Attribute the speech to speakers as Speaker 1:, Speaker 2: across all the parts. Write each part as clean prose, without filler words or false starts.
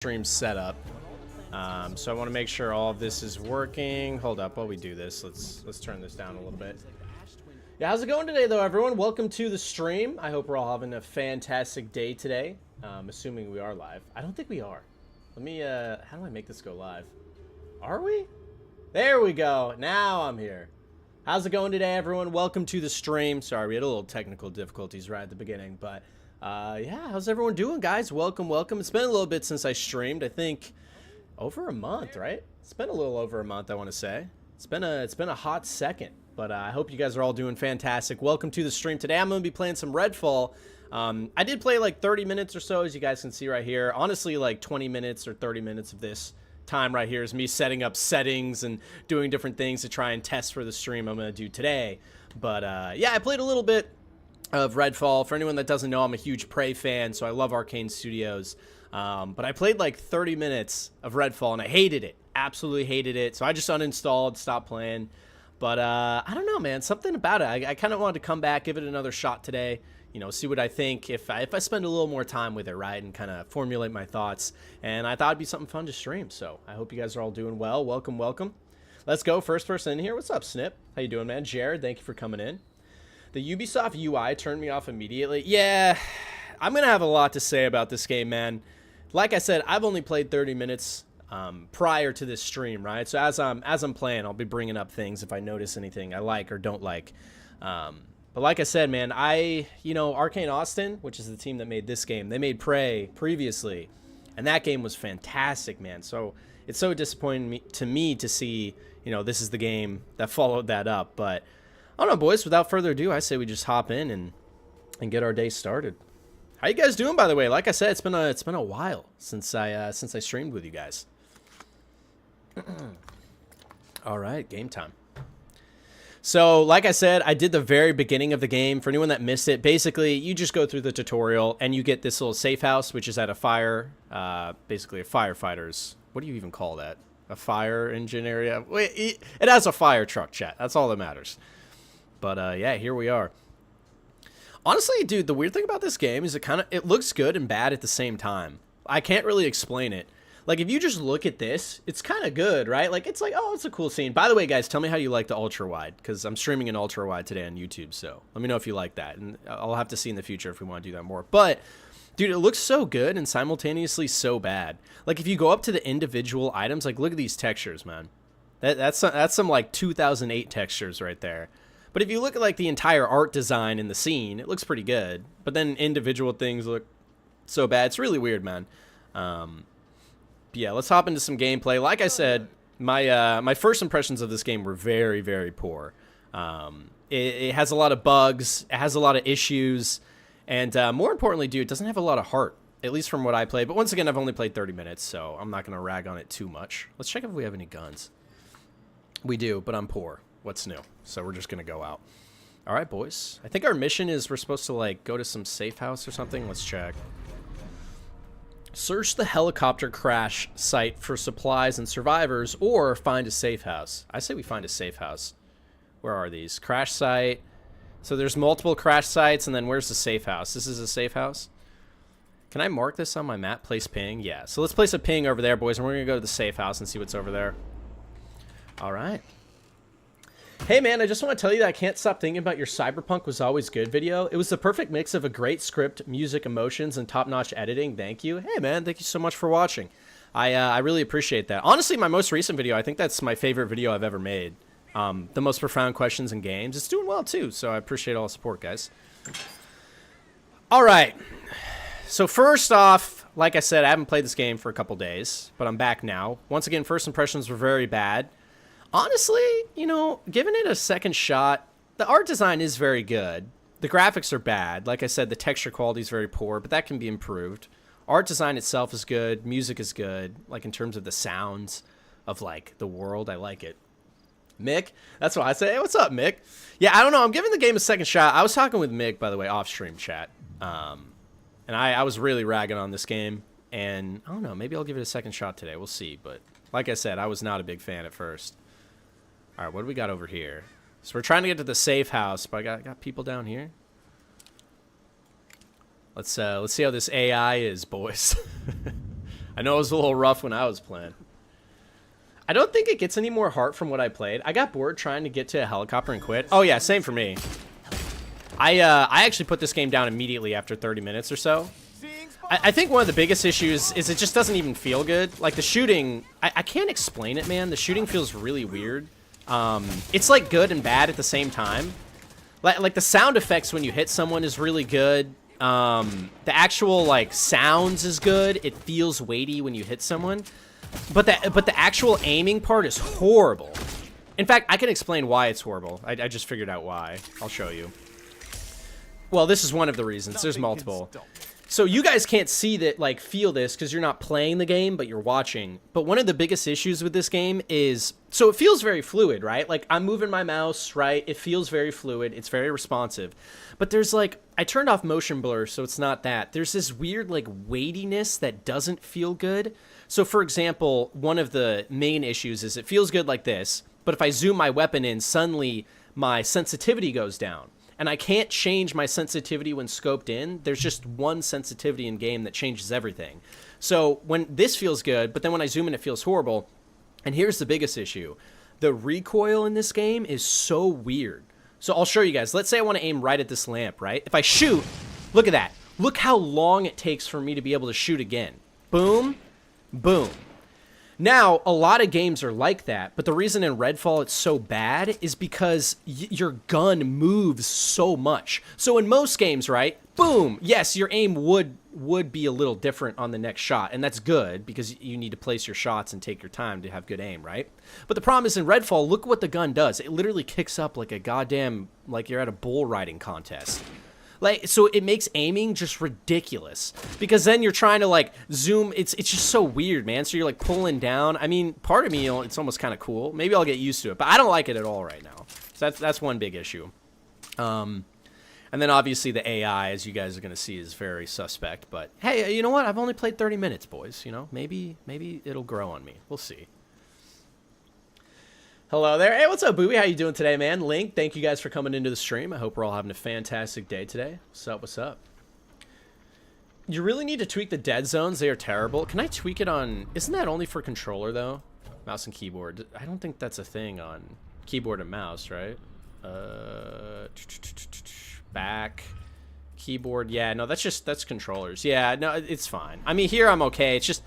Speaker 1: stream setup. So I want to make sure all of this is working. Hold up while we do this. Let's turn this down a little bit. Yeah, how's it going today, though, everyone? Welcome to the stream. I hope we're all having a fantastic day today. Assuming we are live. I don't think we are. Let me, how do I make this go live? Are we? There we go. Now I'm here. How's it going today, everyone? Welcome to the stream. Sorry, we had a little technical difficulties right at the beginning, but yeah, how's everyone doing, guys? Welcome. It's been a little bit since I streamed. I think over a month, right? It's been a little over a month, I want to say. It's been a hot second, but I hope you guys are all doing fantastic. Welcome to the stream. Today I'm going to be playing some Redfall. I did play like 30 minutes or so, as you guys can see right here. Honestly, like 20 minutes or 30 minutes of this time right here is me setting up settings and doing different things to try and test for the stream I'm going to do today. But yeah, I played a little bit of Redfall. For anyone that doesn't know, I'm a huge Prey fan, so I love Arcane Studios. But I played like 30 minutes of Redfall and I hated it. Absolutely hated it. So I just uninstalled, stopped playing. But I don't know, man. Something about it. I kind of wanted to come back, give it another shot today. You know, see what I think if I spend a little more time with it, right? And kind of formulate my thoughts. And I thought it'd be something fun to stream. So I hope you guys are all doing well. Welcome. Let's go. First person in here. What's up, Snip? How you doing, man? Jared, thank you for coming in. The Ubisoft UI turned me off immediately. Yeah, I'm going to have a lot to say about this game, man. Like I said, I've only played 30 minutes prior to this stream, right? So as I'm playing, I'll be bringing up things if I notice anything I like or don't like. But like I said, man, you know, Arcane Austin, which is the team that made this game, they made Prey previously, and that game was fantastic, man. So it's so disappointing to me to see, you know, this is the game that followed that up. But I don't know, boys, without further ado, I say we just hop in and get our day started. How you guys doing, by the way? Like I said, it's been a while since I streamed with you guys. All right, game time. So, like I said, I did the very beginning of the game. For anyone that missed it, basically, you just go through the tutorial, and you get this little safe house, which is at a fire, basically a firefighter's, what do you even call that? A fire engine area? Wait, it has a fire truck, chat. That's all that matters. But, yeah, here we are. Honestly, dude, the weird thing about this game is it looks good and bad at the same time. I can't really explain it. Like, if you just look at this, it's kind of good, right? Like, it's like, oh, it's a cool scene. By the way, guys, tell me how you like the ultra-wide, because I'm streaming in ultra-wide today on YouTube, so let me know if you like that. And I'll have to see in the future if we want to do that more. But, dude, it looks so good and simultaneously so bad. Like, if you go up to the individual items, like, look at these textures, man. That's some, like, 2008 textures right there. But if you look at, like, the entire art design in the scene, it looks pretty good. But then individual things look so bad. It's really weird, man. Yeah, let's hop into some gameplay. Like I said, my first impressions of this game were very, very poor. It has a lot of bugs. It has a lot of issues. And more importantly, dude, it doesn't have a lot of heart, at least from what I played. But once again, I've only played 30 minutes, so I'm not going to rag on it too much. Let's check if we have any guns. We do, but I'm poor. What's new? So we're just going to go out. All right, boys. I think our mission is we're supposed to, like, go to some safe house or something. Let's check. Search the helicopter crash site for supplies and survivors, or find a safe house. I say we find a safe house. Where are these? Crash site. So there's multiple crash sites, and then where's the safe house? This is a safe house? Can I mark this on my map? Place ping? Yeah. So let's place a ping over there, boys, and we're going to go to the safe house and see what's over there. All right. Hey, man, I just want to tell you that I can't stop thinking about your Cyberpunk Was Always Good video. It was the perfect mix of a great script, music, emotions, and top-notch editing. Thank you. Hey, man, thank you so much for watching. I really appreciate that. Honestly, my most recent video, I think that's my favorite video I've ever made. The most profound questions in games. It's doing well, too, so I appreciate all the support, guys. All right. So first off, like I said, I haven't played this game for a couple days, but I'm back now. Once again, first impressions were very bad. Honestly, you know, giving it a second shot, the art design is very good. The graphics are bad. Like I said, the texture quality is very poor, but that can be improved. Art design itself is good. Music is good. Like, in terms of the sounds of, like, the world, I like it. Mick, that's what I say. Hey, what's up, Mick? Yeah, I don't know. I'm giving the game a second shot. I was talking with Mick, by the way, off-stream chat. And I was really ragging on this game. And, I don't know, maybe I'll give it a second shot today. We'll see. But, like I said, I was not a big fan at first. All right, what do we got over here? So we're trying to get to the safe house, but I got people down here. Let's see how this AI is, boys. I know it was a little rough when I was playing. I don't think it gets any more heart from what I played. I got bored trying to get to a helicopter and quit. Oh yeah, same for me. I actually put this game down immediately after 30 minutes or so. I think one of the biggest issues is it just doesn't even feel good. Like the shooting, I can't explain it, man. The shooting feels really weird. It's like good and bad at the same time. Like the sound effects when you hit someone is really good. The actual like sounds is good. It feels weighty when you hit someone. But the actual aiming part is horrible. In fact, I can explain why it's horrible. I just figured out why. I'll show you. Well, this is one of the reasons. There's multiple. So you guys can't see that, like, feel this because you're not playing the game, but you're watching. But one of the biggest issues with this game is, so it feels very fluid, right? Like, I'm moving my mouse, right? It feels very fluid. It's very responsive. But there's, like, I turned off motion blur, so it's not that. There's this weird, like, weightiness that doesn't feel good. So, for example, one of the main issues is it feels good like this, but if I zoom my weapon in, suddenly my sensitivity goes down. And I can't change my sensitivity when scoped in. There's just one sensitivity in game that changes everything. So when this feels good, but then when I zoom in, it feels horrible. And here's the biggest issue. The recoil in this game is so weird. So I'll show you guys. Let's say I want to aim right at this lamp, right? If I shoot, look at that. Look how long it takes for me to be able to shoot again. Boom, boom. Now, a lot of games are like that, but the reason in Redfall it's so bad is because your gun moves so much. So in most games, right, boom, yes, your aim would be a little different on the next shot, and that's good because you need to place your shots and take your time to have good aim, right? But the problem is in Redfall, look what the gun does. It literally kicks up like a goddamn, like you're at a bull riding contest. Like, so it makes aiming just ridiculous because then you're trying to like zoom. It's just so weird, man. So you're like pulling down. I mean, part of me, you know, it's almost kind of cool. Maybe I'll get used to it, but I don't like it at all right now. So that's one big issue. And then obviously the AI, as you guys are going to see, is very suspect. But hey, you know what? I've only played 30 minutes, boys. You know, maybe it'll grow on me. We'll see. Hello there. Hey, what's up, Booby? How you doing today, man? Link, thank you guys for coming into the stream. I hope we're all having a fantastic day today. What's up? What's up? You really need to tweak the dead zones. They are terrible. Can I tweak it on... Isn't that only for controller, though? Mouse and keyboard. I don't think that's a thing on keyboard and mouse, right? Back. Keyboard. Yeah, no, that's controllers. Yeah, no, it's fine. I mean, here I'm okay. It's just...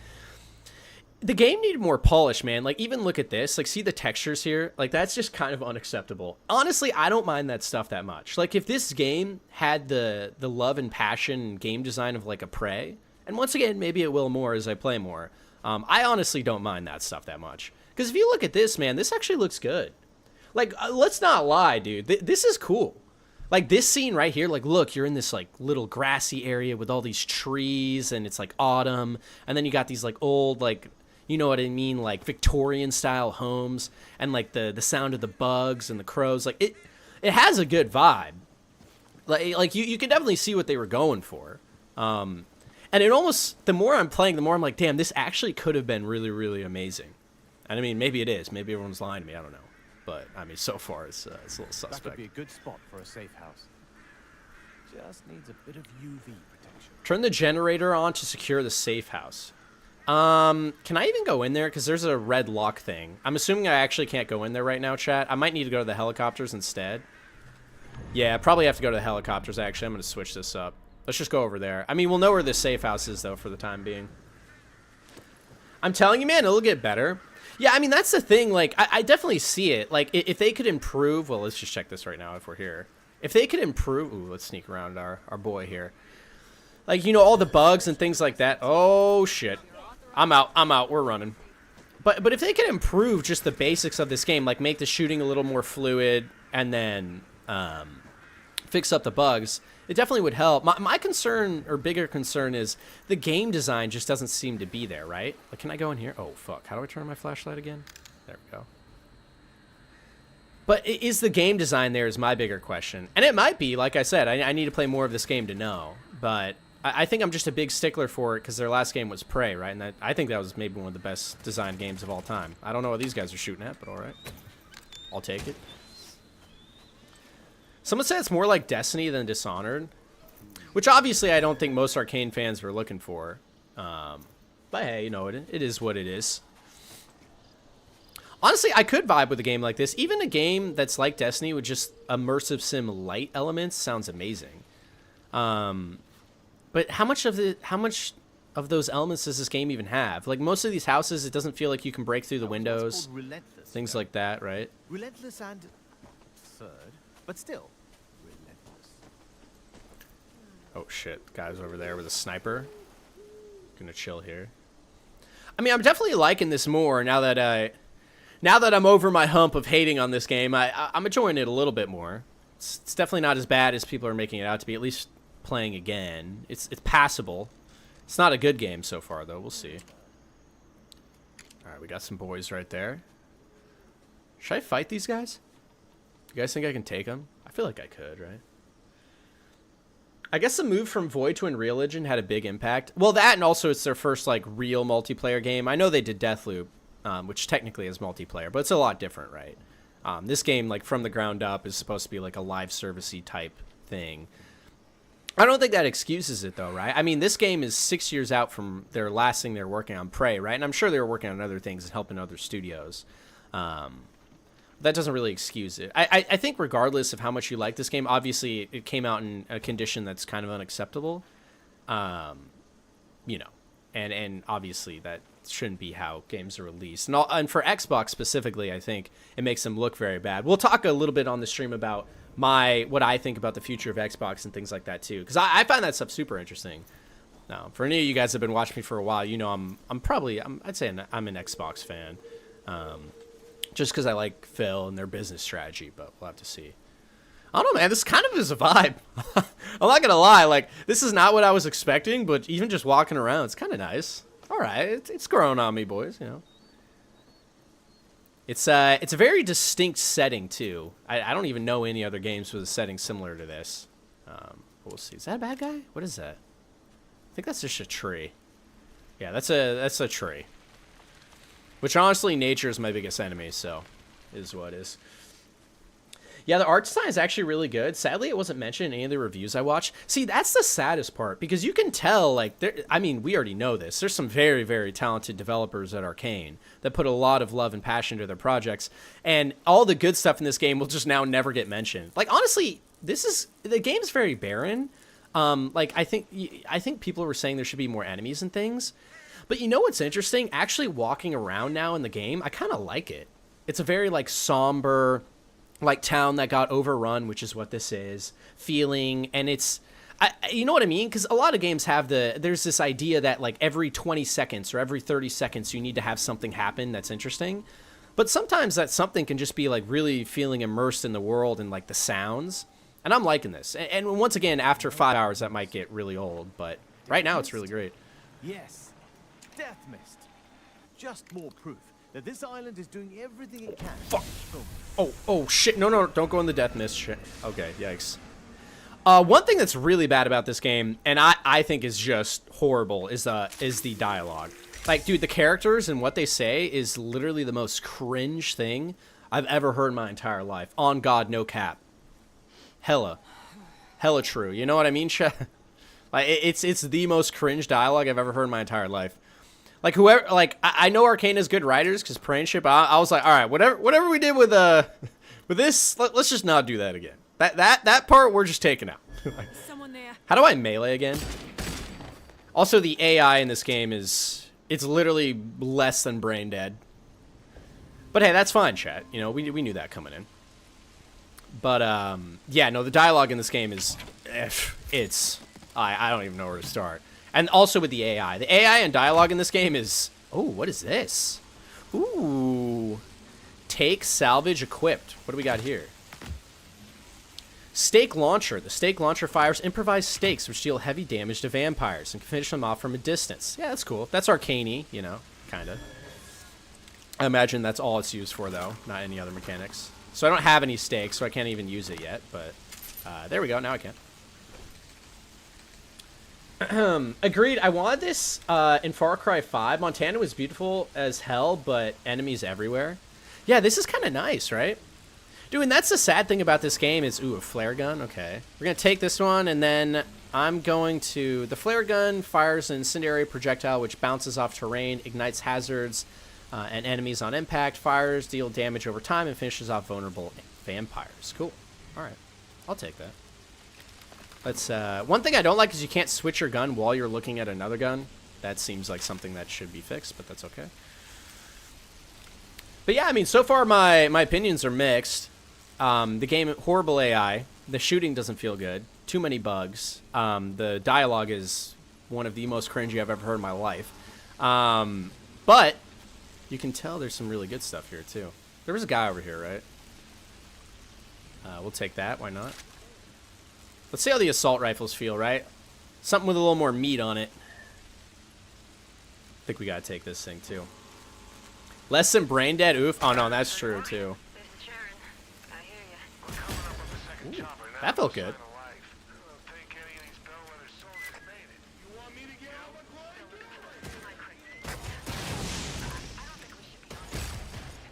Speaker 1: The game needed more polish, man. Like, even look at this. Like, see the textures here? Like, that's just kind of unacceptable. Honestly, I don't mind that stuff that much. Like, if this game had the love and passion and game design of, like, a Prey, and once again, maybe it will more as I play more, I honestly don't mind that stuff that much. Because if you look at this, man, this actually looks good. Like, let's not lie, dude. This is cool. Like, this scene right here, like, look, you're in this, like, little grassy area with all these trees, and it's, like, autumn, and then you got these, like, old, like... You know what I mean? Like Victorian-style homes and, like, the sound of the bugs and the crows. Like, it has a good vibe. Like you can definitely see what they were going for. And it almost... The more I'm playing, the more I'm like, damn, this actually could have been really, really amazing. And, I mean, maybe it is. Maybe everyone's lying to me. I don't know. But, I mean, so far, it's a little suspect.
Speaker 2: That could be a good spot for a safe house. Just needs a bit of UV protection.
Speaker 1: Turn the generator on to secure the safe house. Can I even go in there? Because there's a red lock thing. I'm assuming I actually can't go in there right now, chat. I might need to go to the helicopters instead. Yeah, I probably have to go to the helicopters, actually. I'm going to switch this up. Let's just go over there. I mean, we'll know where the safe house is, though, for the time being. I'm telling you, man, it'll get better. Yeah, I mean, that's the thing. Like, I definitely see it. Like, if they could improve... Well, let's just check this right now if we're here. If they could improve... Ooh, let's sneak around our boy here. Like, you know, all the bugs and things like that. Oh, shit. I'm out, we're running. But if they could improve just the basics of this game, like make the shooting a little more fluid and then fix up the bugs, it definitely would help. My concern, or bigger concern, is the game design just doesn't seem to be there, right? Like, can I go in here? Oh, fuck. How do I turn on my flashlight again? There we go. But is the game design there is my bigger question. And it might be, like I said, I need to play more of this game to know. But... I think I'm just a big stickler for it because their last game was Prey, right? And I think that was maybe one of the best designed games of all time. I don't know what these guys are shooting at, but all right. I'll take it. Someone said it's more like Destiny than Dishonored, which obviously I don't think most Arcane fans were looking for. But hey, you know, it is what it is. Honestly, I could vibe with a game like this. Even a game that's like Destiny with just immersive sim light elements sounds amazing. But how much of those elements does this game even have? Like most of these houses, it doesn't feel like you can break through the windows. Things like that, right?
Speaker 2: Relentless and third, but still relentless.
Speaker 1: Oh shit, guy's over there with a sniper. Gonna chill here. I mean, I'm definitely liking this more now that I'm over my hump of hating on this game. I'm enjoying it a little bit more. It's definitely not as bad as people are making it out to be. At least playing again, it's passable. It's not a good game so far, though. We'll see. All right, we got some boys right there. Should I fight these guys? You guys think I can take them? I feel like I could, right? I guess the move from Void to Unreal Engine had a big impact. Well, that and also it's their first, like, real multiplayer game. I know they did Deathloop, which technically is multiplayer, but it's a lot different, right? This game, like, from the ground up is supposed to be, like, a live servicey type thing. I don't think that excuses it, though, right? I mean, this game is 6 years out from their last thing they were working on, Prey, right? And I'm sure they were working on other things and helping other studios. That doesn't really excuse it. I think regardless of how much you like this game, obviously it came out in a condition that's kind of unacceptable. You know, and obviously that shouldn't be how games are released. And for Xbox specifically, I think it makes them look very bad. We'll talk a little bit on the stream about what I think about the future of Xbox and things like that too, because I find that stuff super interesting. Now, for any of you guys that have been watching me for a while, you know I'd say I'm an Xbox fan. Just because I like Phil and their business strategy, but we'll have to see. I don't know, man. This kind of is a vibe. I'm not gonna lie. Like, this is not what I was expecting, but even just walking around, it's kind of nice. All right, it's growing on me, boys. You know, it's a very distinct setting too. I don't even know any other games with a setting similar to this. We'll see. Is that a bad guy? What is that? I think that's just a tree. Yeah, that's a tree. Which, honestly, nature is my biggest enemy, so is what is. Yeah, the art design is actually really good. Sadly, it wasn't mentioned in any of the reviews I watched. See, that's the saddest part, because you can tell, like, I mean, we already know this. There's some very, very talented developers at Arcane that put a lot of love and passion to their projects, and all the good stuff in this game will just now never get mentioned. Like, honestly, the game's very barren. Like, I think people were saying there should be more enemies and things. But you know what's interesting? Actually walking around now in the game, I kind of like it. It's a very, like, somber, like, town that got overrun, which is what this is, feeling. And it's, you know what I mean? Because a lot of games have there's this idea that, like, every 20 seconds or every 30 seconds you need to have something happen that's interesting. But sometimes that something can just be, like, really feeling immersed in the world and, like, the sounds. And I'm liking this. And once again, after 5 hours, that might get really old. But right now, it's really great.
Speaker 2: Yes. Death mist. Just more proof that this island is doing everything it can.
Speaker 1: Fuck. Oh, shit. No, don't go in the death mist. Shit. Okay, yikes. One thing that's really bad about this game, and I think is just horrible, is the dialogue. Like, dude, the characters and what they say is literally the most cringe thing I've ever heard in my entire life. On God, no cap. Hella true. You know what I mean, Chet? Like, it's the most cringe dialogue I've ever heard in my entire life. Like, whoever, like, I know Arcane has good writers because Prey, but I was like, all right, whatever we did with this, let's just not do that again. That part we're just taking out.
Speaker 3: Someone there.
Speaker 1: How do I melee again? Also, the AI in this game it's literally less than brain dead. But hey, that's fine, chat. You know, we knew that coming in. But yeah, no, the dialogue in this game is, I don't even know where to start. And also with the AI. The AI and dialogue in this game is... Oh, what is this? Ooh. Take, salvage, equipped. What do we got here? Stake launcher. The stake launcher fires improvised stakes which deal heavy damage to vampires and can finish them off from a distance. Yeah, that's cool. That's arcane-y, you know, kind of. I imagine that's all it's used for, though. Not any other mechanics. So I don't have any stakes, so I can't even use it yet. But there we go. Now I can. Agreed. I wanted this in Far Cry 5. Montana was beautiful as hell, but enemies everywhere. Yeah, this is kind of nice, right? Dude, and that's the sad thing about this game is... Ooh, a flare gun? Okay. We're going to take this one, and then I'm going to... The flare gun fires an incendiary projectile which bounces off terrain, ignites hazards and enemies on impact, fires, deal damage over time, and finishes off vulnerable vampires. Cool. All right. I'll take that. Let's... one thing I don't like is you can't switch your gun while you're looking at another gun. That seems like something that should be fixed, but that's okay. But yeah, I mean, so far my opinions are mixed. The game, horrible AI. The shooting doesn't feel good. Too many bugs. The dialogue is one of the most cringy I've ever heard in my life. But you can tell there's some really good stuff here, too. There was a guy over here, right? We'll take that. Why not? Let's see how the assault rifles feel, right? Something with a little more meat on it. I think we gotta take this thing, too. Less than brain dead? Oof. Oh, no, that's true, too. Ooh, that felt good.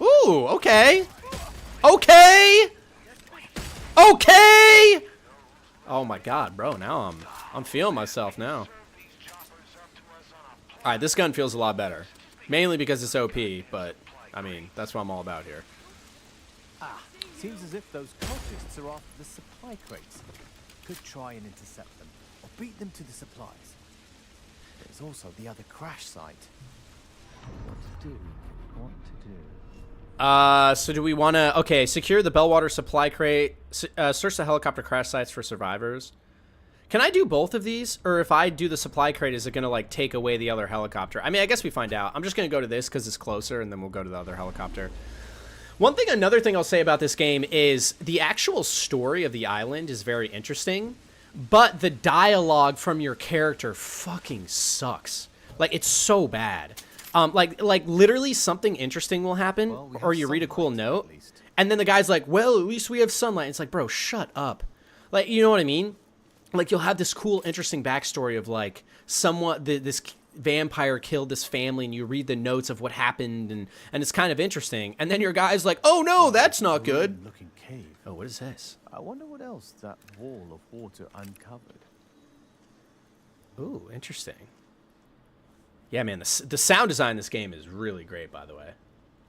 Speaker 1: Ooh, okay. Okay. Okay. Oh my god, bro. Now I'm feeling myself now. All right, this gun feels a lot better. Mainly because it's OP, but I mean, that's what I'm all about here.
Speaker 2: Ah, seems as if those cultists are after the supply crates. Could try and intercept them, or beat them to the supplies. There's also the other crash site. What to do? What to do?
Speaker 1: So do we want to... Okay, secure the Bellwater supply crate. Search the helicopter crash sites for survivors. Can I do both of these? Or if I do the supply crate, is it going to, like, take away the other helicopter? I mean, I guess we find out. I'm just going to go to this because it's closer, and then we'll go to the other helicopter. Another thing I'll say about this game is the actual story of the island is very interesting, but the dialogue from your character fucking sucks. Like, it's so bad. Like literally something interesting will happen, or you read a cool note, and then the guy's like, well, at least we have sunlight. It's like, bro, shut up. Like, you know what I mean? Like, you'll have this cool, interesting backstory of, like, this vampire killed this family, and you read the notes of what happened, and it's kind of interesting. And then your guy's like, oh, no, that's not good.
Speaker 2: Looking cave.
Speaker 1: Oh, what is this?
Speaker 2: I wonder what else that wall of water uncovered.
Speaker 1: Ooh, interesting. Yeah, man, the sound design in this game is really great, by the way.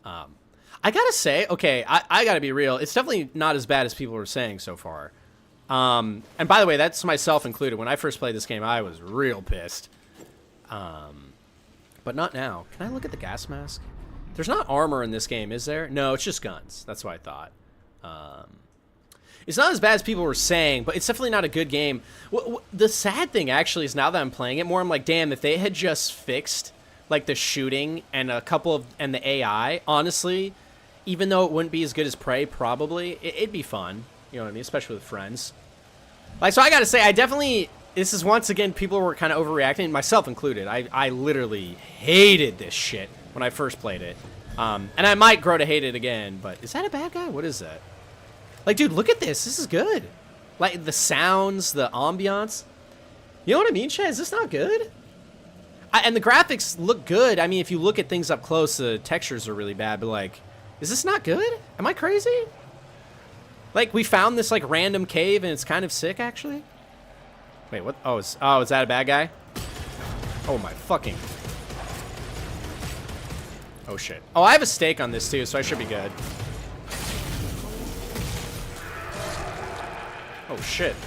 Speaker 1: I gotta say, okay, I gotta be real. It's definitely not as bad as people were saying so far. And by the way, that's myself included. When I first played this game, I was real pissed. But not now. Can I look at the gas mask? There's not armor in this game, is there? No, it's just guns. That's what I thought. It's not as bad as people were saying, but it's definitely not a good game. The sad thing, actually, is now that I'm playing it more, I'm like, damn, if they had just fixed, like, the shooting and and the AI, honestly, even though it wouldn't be as good as Prey, probably, it'd be fun. You know what I mean? Especially with friends. Like, so I gotta say, this is, once again, people were kind of overreacting, myself included. I literally hated this shit when I first played it. And I might grow to hate it again, but is that a bad guy? What is that? Like, dude, look at this. This is good. Like, the sounds, the ambiance. You know what I mean, Chad? Is this not good? And the graphics look good. I mean, if you look at things up close, the textures are really bad, but, like, is this not good? Am I crazy? Like, we found this, like, random cave, and it's kind of sick, actually. Wait, what? Oh, is that a bad guy? Oh, my fucking... Oh, shit. Oh, I have a stake on this, too, so I should be good. Oh, shit.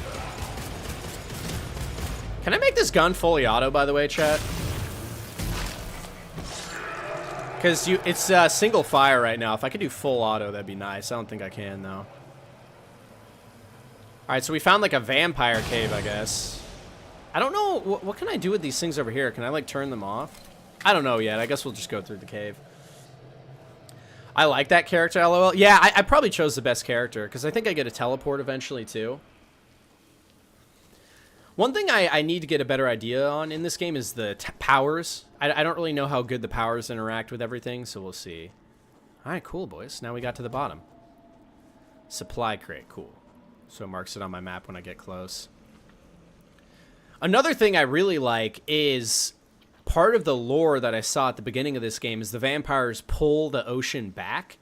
Speaker 1: Can I make this gun fully auto, by the way, chat? Because it's single fire right now. If I could do full auto, that'd be nice. I don't think I can, though. Alright, so we found, like, a vampire cave, I guess. I don't know. What can I do with these things over here? Can I, like, turn them off? I don't know yet. I guess we'll just go through the cave. I like that character, LOL. Yeah, I probably chose the best character, because I think I get a teleport eventually, too. One thing I need to get a better idea on in this game is the powers. I don't really know how good the powers interact with everything, so we'll see. Alright, cool, boys. Now we got to the bottom. Supply crate, cool. So it marks it on my map when I get close. Another thing I really like is part of the lore that I saw at the beginning of this game is the vampires pull the ocean back.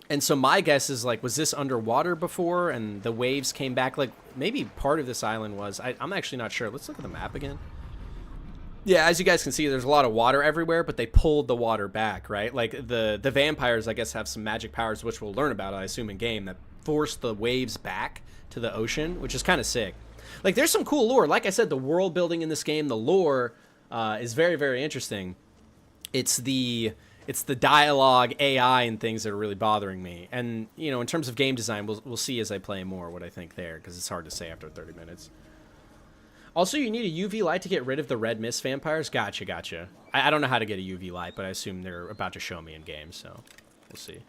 Speaker 1: And so my guess is, like, was this underwater before and the waves came back? Like, maybe part of this island was. I'm actually not sure. Let's look at the map again. Yeah, as you guys can see, there's a lot of water everywhere, but they pulled the water back, right? Like, the vampires, I guess, have some magic powers, which we'll learn about, I assume, in game, that force the waves back to the ocean, which is kind of sick. Like, there's some cool lore. Like I said, the world building in this game, the lore is very, very interesting. It's the dialogue, AI, and things that are really bothering me. And, you know, in terms of game design, we'll see as I play more what I think there, because it's hard to say after 30 minutes. Also, you need a UV light to get rid of the red mist vampires. Gotcha. I don't know how to get a UV light, but I assume they're about to show me in game, so we'll see.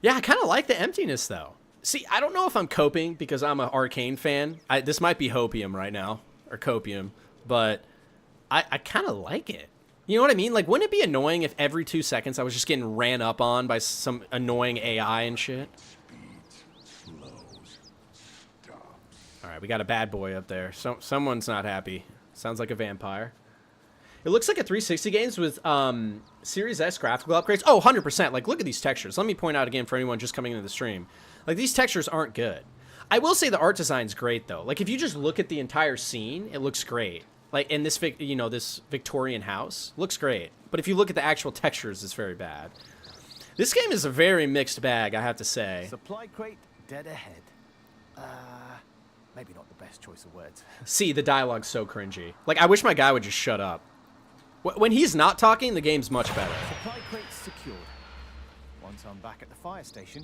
Speaker 1: Yeah, I kind of like the emptiness, though. See, I don't know if I'm coping because I'm an Arcane fan. This might be hopium right now, or copium, but I kind of like it. You know what I mean? Like, wouldn't it be annoying if every 2 seconds I was just getting ran up on by some annoying AI and shit? All right, we got a bad boy up there. Someone's not happy. Sounds like a vampire. It looks like a 360 games with Series S graphical upgrades. Oh, 100%. Like, look at these textures. Let me point out again for anyone just coming into the stream. Like, these textures aren't good. I will say the art design's great, though. Like, if you just look at the entire scene, it looks great. Like, in this, you know, this Victorian house, looks great. But if you look at the actual textures, it's very bad. This game is a very mixed bag, I have to say.
Speaker 2: Supply crate dead ahead. Maybe not the best choice of words.
Speaker 1: See, the dialogue's so cringy. Like, I wish my guy would just shut up. When he's not talking, the game's much better.
Speaker 2: Supply crate's secured. Once I'm back at the fire station,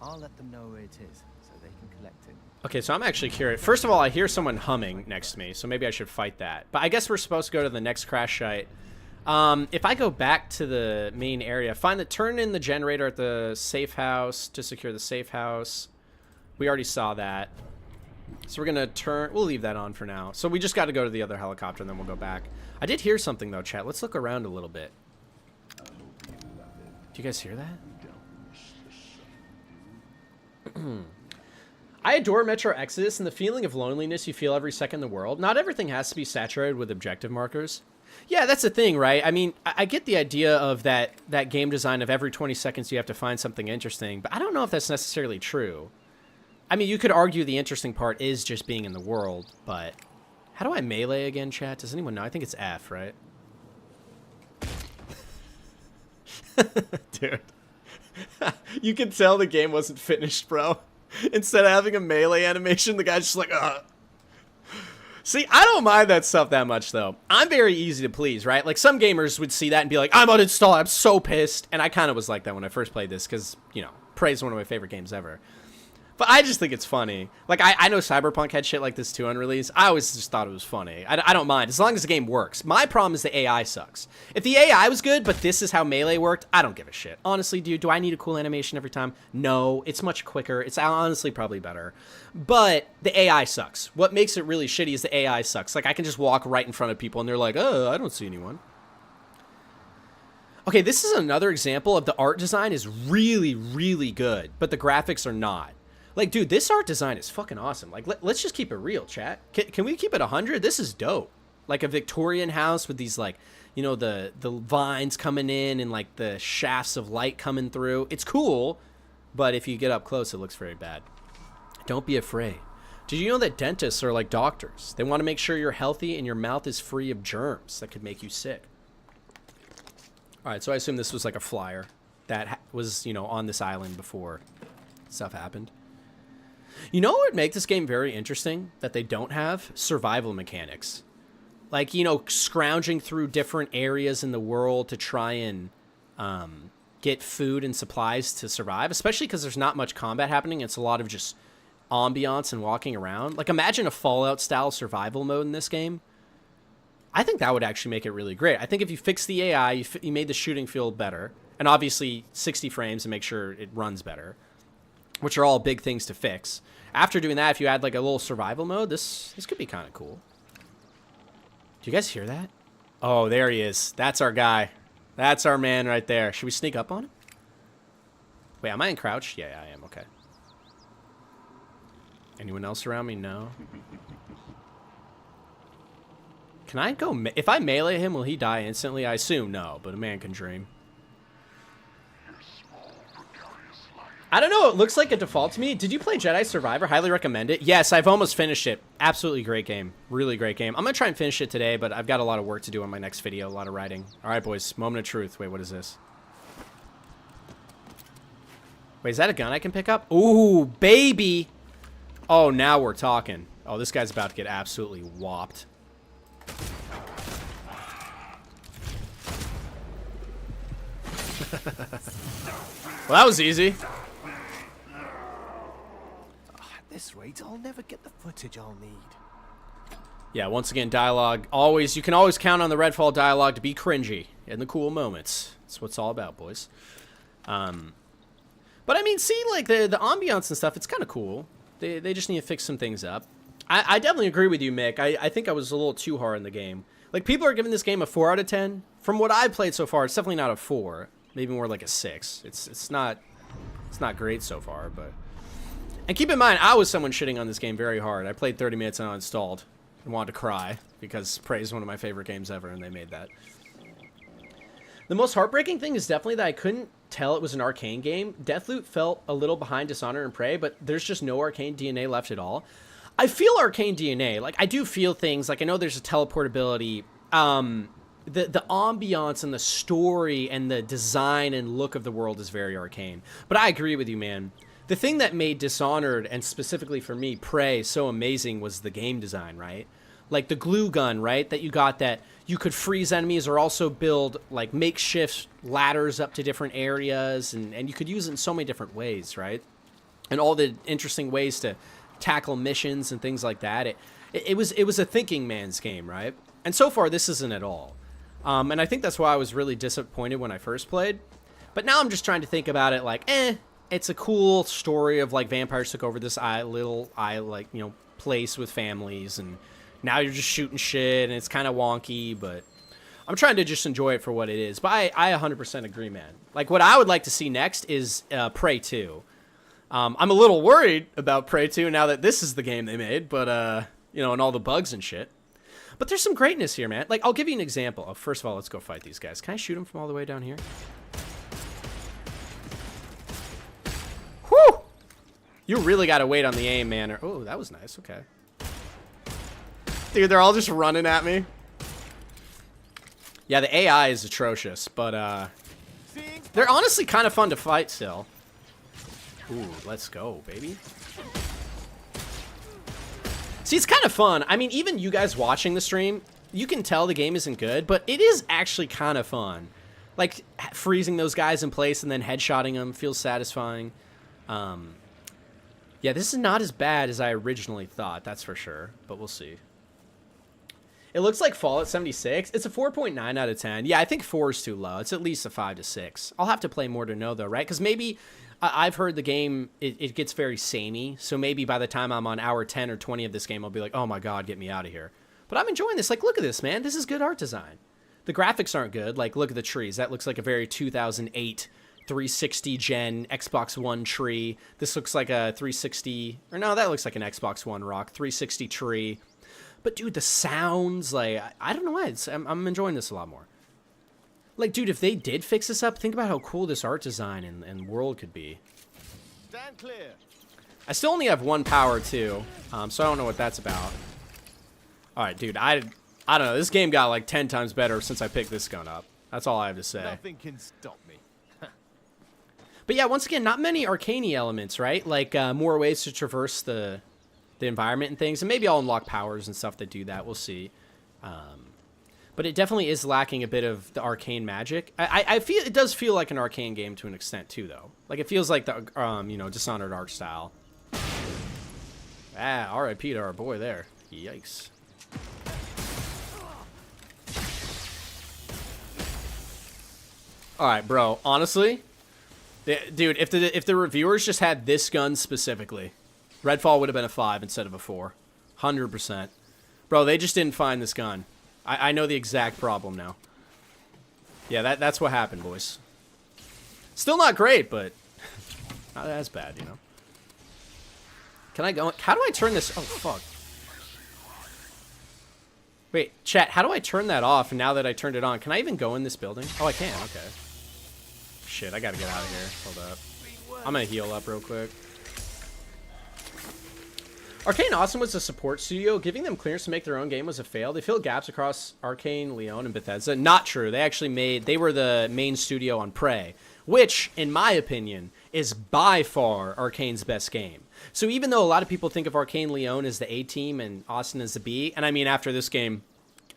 Speaker 2: I'll let them know where it is, so they can collect it.
Speaker 1: Okay, so I'm actually curious. First of all, I hear someone humming next to me, so maybe I should fight that. But I guess we're supposed to go to the next crash site. If I go back to the main area, turn in the generator at the safe house to secure the safe house. We already saw that. So we're going to we'll leave that on for now. So we just got to go to the other helicopter and then we'll go back. I did hear something though, chat. Let's look around a little bit. Do you guys hear that? I adore Metro Exodus and the feeling of loneliness you feel every second in the world. Not everything has to be saturated with objective markers. Yeah, that's the thing, right? I mean, I get the idea of that game design of every 20 seconds you have to find something interesting, but I don't know if that's necessarily true. I mean, you could argue the interesting part is just being in the world, but how do I melee again, chat? Does anyone know? I think it's F, right? Dude. You could tell the game wasn't finished, bro. Instead of having a melee animation, the guy's just like, ugh. See, I don't mind that stuff that much, though. I'm very easy to please, right? Like, some gamers would see that and be like, I'm uninstalled, I'm so pissed. And I kind of was like that when I first played this, because, you know, Prey is one of my favorite games ever. But I just think it's funny. Like, I know Cyberpunk had shit like this too on release. I always just thought it was funny. I don't mind, as long as the game works. My problem is the AI sucks. If the AI was good, but this is how Melee worked, I don't give a shit. Honestly, dude, do I need a cool animation every time? No, it's much quicker. It's honestly probably better. But the AI sucks. What makes it really shitty is the AI sucks. Like, I can just walk right in front of people and they're like, oh, I don't see anyone. Okay, this is another example of the art design is really, really good, but the graphics are not. Like, dude, this art design is fucking awesome. Like, let's just keep it real, chat. Can we keep it 100? This is dope. Like a Victorian house with these, like, you know, the vines coming in and, like, the shafts of light coming through. It's cool, but if you get up close, it looks very bad. Don't be afraid. Did you know that dentists are like doctors? They want to make sure you're healthy and your mouth is free of germs that could make you sick. All right, so I assume this was like a flyer that was, you know, on this island before stuff happened. You know what would make this game very interesting that they don't have? Survival mechanics. Like, you know, scrounging through different areas in the world to try and get food and supplies to survive, especially because there's not much combat happening. It's a lot of just ambiance and walking around. Like, imagine a Fallout-style survival mode in this game. I think that would actually make it really great. I think if you fix the AI, you made the shooting feel better, and obviously 60 frames and make sure it runs better, which are all big things to fix. After doing that, if you add like a little survival mode, this could be kind of cool. Do you guys hear that? Oh, there he is. That's our guy. That's our man right there. Should we sneak up on him? Wait, am I in crouch? Yeah, I am. Okay. Anyone else around me? No. Can I go? If I melee him, will he die instantly? I assume no, but a man can dream. I don't know. It looks like a default to me. Did you play Jedi Survivor? Highly recommend it. Yes, I've almost finished it. Absolutely great game. Really great game. I'm going to try and finish it today, but I've got a lot of work to do on my next video. A lot of writing. All right, boys. Moment of truth. Wait, what is this? Wait, is that a gun I can pick up? Ooh, baby. Oh, now we're talking. Oh, this guy's about to get absolutely whopped. Well, that was easy.
Speaker 2: At this rate, I'll never get the footage I'll need.
Speaker 1: Yeah, once again, dialogue. Always, you can always count on the Redfall dialogue to be cringy in the cool moments. That's what it's all about, boys. But I mean, see, like the ambiance and stuff, it's kind of cool. They just need to fix some things up. I definitely agree with you, Mick. I think I was a little too hard in the game. Like, people are giving this game a 4 out of 10. From what I've played so far, it's definitely not a 4. Maybe more like a 6. It's not great so far, but. And keep in mind, I was someone shitting on this game very hard. I played 30 minutes and uninstalled and wanted to cry because Prey is one of my favorite games ever, and they made that. The most heartbreaking thing is definitely that I couldn't tell it was an Arcane game. Deathloop felt a little behind Dishonored and Prey, but there's just no Arcane DNA left at all. I feel Arcane DNA. Like, I do feel things. Like, I know there's a teleportability. The ambiance and the story and the design and look of the world is very Arcane. But I agree with you, man. The thing that made Dishonored, and specifically for me, Prey, so amazing was the game design, right? Like the glue gun, right? That you got that you could freeze enemies or also build like makeshift ladders up to different areas. And you could use it in so many different ways, right? And all the interesting ways to tackle missions and things like that. It was a thinking man's game, right? And so far, this isn't at all. And I think that's why I was really disappointed when I first played. But now I'm just trying to think about it like, it's a cool story of like vampires took over this little place with families, and now you're just shooting shit, and it's kind of wonky, but I'm trying to just enjoy it for what it is. But I 100% agree, man. Like, what I would like to see next is Prey 2. I'm a little worried about Prey 2 now that this is the game they made, but, and all the bugs and shit. But there's some greatness here, man. Like, I'll give you an example. Oh, first of all, let's go fight these guys. Can I shoot them from all the way down here? Whew! You really got to wait on the aim, man. Oh, that was nice. Okay. Dude, they're all just running at me. Yeah, the AI is atrocious, but, they're honestly kind of fun to fight still. Ooh, let's go, baby. See, it's kind of fun. I mean, even you guys watching the stream, you can tell the game isn't good, but it is actually kind of fun. Like, freezing those guys in place and then headshotting them feels satisfying. Yeah, this is not as bad as I originally thought, that's for sure, but we'll see. It looks like Fallout 76. It's a 4.9 out of 10. Yeah, I think 4 is too low. It's at least a 5 to 6. I'll have to play more to know, though, right? Because maybe I've heard the game, it gets very samey. So maybe by the time I'm on hour 10 or 20 of this game, I'll be like, oh my God, get me out of here. But I'm enjoying this. Like, look at this, man. This is good art design. The graphics aren't good. Like, look at the trees. That looks like a very 2008 360 gen Xbox One tree. This looks like a 360, or no, that looks like an Xbox One rock. 360 tree. But dude, the sounds, like, I don't know why. I'm enjoying this a lot more. Like, dude, if they did fix this up, think about how cool this art design and world could be.
Speaker 2: Stand clear.
Speaker 1: I still only have 1 power, too, so I don't know what that's about. All right, dude, I don't know. This game got, like, 10 times better since I picked this gun up. That's all I have to say.
Speaker 2: Nothing can stop me.
Speaker 1: But yeah, once again, not many arcane elements, right? Like, more ways to traverse the environment and things. And maybe I'll unlock powers and stuff that do that. We'll see. But it definitely is lacking a bit of the arcane magic. I feel it does feel like an arcane game to an extent too, though. Like, it feels like the Dishonored art style. R.I.P. to our boy there. Yikes. All right, bro. Honestly, dude, if the reviewers just had this gun specifically, Redfall would have been a 5 instead of a 4. 100%. Bro, they just didn't find this gun. I know the exact problem now. Yeah, that's what happened, boys. Still not great, but not as bad, you know. Can I go? How do I turn this? Oh, fuck. Wait, chat, how do I turn that off now that I turned it on? Can I even go in this building? Oh, I can. Okay. Shit, I gotta get out of here. Hold up. I'm gonna heal up real quick. Arcane Awesome was a support studio. Giving them clearance to make their own game was a fail. They filled gaps across Arcane, Leon, and Bethesda. Not true. They were the main studio on Prey, which, in my opinion, is by far Arcane's best game. So even though a lot of people think of Arcane Leon as the A team and Austin as the B, and I mean, after this game,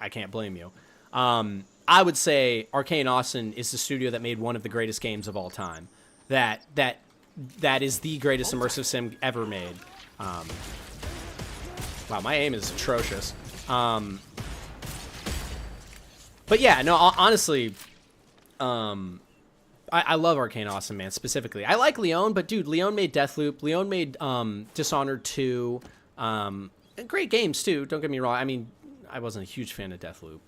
Speaker 1: I can't blame you. I would say Arcane Austin is the studio that made one of the greatest games of all time. That is the greatest immersive sim ever made. Wow, my aim is atrocious. But yeah, no, honestly, I love Arcane Awesome, man, specifically. I like Leon, but dude, Leon made Deathloop. Leon made Dishonored 2. Great games, too, don't get me wrong. I mean, I wasn't a huge fan of Deathloop.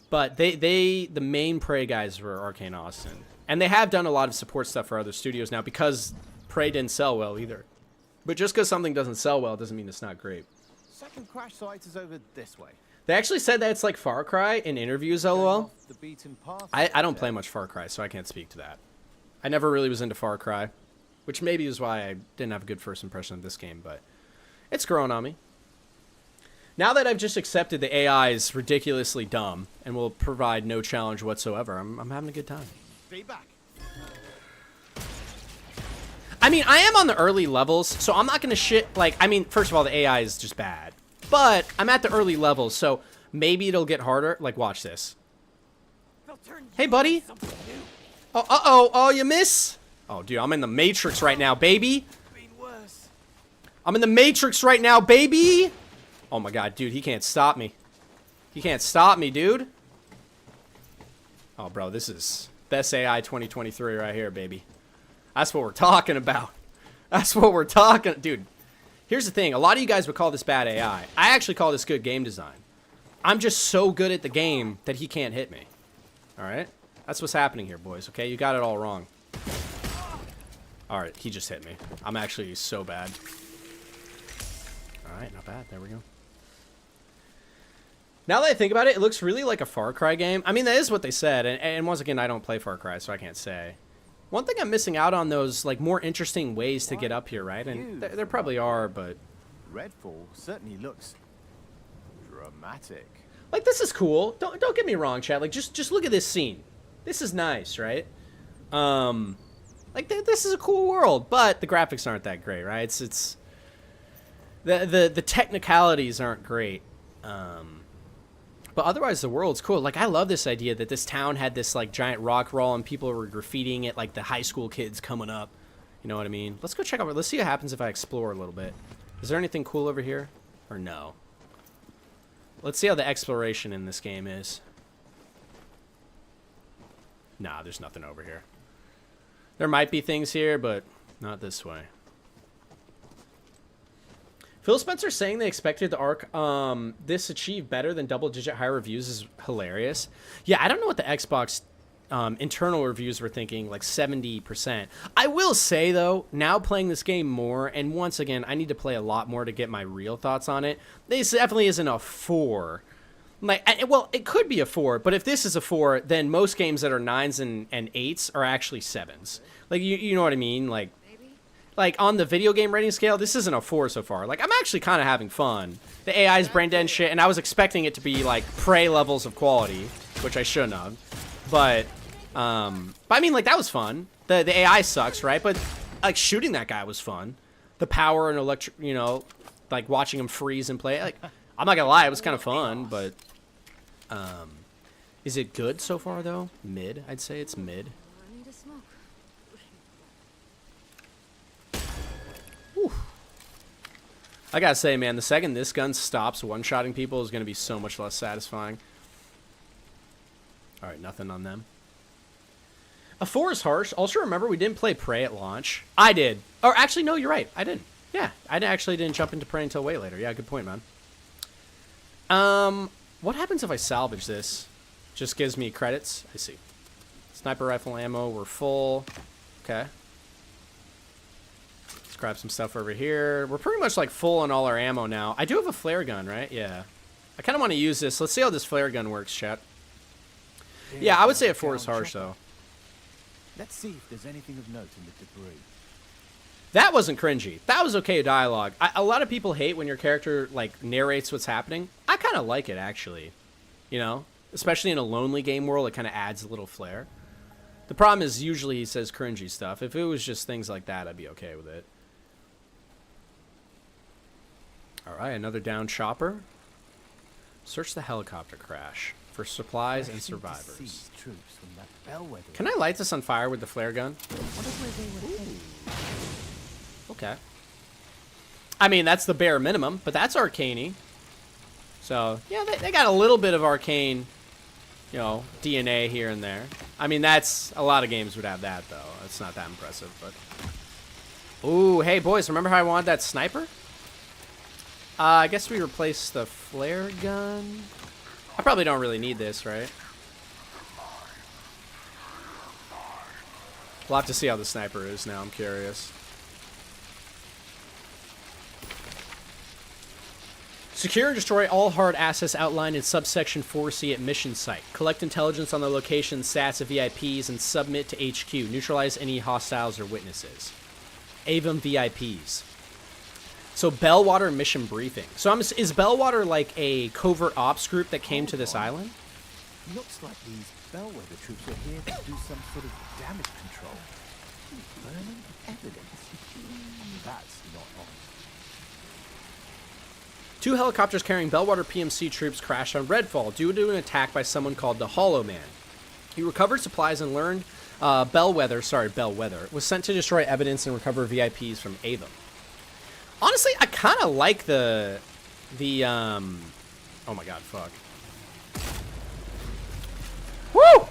Speaker 1: But the main Prey guys were Arcane Austin. And they have done a lot of support stuff for other studios now because Prey didn't sell well either. But just because something doesn't sell well doesn't mean it's not great.
Speaker 2: Second crash site is over this way.
Speaker 1: They actually said that it's like Far Cry in interviews, lol. I don't play much Far Cry, so I can't speak to that. I never really was into Far Cry, which maybe is why I didn't have a good first impression of this game, but it's growing on me. Now that I've just accepted the AI is ridiculously dumb and will provide no challenge whatsoever, I'm having a good time.
Speaker 2: Feedback.
Speaker 1: I mean, I am on the early levels, so I'm not going to shit, like, I mean, first of all, the AI is just bad. But I'm at the early levels, so maybe it'll get harder. Like, watch this. Hey, buddy. Oh, uh-oh. Oh, you miss? Oh, dude, I'm in the Matrix right now, baby. I'm in the Matrix right now, baby. Oh, my God, dude, he can't stop me. He can't stop me, dude. Oh, bro, this is best AI 2023 right here, baby. That's what we're talking about. That's what we're talking... Dude, here's the thing. A lot of you guys would call this bad AI. I actually call this good game design. I'm just so good at the game that he can't hit me. All right? That's what's happening here, boys, okay? You got it all wrong. All right, he just hit me. I'm actually so bad. All right, not bad. There we go. Now that I think about it, it looks really like a Far Cry game. I mean, that is what they said. And once again, I don't play Far Cry, so I can't say. One thing I'm missing out on those like more interesting ways to get up here, right? And there probably are, but
Speaker 2: Redfall certainly looks dramatic.
Speaker 1: Like this is cool. Don't get me wrong, chat. Like just look at this scene. This is nice, right? Like this is a cool world, but the graphics aren't that great, right? It's the technicalities aren't great. But otherwise, the world's cool. Like, I love this idea that this town had this, like, giant rock wall and people were graffitiing it, like the high school kids coming up. You know what I mean? Let's go check out. Let's see what happens if I explore a little bit. Is there anything cool over here? Or no? Let's see how the exploration in this game is. Nah, there's nothing over here. There might be things here, but not this way. Phil Spencer saying they expected the Ark this achieve better than double-digit high reviews is hilarious. Yeah, I don't know what the Xbox internal reviews were thinking, like 70%. I will say, though, now playing this game more, and once again, I need to play a lot more to get my real thoughts on it. This definitely isn't a 4. Like, well, it could be a 4, but if this is a 4, then most games that are 9s and 8s are actually 7s. Like, you know what I mean? Like, on the video game rating scale, this isn't a 4 so far. Like, I'm actually kind of having fun. The AI's brain dead and shit, and I was expecting it to be, like, Prey levels of quality, which I shouldn't have. But I mean, like, that was fun. The AI sucks, right? But, like, shooting that guy was fun. The power and electric, you know, like, watching him freeze and play. Like, I'm not gonna lie, it was kind of fun, but... is it good so far, though? Mid? I'd say it's mid. I gotta say, man, the second this gun stops one-shotting people is gonna be so much less satisfying. Alright, nothing on them. A 4 is harsh. Also, remember, we didn't play Prey at launch. I did. Or, actually, no, you're right. I didn't. Yeah, I actually didn't jump into Prey until way later. Yeah, good point, man. What happens if I salvage this? Just gives me credits? I see. Sniper rifle ammo, we're full. Okay. Let's grab some stuff over here. We're pretty much like full on all our ammo now. I do have a flare gun, right? Yeah. I kind of want to use this. Let's see how this flare gun works, chat. Yeah, I would say a 4 is harsh, though.
Speaker 2: Let's see if there's anything of note in the debris.
Speaker 1: That wasn't cringy. That was okay dialogue. A lot of people hate when your character, like, narrates what's happening. I kind of like it, actually. You know? Especially in a lonely game world, it kind of adds a little flair. The problem is usually he says cringy stuff. If it was just things like that, I'd be okay with it. Alright, another downed chopper. Search the helicopter crash for supplies and survivors. Can I light this on fire with the flare gun? Okay. I mean, that's the bare minimum, but that's arcane-y. So, yeah, they got a little bit of arcane, you know, DNA here and there. I mean, that's... A lot of games would have that, though. It's not that impressive, but... Ooh, hey, boys, remember how I wanted that sniper? I guess we replace the flare gun. I probably don't really need this, right? We'll have to see how the sniper is now. I'm curious. Secure and destroy all hard assets outlined in subsection 4C at mission site. Collect intelligence on the location, stats of VIPs, and submit to HQ. Neutralize any hostiles or witnesses. Avon VIPs. So Bellwater mission briefing. So is Bellwater like a covert ops group that came to this island?
Speaker 2: Looks like these Bellwether troops are here to do some sort of damage control. Burning evidence. That's not on.
Speaker 1: 2 helicopters carrying Bellwater PMC troops crashed on Redfall due to an attack by someone called the Hollow Man. He recovered supplies and learned Bellwether was sent to destroy evidence and recover VIPs from Avon. Honestly, I kind of like the oh my god, fuck. Woo!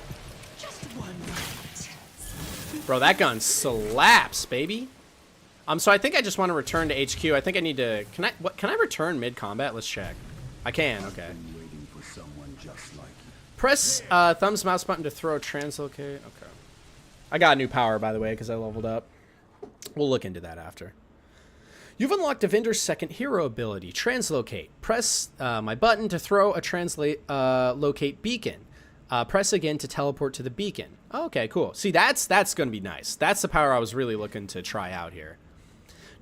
Speaker 1: Bro, that gun slaps, baby. So I think I just want to return to HQ. I think I need to, can I return mid-combat? Let's check. I can, okay. Press thumbs mouse button to throw translocate. Okay. I got a new power, by the way, because I leveled up. We'll look into that after. You've unlocked Devinder's second hero ability, Translocate. Press my button to throw a locate beacon. Press again to teleport to the beacon. Oh, okay, cool. See, that's going to be nice. That's the power I was really looking to try out here.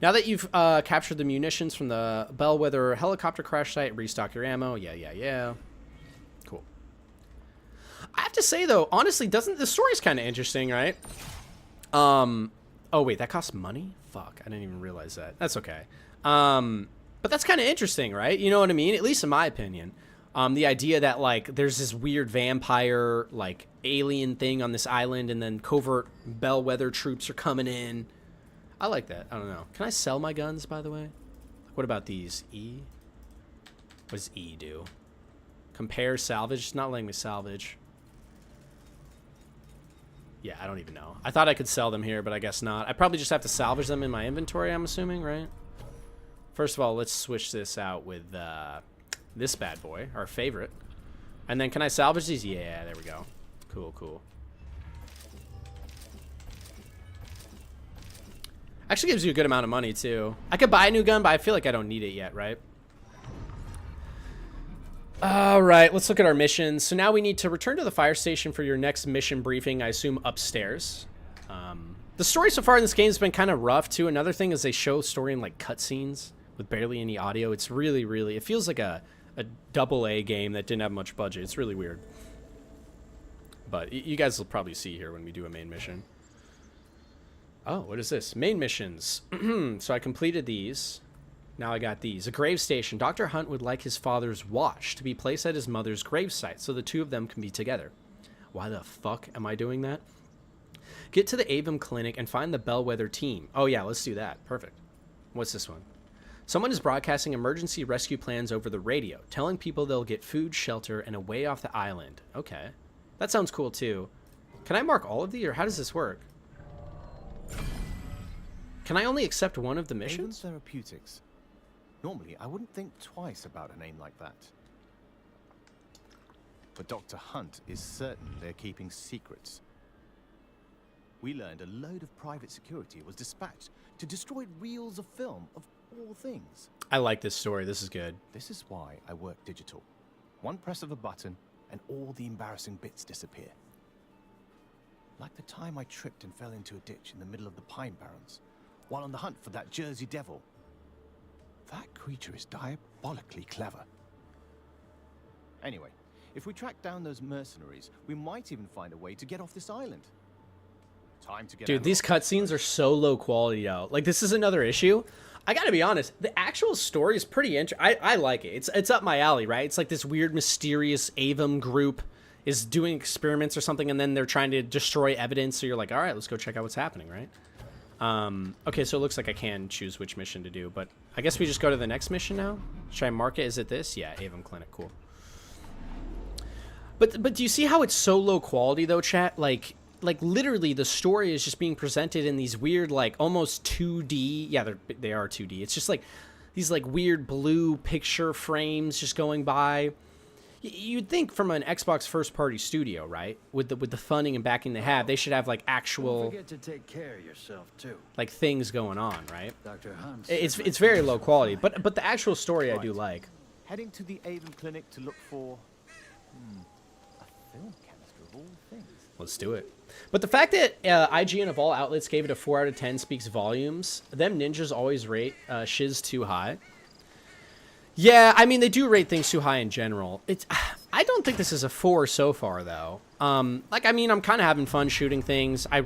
Speaker 1: Now that you've captured the munitions from the Bellwether helicopter crash site, restock your ammo. Yeah. Cool. I have to say, though, honestly, the story's kind of interesting, right? Oh, wait, that costs money? Fuck, I didn't even realize that. That's okay. But that's kind of interesting, right? You know what I mean? At least in my opinion. The idea that, like, there's this weird vampire, like, alien thing on this island, and then covert Bellwether troops are coming in. I like that. I don't know. Can I sell my guns, by the way? What about these? E? What does E do? Compare salvage? It's not letting me salvage. Yeah, I don't even know. I thought I could sell them here, but I guess not. I probably just have to salvage them in my inventory, I'm assuming, right? First of all, let's switch this out with this bad boy, our favorite. And then can I salvage these? Yeah, there we go. Cool. Actually gives you a good amount of money, too. I could buy a new gun, but I feel like I don't need it yet, right? Alright, let's look at our missions. So now we need to return to the fire station for your next mission briefing, I assume upstairs. The story so far in this game has been kind of rough, too. Another thing is they show story in, like, cutscenes with barely any audio. It's really, it feels like a AA game that didn't have much budget. It's really weird. But you guys will probably see here when we do a main mission. Oh, what is this? Main missions. So I completed these. Now I got these. A grave station. Dr. Hunt would like his father's watch to be placed at his mother's gravesite so the two of them can be together. Why the fuck am I doing that? Get to the Avon Clinic and find the Bellwether team. Oh yeah, let's do that. Perfect. What's this one? Someone is broadcasting emergency rescue plans over the radio, telling people they'll get food, shelter, and a way off the island. Okay. That sounds cool too. Can I mark all of these, or how does this work? Can I only accept one of the missions?
Speaker 2: Avon Therapeutics. Normally, I wouldn't think twice about a name like that. But Dr. Hunt is certain they're keeping secrets. We learned a load of private security was dispatched to destroy reels of film of all things.
Speaker 1: I like this story. This is good.
Speaker 2: This is why I work digital. One press of a button and all the embarrassing bits disappear. Like the time I tripped and fell into a ditch in the middle of the Pine Barrens. while on the hunt for that Jersey Devil. That creature is diabolically clever. Anyway, if we track down those mercenaries, we might even find a way to get off this island. Time to get
Speaker 1: Dude, these cutscenes are so low quality though. Like, this is another issue. I gotta be honest, the actual story is pretty interesting. I like it. It's up my alley, right? It's like this weird, mysterious Avum group is doing experiments or something, and then they're trying to destroy evidence, so you're like, all right, let's go check out what's happening, right? Okay, so it looks like I can choose which mission to do, but I guess we just go to the next mission now? Should I mark it? Is it this? Yeah, Avum Clinic, cool. But do you see how it's so low quality, though, chat? Like literally the story is just being presented in these weird, like, almost 2D. Yeah, they are 2D. It's just like these, like, weird blue picture frames just going by. You'd think from an Xbox first-party studio, right? With the funding and backing they have, they should have, like, actual...
Speaker 3: Don't forget to take care of yourself, too.
Speaker 1: Like, things going on, right?
Speaker 3: Dr. Hunt.
Speaker 1: It's very low quality, but the actual story I do like.
Speaker 2: Heading to the Avon Clinic to look for... a film canister of all things.
Speaker 1: Let's do it. But the fact that IGN of all outlets gave it a 4 out of 10 speaks volumes. Them ninjas always rate shiz too high. Yeah, I mean, they do rate things too high in general. I don't think this is a 4 so far, though. Like, I mean, I'm kind of having fun shooting things. I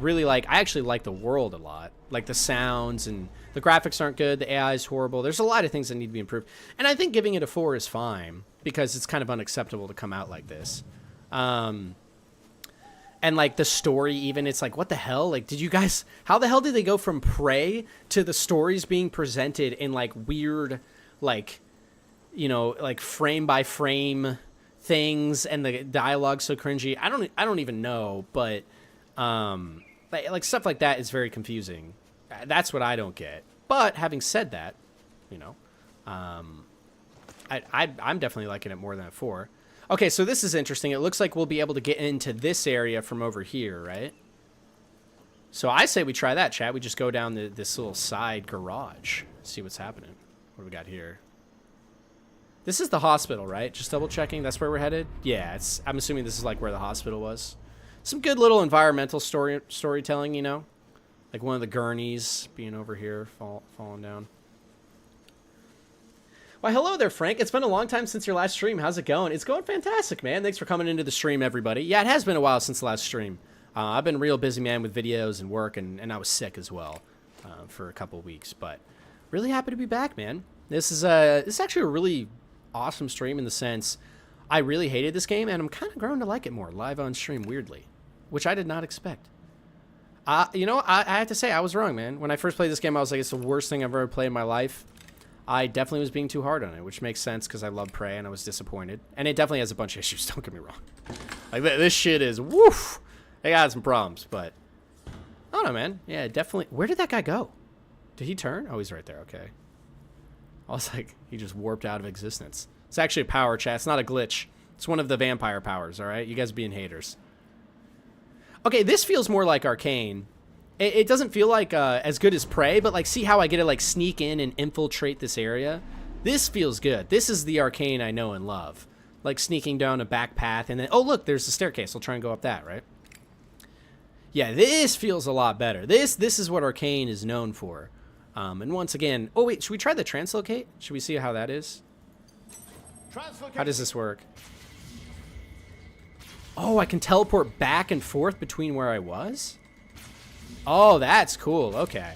Speaker 1: actually like the world a lot. Like, the sounds and the graphics aren't good. The AI is horrible. There's a lot of things that need to be improved. And I think giving it a 4 is fine because it's kind of unacceptable to come out like this. And, like, the story even, it's like, what the hell? Like, how the hell did they go from Prey to the stories being presented in, like, weird, like, you know, like, frame-by-frame things and the dialogue so cringy? I don't even know, but, like, stuff like that is very confusing. That's what I don't get. But, having said that, you know, I'm definitely liking it more than a 4. Okay, so this is interesting. It looks like we'll be able to get into this area from over here, right? So I say we try that, chat. We just go down this little side garage. See what's happening. What do we got here? This is the hospital, right? Just double checking. That's where we're headed? Yeah, I'm assuming this is like where the hospital was. Some good little environmental storytelling, you know? Like one of the gurneys being over here, falling down. Why, hello there, Frank. It's been a long time since your last stream. How's it going? It's going fantastic, man. Thanks for coming into the stream, everybody. Yeah, it has been a while since the last stream. I've been real busy, man, with videos and work, and I was sick as well for a couple of weeks. But really happy to be back, man. This is actually a really awesome stream in the sense I really hated this game, and I'm kind of growing to like it more live on stream, weirdly, which I did not expect. You know, I have to say, I was wrong, man. When I first played this game, I was like, it's the worst thing I've ever played in my life. I definitely was being too hard on it, which makes sense because I love Prey and I was disappointed. And it definitely has a bunch of issues, don't get me wrong. Like, this shit is, woof! They got some problems, but... I don't know, man. Yeah, definitely... Where did that guy go? Did he turn? Oh, he's right there, okay. I was like, he just warped out of existence. It's actually a power, chat. It's not a glitch. It's one of the vampire powers, alright? You guys being haters. Okay, this feels more like Arcane. It doesn't feel like as good as Prey, but like, see how I get to like sneak in and infiltrate this area? This feels good. This is the Arcane I know and love. Like sneaking down a back path and then, oh look, there's the staircase. I'll try and go up that, right? Yeah, this feels a lot better. This is what Arcane is known for. And once again, oh wait, should we try the translocate? Should we see how that is? How does this work? Oh, I can teleport back and forth between where I was? Oh, that's cool. Okay.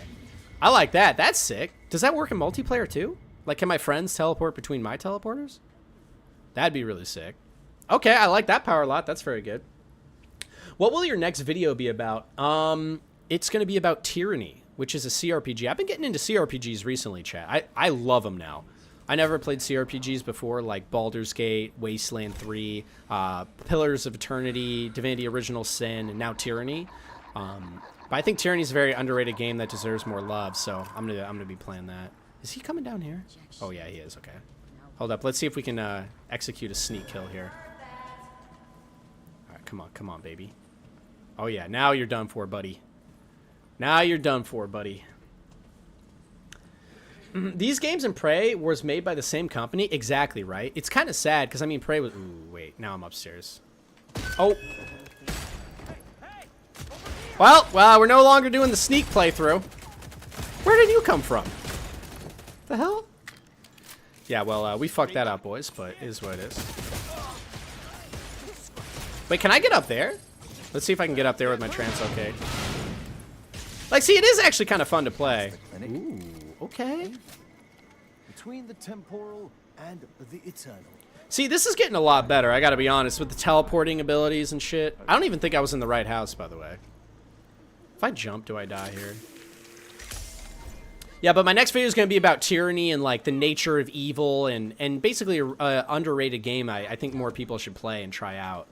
Speaker 1: I like that. That's sick. Does that work in multiplayer too? Like, can my friends teleport between my teleporters? That'd be really sick. Okay, I like that power a lot. That's very good. What will your next video be about? It's going to be about Tyranny, which is a CRPG. I've been getting into CRPGs recently, chat. I love them now. I never played CRPGs before, like Baldur's Gate, Wasteland 3, Pillars of Eternity, Divinity Original Sin, and now Tyranny. But I think Tyranny's a very underrated game that deserves more love, so I'm gonna be playing that. Is he coming down here? Oh yeah, he is. Okay. Hold up. Let's see if we can execute a sneak kill here. All right, come on, baby. Oh yeah, now you're done for, buddy. Now you're done for, buddy. These games in Prey was made by the same company. Exactly right. It's kind of sad because I mean Prey was. Ooh, wait. Now I'm upstairs. Oh. Well, we're no longer doing the sneak playthrough. Where did you come from? The hell? Yeah, well, we fucked that up, boys, but it is what it is. Wait, can I get up there? Let's see if I can get up there with my trance okay. Like, see, it is actually kind of fun to play. Ooh, okay.
Speaker 2: Between the temporal and the eternal.
Speaker 1: See, this is getting a lot better, I gotta be honest, with the teleporting abilities and shit. I don't even think I was in the right house, by the way. If I jump, do I die here? Yeah, but my next video is going to be about tyranny and, like, the nature of evil and basically an underrated game I think more people should play and try out.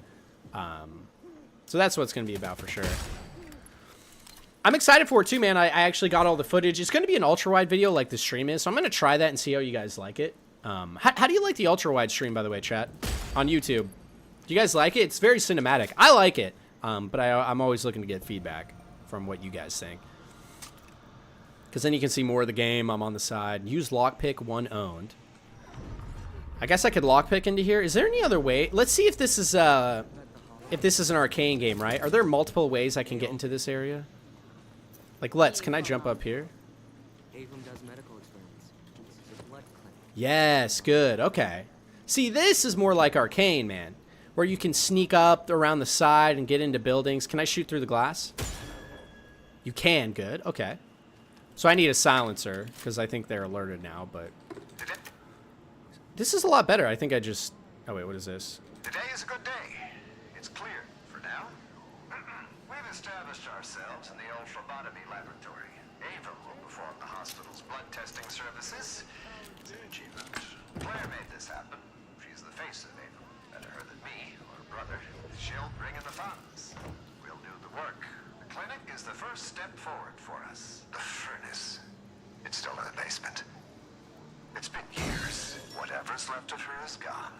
Speaker 1: So that's what it's going to be about for sure. I'm excited for it too, man. I actually got all the footage. It's going to be an ultra-wide video like the stream is, so I'm going to try that and see how you guys like it. How do you like the ultra-wide stream, by the way, chat? On YouTube. Do you guys like it? It's very cinematic. I like it, but I'm always looking to get feedback from what you guys think. Because then you can see more of the game. I'm on the side. Use lockpick 1 owned. I guess I could lockpick into here. Is there any other way? Let's see if this is an arcane game, right? Are there multiple ways I can get into this area? Like, can I jump up here? Yes, good. Okay. See, this is more like arcane, man. Where you can sneak up around the side and get into buildings. Can I shoot through the glass? You can, good. Okay. So I need a silencer, because I think they're alerted now, but... This is a lot better. I think I just... Oh, wait, what is this?
Speaker 4: Today is a good day. It's clear for now. We've established ourselves in the old phlebotomy laboratory. Ava will perform the hospital's blood testing services. It's an achievement. Claire made this happen. She's the face of Ava. Better her than me, or her brother. She'll bring in the funds. We'll do the work. The clinic is the first step forward for us. The furnace. It's still in the basement. It's been years. Whatever's left of her is gone.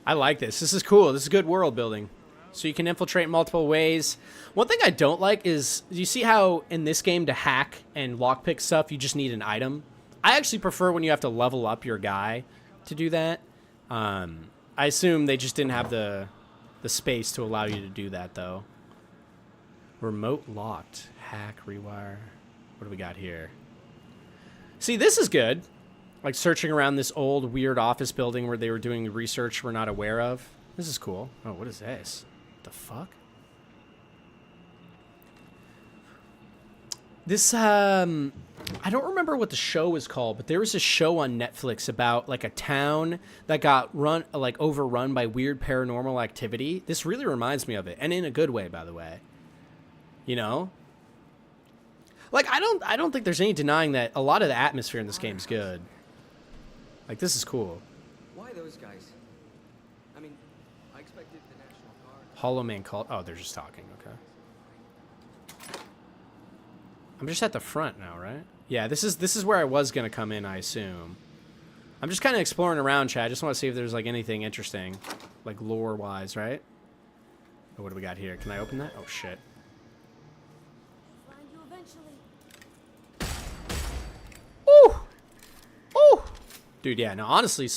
Speaker 1: I like this. This is cool. This is good world building. So you can infiltrate multiple ways. One thing I don't like is, you see how in this game to hack and lockpick stuff, you just need an item? I actually prefer when you have to level up your guy to do that. I assume they just didn't have the space to allow you to do that, though. Remote locked. Hack, rewire. What do we got here? See, this is good. Like searching around this old weird office building where they were doing research we're not aware of. This is cool. Oh, what is this? The fuck? This, I don't remember what the show was called, but there was a show on Netflix about like a town that got overrun by weird paranormal activity. This really reminds me of it, and in a good way, by the way. You know? Like, I don't think there's any denying that a lot of the atmosphere in this game is good. Like, this is cool.
Speaker 5: Why those guys? I mean, I expected the National Guard.
Speaker 1: Hollow Man called. Oh, they're just talking. Okay. I'm just at the front now, right? Yeah, this is where I was gonna come in, I assume. I'm just kind of exploring around, chat. I just want to see if there's like anything interesting, like lore-wise, right? Oh, what do we got here? Can I open that? Oh shit.
Speaker 6: Find you eventually.
Speaker 1: Ooh! Ooh! Dude, yeah, no, honestly,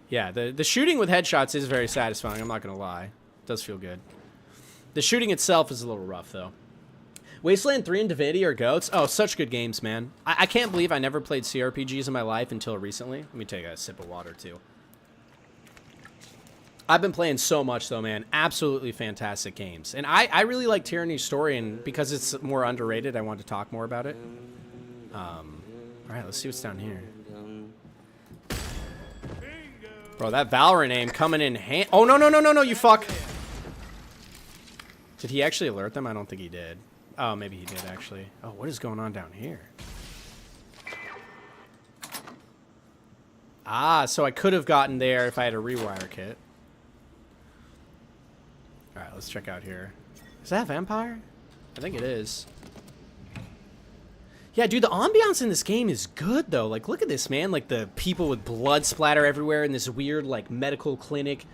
Speaker 1: yeah, the shooting with headshots is very satisfying, I'm not gonna lie. It does feel good. The shooting itself is a little rough, though. Wasteland 3 and Divinity are goats. Oh, such good games, man. I can't believe I never played CRPGs in my life until recently. Let me take a sip of water, too. I've been playing so much, though, man. Absolutely fantastic games. And I really like Tyranny's story, and because it's more underrated, I want to talk more about it. All right, let's see what's down here. Bro, that Valorant aim coming in hand. Oh, no, you fuck. Did he actually alert them? I don't think he did. Oh, maybe he did, actually. Oh, what is going on down here? Ah, so I could have gotten there if I had a rewire kit. All right, let's check out here. Is that a vampire? I think it is. Yeah, dude, the ambiance in this game is good, though. Like, look at this, man. Like, the people with blood splatter everywhere in this weird, like, medical clinic,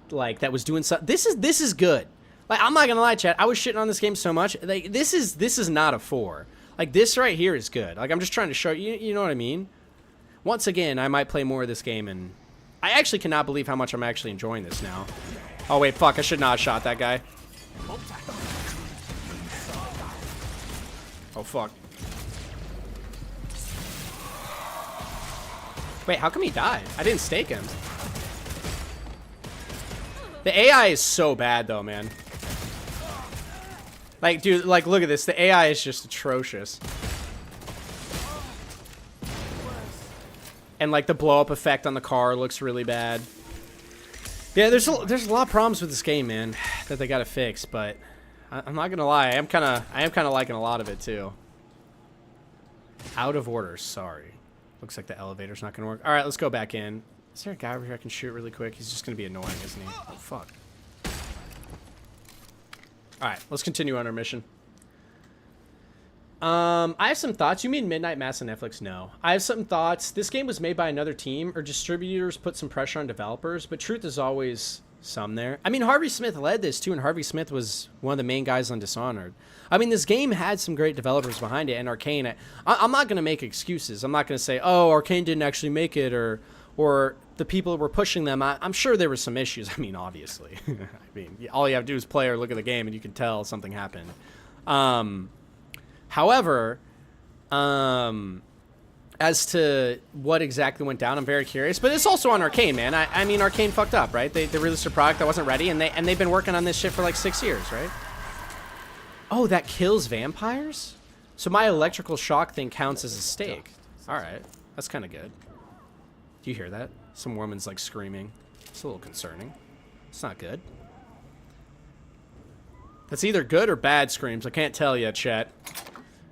Speaker 1: like, that was doing something. This is good. Like, I'm not gonna lie, chat. I was shitting on this game so much. Like, this is not a 4. Like, this right here is good. Like, I'm just trying to show you, you know what I mean? Once again, I might play more of this game, and I actually cannot believe how much I'm actually enjoying this now. Oh, wait, fuck. I should not have shot that guy. Oh, fuck. Wait, how come he died? I didn't stake him. The AI is so bad, though, man. Like, dude, like, look at this. The AI is just atrocious. And, like, the blow-up effect on the car looks really bad. Yeah, there's a lot of problems with this game, man, that they gotta fix, but I'm not gonna lie. I am kind of liking a lot of it, too. Out of order, sorry. Looks like the elevator's not gonna work. All right, let's go back in. Is there a guy over here I can shoot really quick? He's just gonna be annoying, isn't he? Oh, fuck. All right, let's continue on our mission. I have some thoughts. You mean Midnight Mass on Netflix? No. I have some thoughts. This game was made by another team, or distributors put some pressure on developers, but truth is always some there. I mean, Harvey Smith led this too, and Harvey Smith was one of the main guys on Dishonored. I mean, this game had some great developers behind it, and Arcane, I'm not going to make excuses. I'm not going to say, oh, Arcane didn't actually make it, or the people who were pushing them. I'm sure there were some issues. I mean, obviously. I mean, all you have to do is play or look at the game, and you can tell something happened. However, as to what exactly went down, I'm very curious. But it's also on Arcane, man. I mean, Arcane fucked up, right? They released a product that wasn't ready, and they've been working on this shit for like 6 years, right? Oh, that kills vampires? So my electrical shock thing counts as a stake. All right, that's kind of good. Do you hear that? Some woman's like screaming. It's a little concerning. It's not good. That's either good or bad screams. I can't tell yet, chat.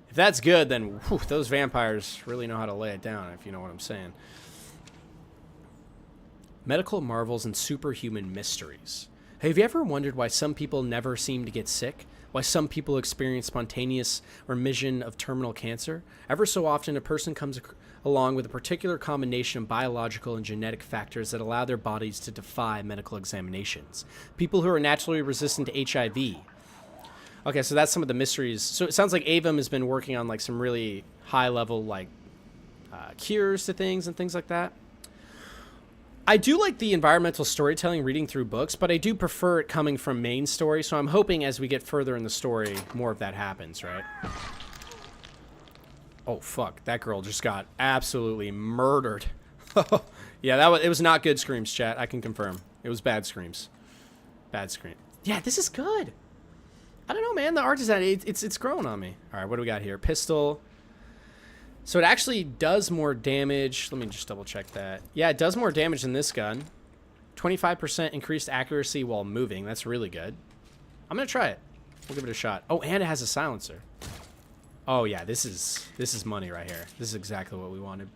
Speaker 1: If that's good, then whew, those vampires really know how to lay it down, if you know what I'm saying. Medical marvels and superhuman mysteries. Have you ever wondered why some people never seem to get sick? Why some people experience spontaneous remission of terminal cancer? Ever so often, a person comes along with a particular combination of biological and genetic factors that allow their bodies to defy medical examinations. People who are naturally resistant to HIV. Okay, so that's some of the mysteries. So it sounds like Avum has been working on like some really high-level like cures to things and things like that. I do like the environmental storytelling reading through books, but I do prefer it coming from main story, so I'm hoping as we get further in the story, more of that happens, right? Oh, fuck. That girl just got absolutely murdered. Yeah, it was not good screams, chat. I can confirm. It was bad screams. Bad scream. Yeah, this is good. I don't know, man. The art design, it's growing on me. All right, what do we got here? Pistol. So it actually does more damage. Let me just double check that. Yeah, it does more damage than this gun. 25% increased accuracy while moving. That's really good. I'm going to try it. We'll give it a shot. Oh, and it has a silencer. Oh, yeah, this is money right here. This is exactly what we wanted.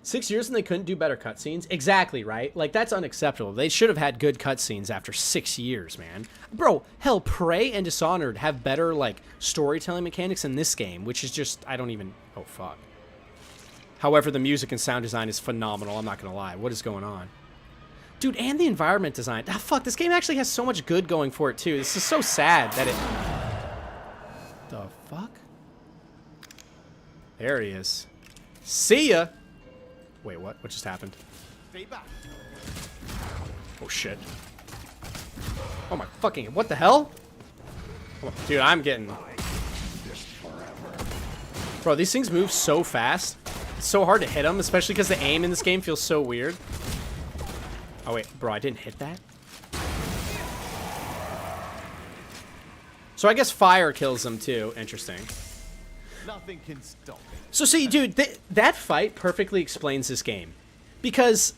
Speaker 1: 6 years and they couldn't do better cutscenes? Exactly, right? Like, that's unacceptable. They should have had good cutscenes after 6 years, man. Bro, hell, Prey and Dishonored have better, like, storytelling mechanics in this game, which is just, I don't even... Oh, fuck. However, the music and sound design is phenomenal, I'm not gonna lie. What is going on? Dude, and the environment design. Ah, fuck, this game actually has so much good going for it, too. This is so sad that it... The fuck? There he is. See ya! Wait, what? What just happened? Oh, shit. Oh, my fucking... What the hell? Oh, dude, I'm getting... Bro, these things move so fast. It's so hard to hit them, especially because the aim in this game feels so weird. Oh, wait. Bro, I didn't hit that? So I guess fire kills them, too. Interesting.
Speaker 2: Nothing can stop me.
Speaker 1: So see, dude, that fight perfectly explains this game. Because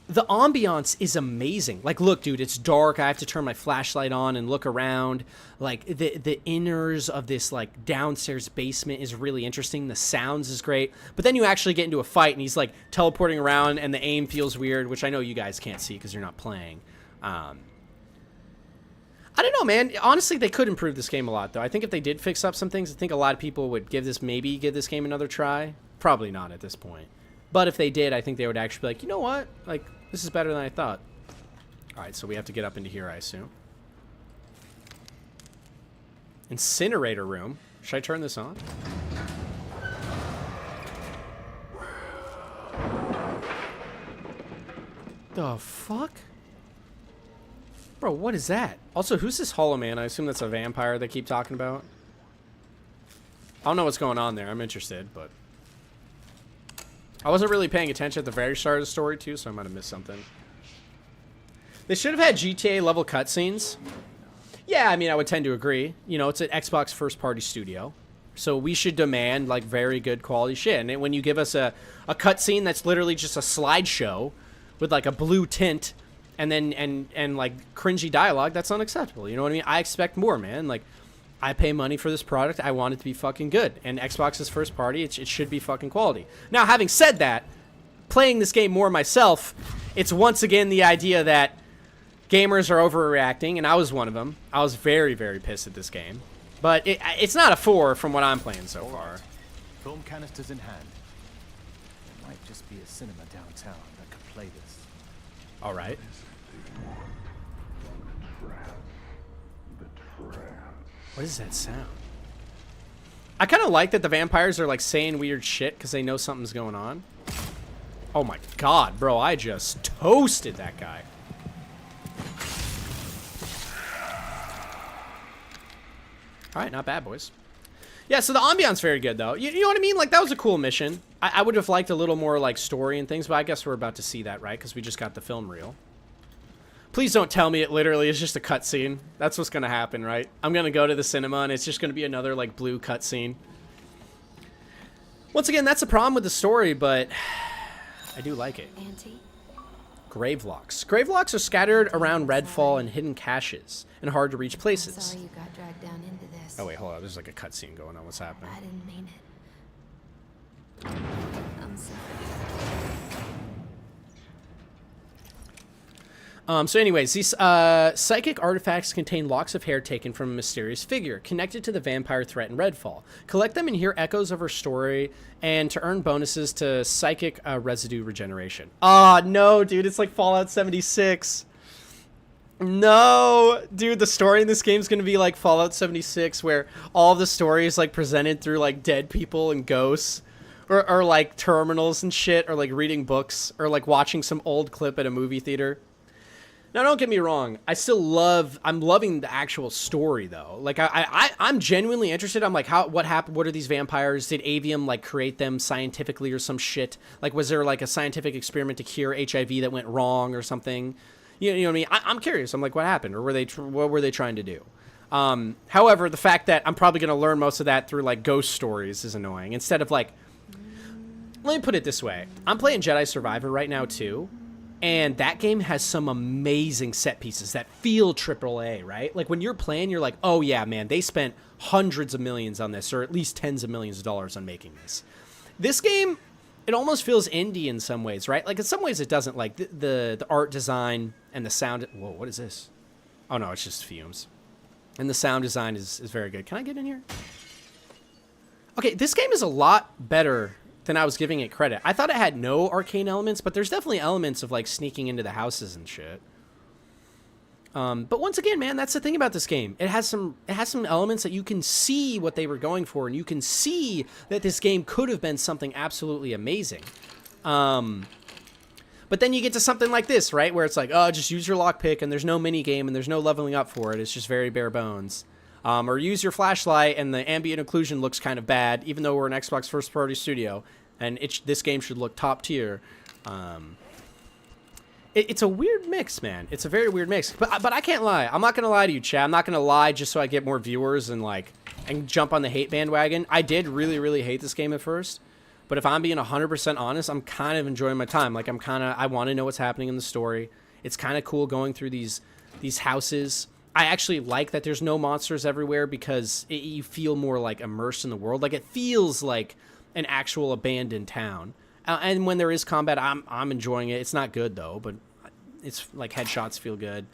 Speaker 1: the ambiance is amazing. Like, look, dude, it's dark. I have to turn my flashlight on and look around. Like, the inners of this, like, downstairs basement is really interesting. The sounds is great. But then you actually get into a fight, and he's, like, teleporting around, and the aim feels weird, which I know you guys can't see because you're not playing. I don't know, man. Honestly, they could improve this game a lot, though. I think if they did fix up some things, I think a lot of people would maybe give this game another try. Probably not at this point. But if they did, I think they would actually be like, you know what? Like, this is better than I thought. All right, so we have to get up into here, I assume. Incinerator room. Should I turn this on? The fuck? Bro, what is that? Also, who's this Hollow Man? I assume that's a vampire they keep talking about. I don't know what's going on there. I'm interested, but... I wasn't really paying attention at the very start of the story, too, so I might have missed something. They should have had GTA-level cutscenes. Yeah, I mean, I would tend to agree. You know, it's an Xbox first-party studio. So we should demand, like, very good quality shit. And when you give us a cutscene that's literally just a slideshow with, like, a blue tint and then, and like, cringy dialogue, that's unacceptable. You know what I mean? I expect more, man. Like, I pay money for this product. I want it to be fucking good. And Xbox's first party, it should be fucking quality. Now, having said that, playing this game more myself, it's once again the idea that gamers are overreacting, and I was one of them. I was very, very pissed at this game. But it's not a 4 from what I'm playing so far.
Speaker 2: Film canisters in hand. There might just be a cinema downtown that could play this.
Speaker 1: All right. What is that sound? I kind of like that the vampires are like saying weird shit because they know something's going on. Oh my god, bro. I just toasted that guy. All right, not bad, boys. Yeah, so the ambiance very good, though. You know what I mean? Like, that was a cool mission. I would have liked a little more, like, story and things, but I guess we're about to see that, right? Because we just got the film reel. Please don't tell me it literally is just a cutscene. That's what's going to happen, right? I'm going to go to the cinema, and it's just going to be another, like, blue cutscene. Once again, that's a problem with the story, but I do like it.
Speaker 6: Auntie?
Speaker 1: Gravelocks. Gravelocks are scattered around Redfall and hidden caches and hard to reach places.
Speaker 6: Sorry you got dragged down into this.
Speaker 1: Oh wait, hold on. There's like a cutscene going on. What's happening?
Speaker 6: I didn't mean it. I'm sorry.
Speaker 1: So anyways, these psychic artifacts contain locks of hair taken from a mysterious figure connected to the vampire threat in Redfall. Collect them and hear echoes of her story and to earn bonuses to psychic residue regeneration. Ah, no, dude, it's like Fallout 76. No, dude, the story in this game is going to be like Fallout 76 where all the story is like presented through like dead people and ghosts or like terminals and shit or like reading books or like watching some old clip at a movie theater. Now, don't get me wrong. I'm loving the actual story, though. Like, I'm genuinely interested. I'm like, what happened? What are these vampires? Did Avium, like, create them scientifically or some shit? Like, was there, like, a scientific experiment to cure HIV that went wrong or something? You know what I mean? I'm curious. I'm like, what happened? Or what were they trying to do? However, the fact that I'm probably going to learn most of that through, like, ghost stories is annoying. Instead of, like, let me put it this way. I'm playing Jedi Survivor right now, too. And that game has some amazing set pieces that feel AAA, right? Like when you're playing, you're like, oh yeah, man, they spent hundreds of millions on this, or at least tens of millions of dollars on making this. This game, it almost feels indie in some ways, right? Like in some ways it doesn't. Like the art design and the sound. Whoa, what is this? Oh no, it's just fumes. And the sound design is very good. Can I get in here? Okay, this game is a lot better than I was giving it credit. I thought it had no arcane elements, but there's definitely elements of like sneaking into the houses and shit. But once again, man, that's the thing about this game. It has some elements that you can see what they were going for, and you can see that this game could have been something absolutely amazing. But then you get to something like this, right, where it's like, oh, just use your lockpick, and there's no mini game, and there's no leveling up for it. It's just very bare bones. Or use your flashlight, and the ambient occlusion looks kind of bad, even though we're an Xbox first-party studio, and this game should look top tier. It's a weird mix, man. It's a very weird mix. But I can't lie. I'm not gonna lie to you, Chad. I'm not gonna lie just so I get more viewers and jump on the hate bandwagon. I did really, really hate this game at first, but if I'm being 100% honest, I'm kind of enjoying my time. Like I want to know what's happening in the story. It's kind of cool going through these houses. I actually like that there's no monsters everywhere because you feel more like immersed in the world. Like it feels like an actual abandoned town. And when there is combat, I'm enjoying it. It's not good though, but it's like headshots feel good.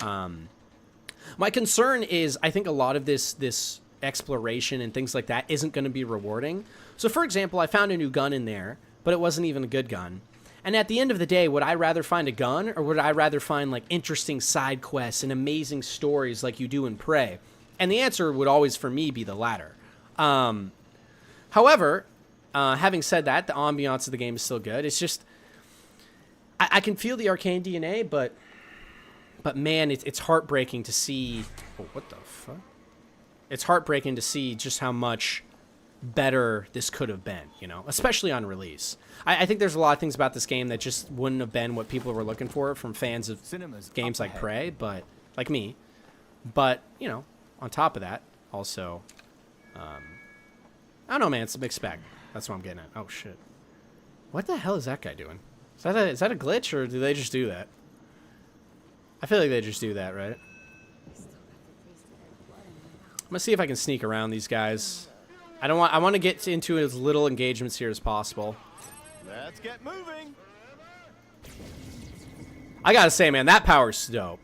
Speaker 1: My concern is I think a lot of this exploration and things like that isn't going to be rewarding. So for example, I found a new gun in there, but it wasn't even a good gun. And at the end of the day, would I rather find a gun or would I rather find like interesting side quests and amazing stories like you do in Prey? And the answer would always for me be the latter. However, having said that, the ambiance of the game is still good. It's just, I can feel the arcane DNA, but man, it's heartbreaking to see. Oh, what the fuck? It's heartbreaking to see just how much better this could have been, you know, especially on release. I think there's a lot of things about this game that just wouldn't have been what people were looking for from fans of
Speaker 2: Cinemas
Speaker 1: games
Speaker 2: up
Speaker 1: like
Speaker 2: ahead.
Speaker 1: Prey, but like me. But, you know, on top of that, also, I don't know, man, it's a mixed bag. That's what I'm getting at. Oh, shit. What the hell is that guy doing? Is that a glitch, or do they just do that? I feel like they just do that, right? I'm gonna see if I can sneak around these guys. I want to get into as little engagements here as possible.
Speaker 2: Let's get moving.
Speaker 1: I gotta say, man, that power's dope.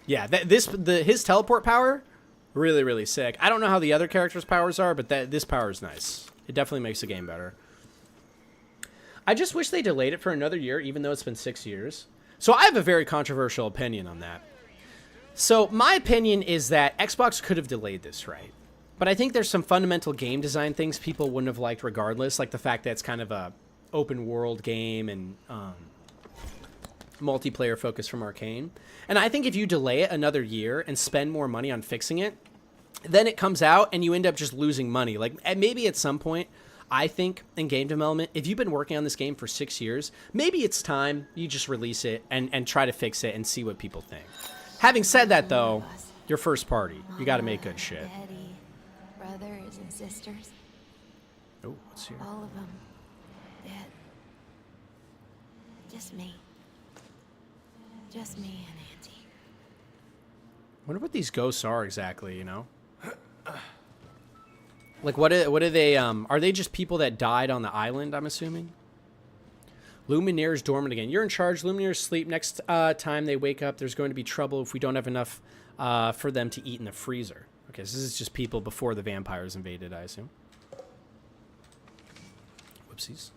Speaker 1: Yeah, his teleport power, really, really sick. I don't know how the other characters' powers are, but this power is nice. It definitely makes the game better. I just wish they delayed it for another year, even though it's been 6 years. So I have a very controversial opinion on that. So my opinion is that Xbox could have delayed this, right? But I think there's some fundamental game design things people wouldn't have liked regardless, like the fact that it's kind of a open world game and multiplayer focus from Arcane. And I think if you delay it another year and spend more money on fixing it, then it comes out and you end up just losing money. Like maybe at some point, I think in game development, if you've been working on this game for 6 years, maybe it's time you just release it and try to fix it and see what people think. Having said that, though, your first party, you got to make good shit.
Speaker 6: Daddy, brothers and sisters,
Speaker 1: Oh, what's here?
Speaker 6: all of them dead. Just me. Just me and Auntie.
Speaker 1: Wonder what these ghosts are exactly, you know? Like, what are they, are they just people that died on the island, I'm assuming? Lumineers dormant again. You're in charge. Lumineers sleep. Next time they wake up, there's going to be trouble if we don't have enough for them to eat in the freezer. Okay, so this is just people before the vampires invaded, I assume. Whoopsies.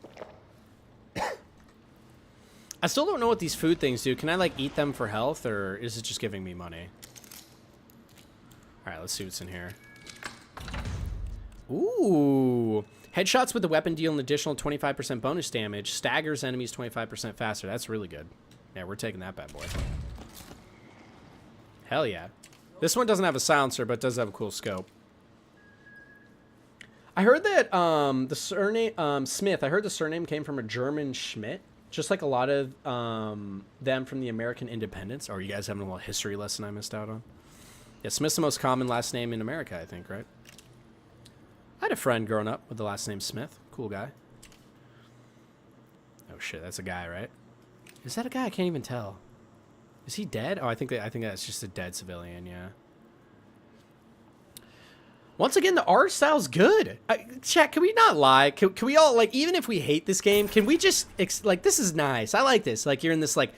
Speaker 1: I still don't know what these food things do. Can I, like, eat them for health, or is it just giving me money? All right, let's see what's in here. Ooh. Headshots with the weapon deal an additional 25% bonus damage. Staggers enemies 25% faster. That's really good. Yeah, we're taking that bad boy. Hell yeah. This one doesn't have a silencer, but does have a cool scope. I heard that the surname Smith, I heard the surname came from a German Schmidt. Just like a lot of them from the American independence. Or are you guys having a little history lesson I missed out on? Yeah, Smith's the most common last name in America, I think, right? I had a friend growing up with the last name Smith. Cool guy. Oh shit, that's a guy, right? Is that a guy? I can't even tell. Is he dead? Oh, I think that's just a dead civilian, yeah. Once again, the art style's good. Chat, can we not lie? Can we all, like, even if we hate this game, can we just, like, this is nice. I like this. Like, you're in this, like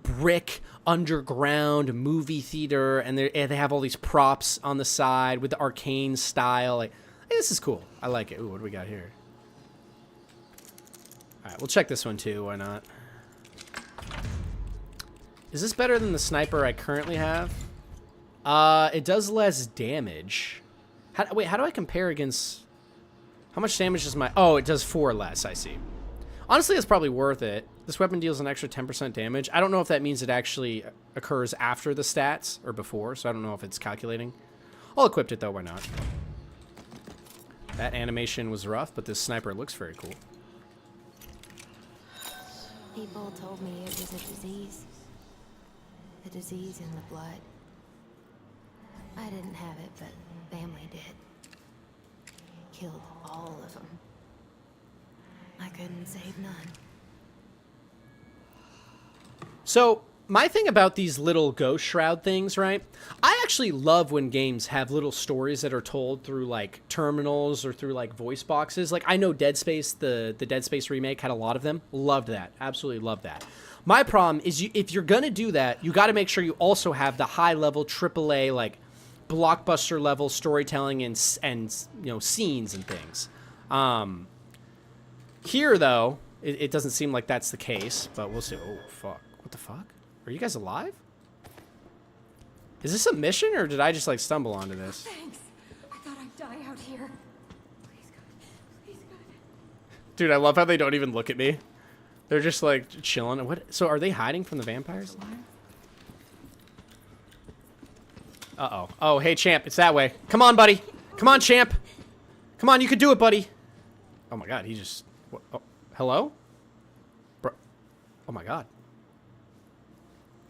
Speaker 1: brick underground movie theater, and they have all these props on the side with the Arcane style. Like, hey, this is cool. I like it. Ooh, what do we got here? All right, we'll check this one too. Why not? Is this better than the sniper I currently have? It does less damage. Wait, how do I compare against... How much damage does my... Oh, it does 4 less, I see. Honestly, it's probably worth it. This weapon deals an extra 10% damage. I don't know if that means it actually occurs after the stats or before, so I don't know if it's calculating. I'll equip it, though. Why not? That animation was rough, but this sniper looks very cool.
Speaker 6: People told me it was a disease. A disease in the blood. I didn't have it, but family did. Killed all of them. I couldn't save none.
Speaker 1: So, my thing about these little ghost shroud things, right? I actually love when games have little stories that are told through, like, terminals or through, like, voice boxes. Like, I know Dead Space, the Dead Space remake had a lot of them. Loved that. Absolutely loved that. My problem is if you're going to do that, you got to make sure you also have the high-level AAA, like, blockbuster-level storytelling and you know, scenes and things. Here, though, it doesn't seem like that's the case, but we'll see. Oh, fuck. What the fuck? Are you guys alive? Is this a mission, or did I just, like, stumble onto this?
Speaker 7: Thanks. I thought I'd die out here. Please, God. Please, God.
Speaker 1: Dude, I love how they don't even look at me. They're just, like, chilling. What? So are they hiding from the vampires? Uh-oh. Oh, hey, champ. It's that way. Come on, buddy. Come on, champ. Come on, you can do it, buddy. Oh my god, he just... What? Oh, hello? Bro. Oh my god.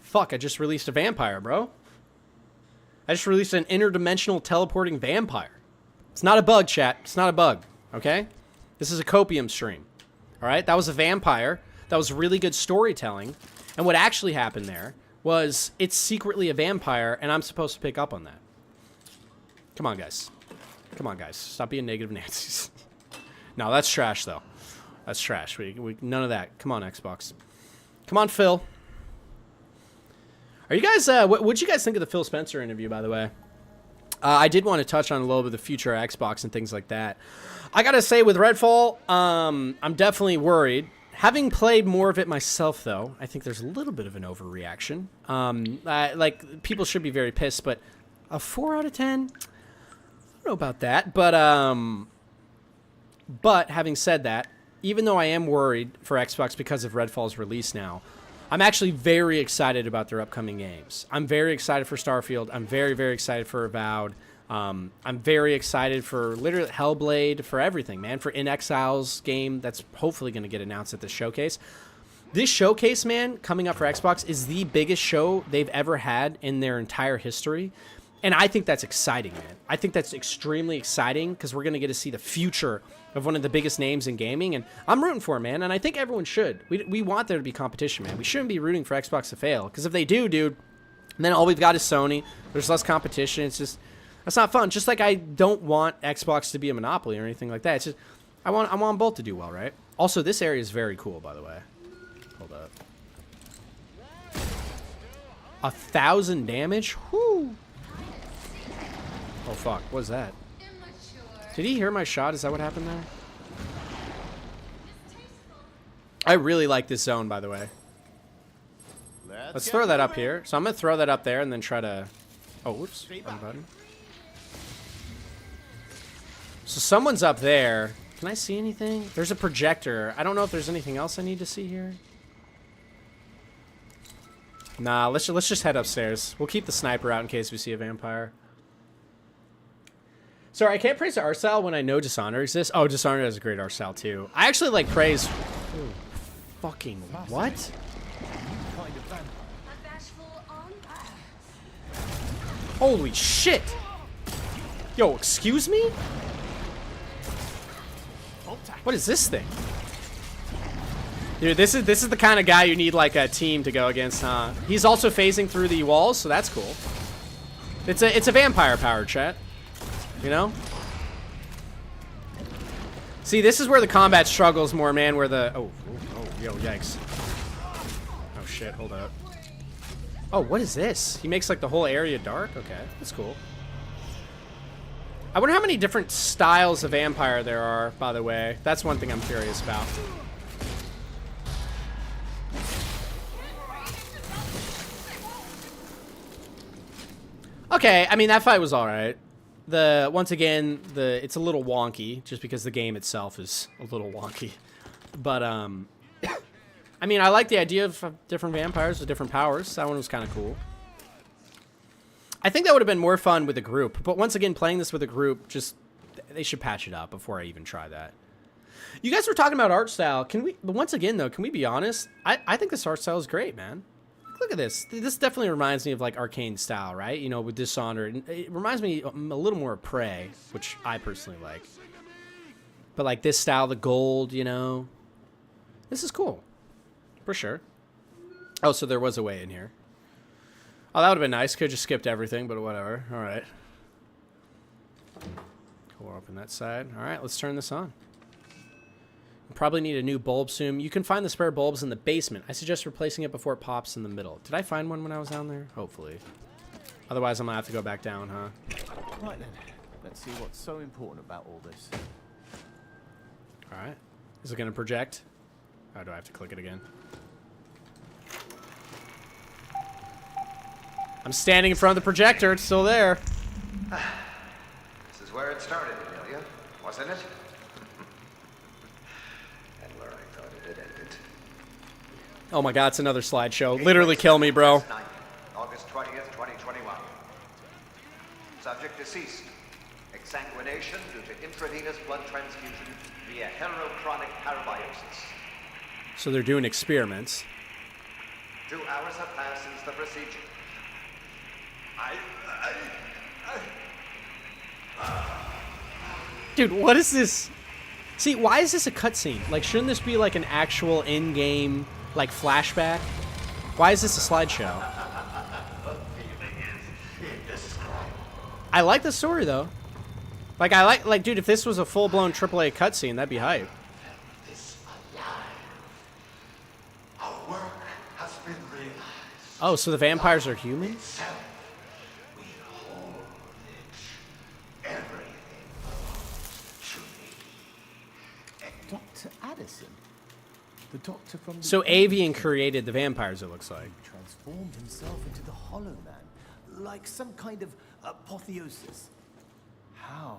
Speaker 1: Fuck, I just released a vampire, bro. I just released an interdimensional teleporting vampire. It's not a bug, chat. It's not a bug, okay? This is a copium stream. Alright, that was a vampire. That was really good storytelling. And what actually happened there was it's secretly a vampire, and I'm supposed to pick up on that. Come on, guys. Come on, guys. Stop being negative Nancy's. No, that's trash, though. That's trash. We none of that. Come on, Xbox. Come on, Phil. Are you guys, what'd you guys think of the Phil Spencer interview, by the way? I did want to touch on a little bit of the future of Xbox and things like that. I gotta say, with Redfall, I'm definitely worried. Having played more of it myself, though, I think there's a little bit of an overreaction. Like, people should be very pissed, but a 4 out of 10? I don't know about that. But having said that, even though I am worried for Xbox because of Redfall's release now, I'm actually very excited about their upcoming games. I'm very excited for Starfield. I'm very, very excited for Avowed. I'm very excited for literally Hellblade, for everything, man. For In Exile's game that's hopefully going to get announced at this showcase. This showcase, man, coming up for Xbox is the biggest show they've ever had in their entire history. And I think that's exciting, man. I think that's extremely exciting because we're going to get to see the future of one of the biggest names in gaming. And I'm rooting for it, man. And I think everyone should. We want there to be competition, man. We shouldn't be rooting for Xbox to fail. Because if they do, dude, then all we've got is Sony. There's less competition. It's just... That's not fun. Just like I don't want Xbox to be a monopoly or anything like that. It's just I want both to do well, right? Also, this area is very cool, by the way. Hold up. 1,000 damage? Whoo! Oh fuck! What was that? Did he hear my shot? Is that what happened there? I really like this zone, by the way. Let's throw that up here. So I'm gonna throw that up there and then try to. Oh, whoops! Wrong button. So someone's up there. Can I see anything? There's a projector. I don't know if there's anything else I need to see here. Nah, let's just head upstairs. We'll keep the sniper out in case we see a vampire. Sorry, I can't praise the art style when I know Dishonor exists. Oh, Dishonor has a great art style too. I actually like praise. Ooh, fucking what? Holy shit! Yo, excuse me? What is this thing? Dude, this is the kind of guy you need like a team to go against, huh? He's also phasing through the walls, so that's cool. It's a vampire power, chat. You know? See, this is where the combat struggles more, man, where the oh, yo, yikes. Oh shit, hold up. Oh, what is this? He makes like the whole area dark? Okay, that's cool. I wonder how many different styles of vampire there are, by the way. That's one thing I'm curious about. Okay, I mean, that fight was alright. Once again, it's a little wonky, just because the game itself is a little wonky. But, I mean, I like the idea of different vampires with different powers. That one was kind of cool. I think that would have been more fun with a group, but once again, playing this with a group, just they should patch it up before I even try that. You guys were talking about art style. But once again, though, can we be honest? I think this art style is great, man. Look at this. This definitely reminds me of like Arcane style, right? You know, with Dishonored. It reminds me a little more of Prey, which I personally like. But like this style, the gold, you know. This is cool. For sure. Oh, so there was a way in here. Oh, that would have been nice. Could have just skipped everything, but whatever. All right. We'll open that side. All right, let's turn this on. We'll probably need a new bulb soon. You can find the spare bulbs in the basement. I suggest replacing it before it pops in the middle. Did I find one when I was down there? Hopefully. Otherwise, I'm going to have to go back down, huh?
Speaker 2: Right then. Let's see what's so important about all this.
Speaker 1: All right. Is it going to project? Oh, do I have to click it again? I'm standing in front of the projector. It's still there.
Speaker 4: This is where it started, Amelia, wasn't it? And where I thought it had ended.
Speaker 1: Oh my god, it's another slideshow. Literally kill me, bro.
Speaker 4: 9th, August 20th, 2021. Subject deceased. Exsanguination due to intravenous blood transfusion via heterochronic parabiosis.
Speaker 1: So they're doing experiments.
Speaker 4: 2 hours have passed since the procedure.
Speaker 1: Dude, what is this? See, why is this a cutscene? Like, shouldn't this be like an actual in-game, like, flashback? Why is this a slideshow? I like the story, though. Like, dude, if this was a full-blown AAA cutscene, that'd be hype.
Speaker 4: Our work has been realized.
Speaker 1: Oh, so the vampires are human?
Speaker 4: We hold it. Everything to me.
Speaker 2: Dr. Addison? The doctor from the...
Speaker 1: So Avian created the vampires, it looks like.
Speaker 2: transformed himself into the Hollow Man, like some kind of apotheosis. How?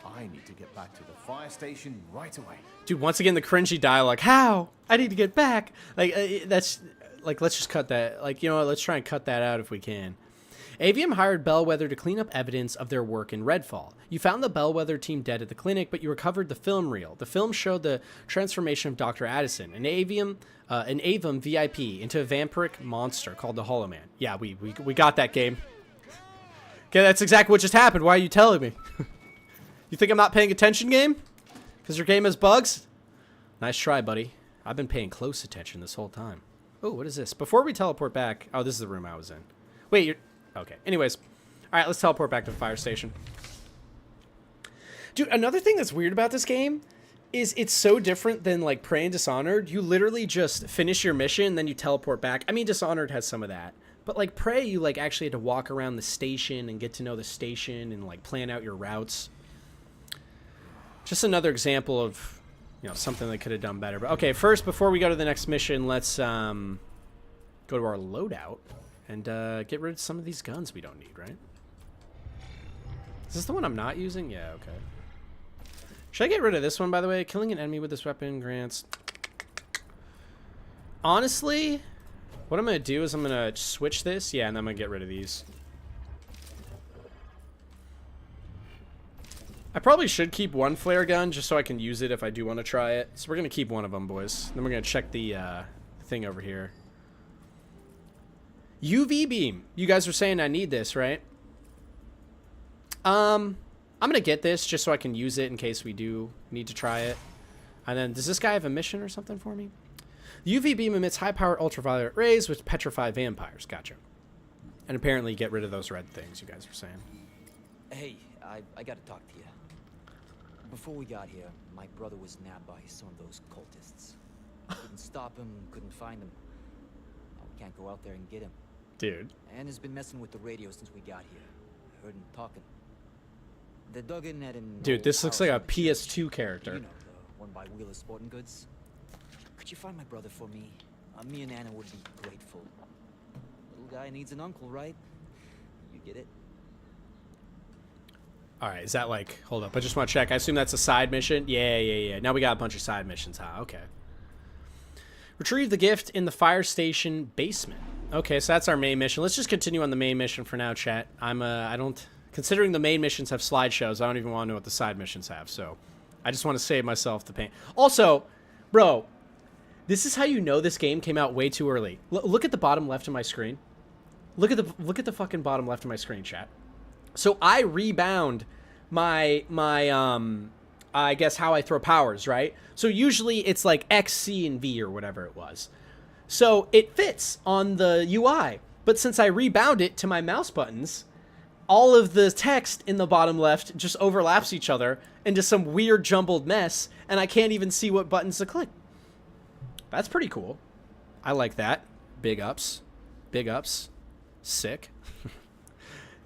Speaker 2: I need to get back to the fire station right away.
Speaker 1: Dude, once again, the cringy dialogue. How? I need to get back. Like, that's... Like, let's just cut that. Like, you know what? Let's try and cut that out if we can. Avium hired Bellwether to clean up evidence of their work in Redfall. You found the Bellwether team dead at the clinic, but you recovered the film reel. The film showed the transformation of Dr. Addison, an Avum VIP, into a vampiric monster called the Hollow Man. Yeah, we got that game. Okay, that's exactly what just happened. Why are you telling me? You think I'm not paying attention, game? Because your game has bugs? Nice try, buddy. I've been paying close attention this whole time. Oh, what is this? Before we teleport back... Oh, this is the room I was in. Wait, you're... Okay. Anyways. All right, let's teleport back to the fire station. Dude, another thing that's weird about this game is it's so different than, like, Prey and Dishonored. You literally just finish your mission, then you teleport back. I mean, Dishonored has some of that. But, like, Prey, you, like, actually had to walk around the station and get to know the station and, like, plan out your routes. Just another example of, you know, something they could have done better. But, okay, first, before we go to the next mission, let's go to our loadout and get rid of some of these guns we don't need, right? Is this the one I'm not using? Yeah, okay. Should I get rid of this one, by the way? Killing an enemy with this weapon grants... Honestly, what I'm going to do is I'm going to switch this. Yeah, and I'm going to get rid of these. I probably should keep one flare gun just so I can use it if I do want to try it. So we're going to keep one of them, boys. Then we're going to check the thing over here. UV beam. You guys were saying I need this, right? I'm going to get this just so I can use it in case we do need to try it. And then, does this guy have a mission or something for me? UV beam emits high-powered ultraviolet rays which petrify vampires. Gotcha. And apparently get rid of those red things you guys were saying.
Speaker 8: Hey, I gotta talk to you. Before we got here, my brother was nabbed by some of those cultists. Couldn't stop him, couldn't find him. I can't go out there and get him.
Speaker 1: Dude.
Speaker 8: And has been messing with the radio since we got here. I heard him talking. They dug in at him.
Speaker 1: Dude, this looks like a PS2 character.
Speaker 8: You know, the one by Wheeler Sporting Goods. Could you find my brother for me? Me and Anna would be grateful. Little guy needs an uncle, right? You get it?
Speaker 1: Alright, is that like... Hold up, I just want to check. I assume that's a side mission? Yeah. Now we got a bunch of side missions, huh? Okay. Retrieve the gift in the fire station basement. Okay, so that's our main mission. Let's just continue on the main mission for now, chat. I don't... Considering the main missions have slideshows, I don't even want to know what the side missions have, so... I just want to save myself the pain. Also, bro... This is how you know this game came out way too early. Look at the bottom left of my screen. Look at the fucking bottom left of my screen, chat. So I rebound my I guess how I throw powers, right? So usually it's like X, C, and V or whatever it was. So it fits on the UI. But since I rebound it to my mouse buttons, all of the text in the bottom left just overlaps each other into some weird jumbled mess, and I can't even see what buttons to click. That's pretty cool. I like that. Big ups. Big ups. Sick.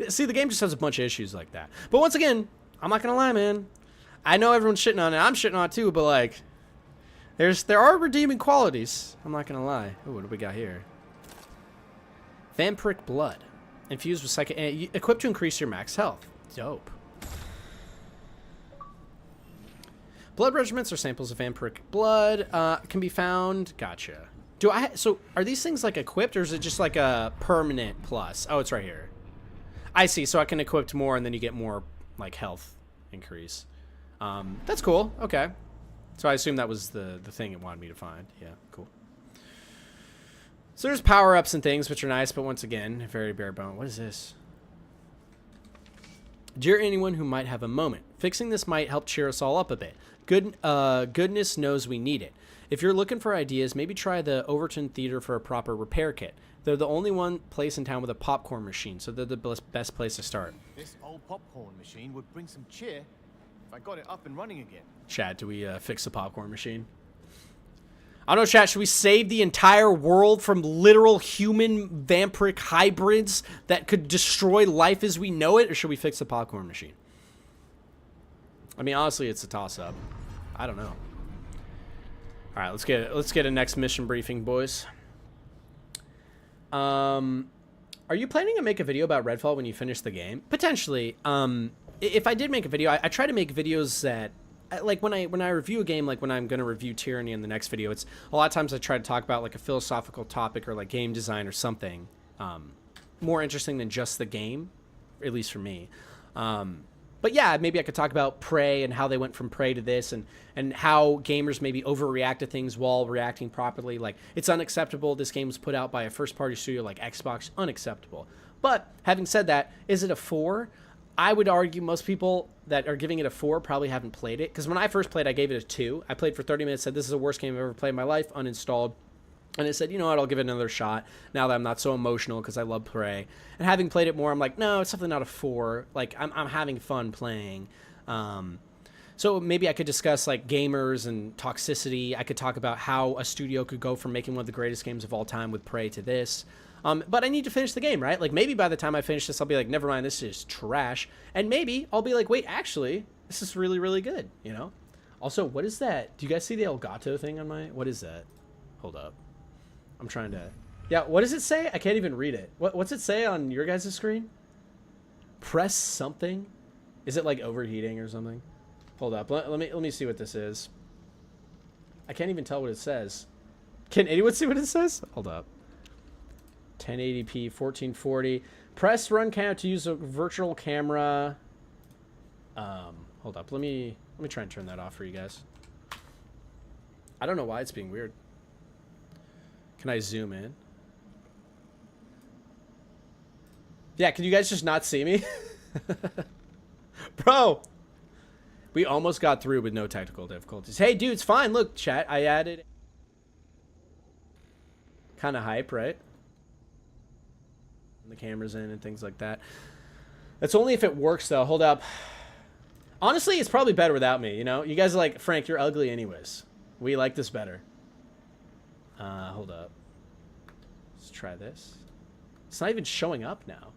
Speaker 1: See, the game just has a bunch of issues like that. But once again, I'm not going to lie, man. I know everyone's shitting on it. I'm shitting on it too, but like, there are redeeming qualities. I'm not going to lie. Ooh, what do we got here? Vampiric blood. Infused with psychic... Equipped to increase your max health. Dope. Blood regiments are samples of vampiric blood. Can be found. Gotcha. So are these things like equipped or is it just like a permanent plus? Oh, it's right here. I see. So I can equip more, and then you get more like health increase. That's cool. Okay. So I assume that was the thing it wanted me to find. Yeah, cool. So there's power-ups and things, which are nice, but once again, very bare bone. What is this? Dear anyone who might have a moment, fixing this might help cheer us all up a bit. Goodness knows we need it. If you're looking for ideas, maybe try the Overton Theater for a proper repair kit. They're the only one place in town with a popcorn machine, so they're the best place to start.
Speaker 2: This old popcorn machine would bring some cheer if I got it up and running again.
Speaker 1: Chad, do we fix the popcorn machine? I don't know, chat. Should we save the entire world from literal human vampiric hybrids that could destroy life as we know it, or should we fix the popcorn machine? I mean, honestly, it's a toss-up. I don't know. All right, let's get a next mission briefing, boys. Are you planning to make a video about Redfall when you finish the game? Potentially. If I did make a video, I try to make videos that. Like when I review a game, like when I'm going to review Tyranny in the next video, it's a lot of times I try to talk about like a philosophical topic or like game design or something more interesting than just the game, at least for me. But yeah, maybe I could talk about Prey and how they went from Prey to this, and how gamers maybe overreact to things while reacting properly. Like, it's unacceptable this game was put out by a first-party studio like Xbox. Unacceptable. But having said that, is it a 4? I would argue most people that are giving it a 4 probably haven't played it. Because when I first played, I gave it a 2. I played for 30 minutes, said this is the worst game I've ever played in my life, uninstalled. And I said, you know what, I'll give it another shot now that I'm not so emotional because I love Prey. And having played it more, I'm like, no, it's definitely not a 4. Like, I'm having fun playing. So maybe I could discuss, like, gamers and toxicity. I could talk about how a studio could go from making one of the greatest games of all time with Prey to this. But I need to finish the game, right? Like, maybe by the time I finish this, I'll be like, never mind, this is trash. And maybe I'll be like, wait, actually, this is really, really good, you know? Also, what is that? Do you guys see the Elgato thing on my... What is that? Hold up. I'm trying to... Yeah, what does it say? I can't even read it. What's it say on your guys' screen? Press something? Is it, like, overheating or something? Hold up. Let me see what this is. I can't even tell what it says. Can anyone see what it says? Hold up. 1080p, 1440. Press run cam to use a virtual camera. Hold up. Let me try and turn that off for you guys. I don't know why it's being weird. Can I zoom in? Yeah, can you guys just not see me? Bro! We almost got through with no technical difficulties. Hey, dude, it's fine. Look, chat, I added... Kind of hype, right? The camera's in and things like that. That's only if it works, though. Hold up. Honestly, it's probably better without me, you know? You guys are like, Frank, you're ugly anyways. We like this better. Hold up. Let's try this. It's not even showing up now.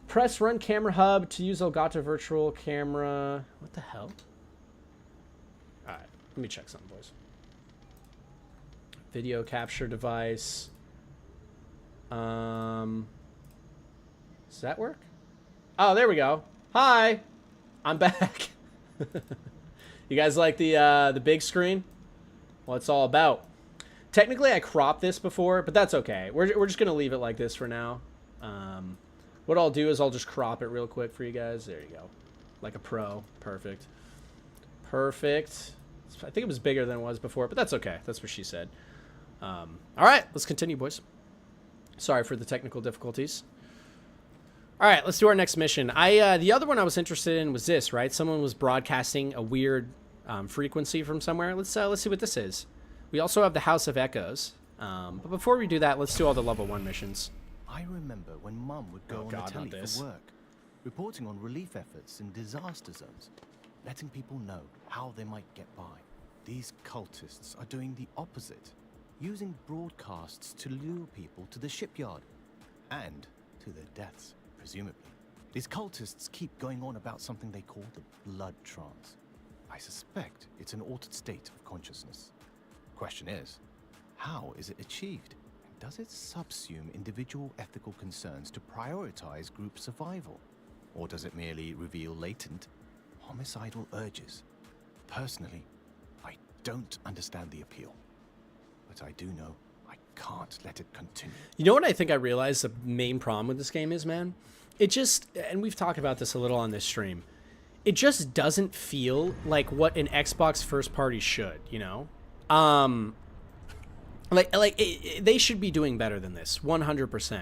Speaker 1: Press run camera hub to use Elgato virtual camera. What the hell? Alright, let me check something, boys. Video capture device. Does that work? Oh, there we go. Hi, I'm back. You guys like the big screen? Well, it's all about. Technically, I cropped this before, but that's okay. We're just gonna leave it like this for now. What I'll do is I'll just crop it real quick for you guys. There you go, like a pro. Perfect. Perfect. I think it was bigger than it was before, but that's okay. That's what she said. All right, let's continue, boys. Sorry for the technical difficulties. All right, let's do our next mission. The other one I was interested in was this, right? Someone was broadcasting a weird frequency from somewhere. Let's see what this is. We also have the House of Echoes. But before we do that, let's do all the level 1 missions.
Speaker 2: I remember when Mum would go on the telly for work, reporting on relief efforts in disaster zones, letting people know how they might get by. These cultists are doing the opposite, using broadcasts to lure people to the shipyard and to their deaths, presumably. These cultists keep going on about something they call the blood trance. I suspect it's an altered state of consciousness. Question is, how is it achieved? Does it subsume individual ethical concerns to prioritize group survival? Or does it merely reveal latent, homicidal urges? Personally, I don't understand the appeal. But I do know I can't let it continue.
Speaker 1: You know what I think I realized the main problem with this game is, man? It just, and we've talked about this a little on this stream, it just doesn't feel like what an Xbox first party should, you know? They should be doing better than this, 100%.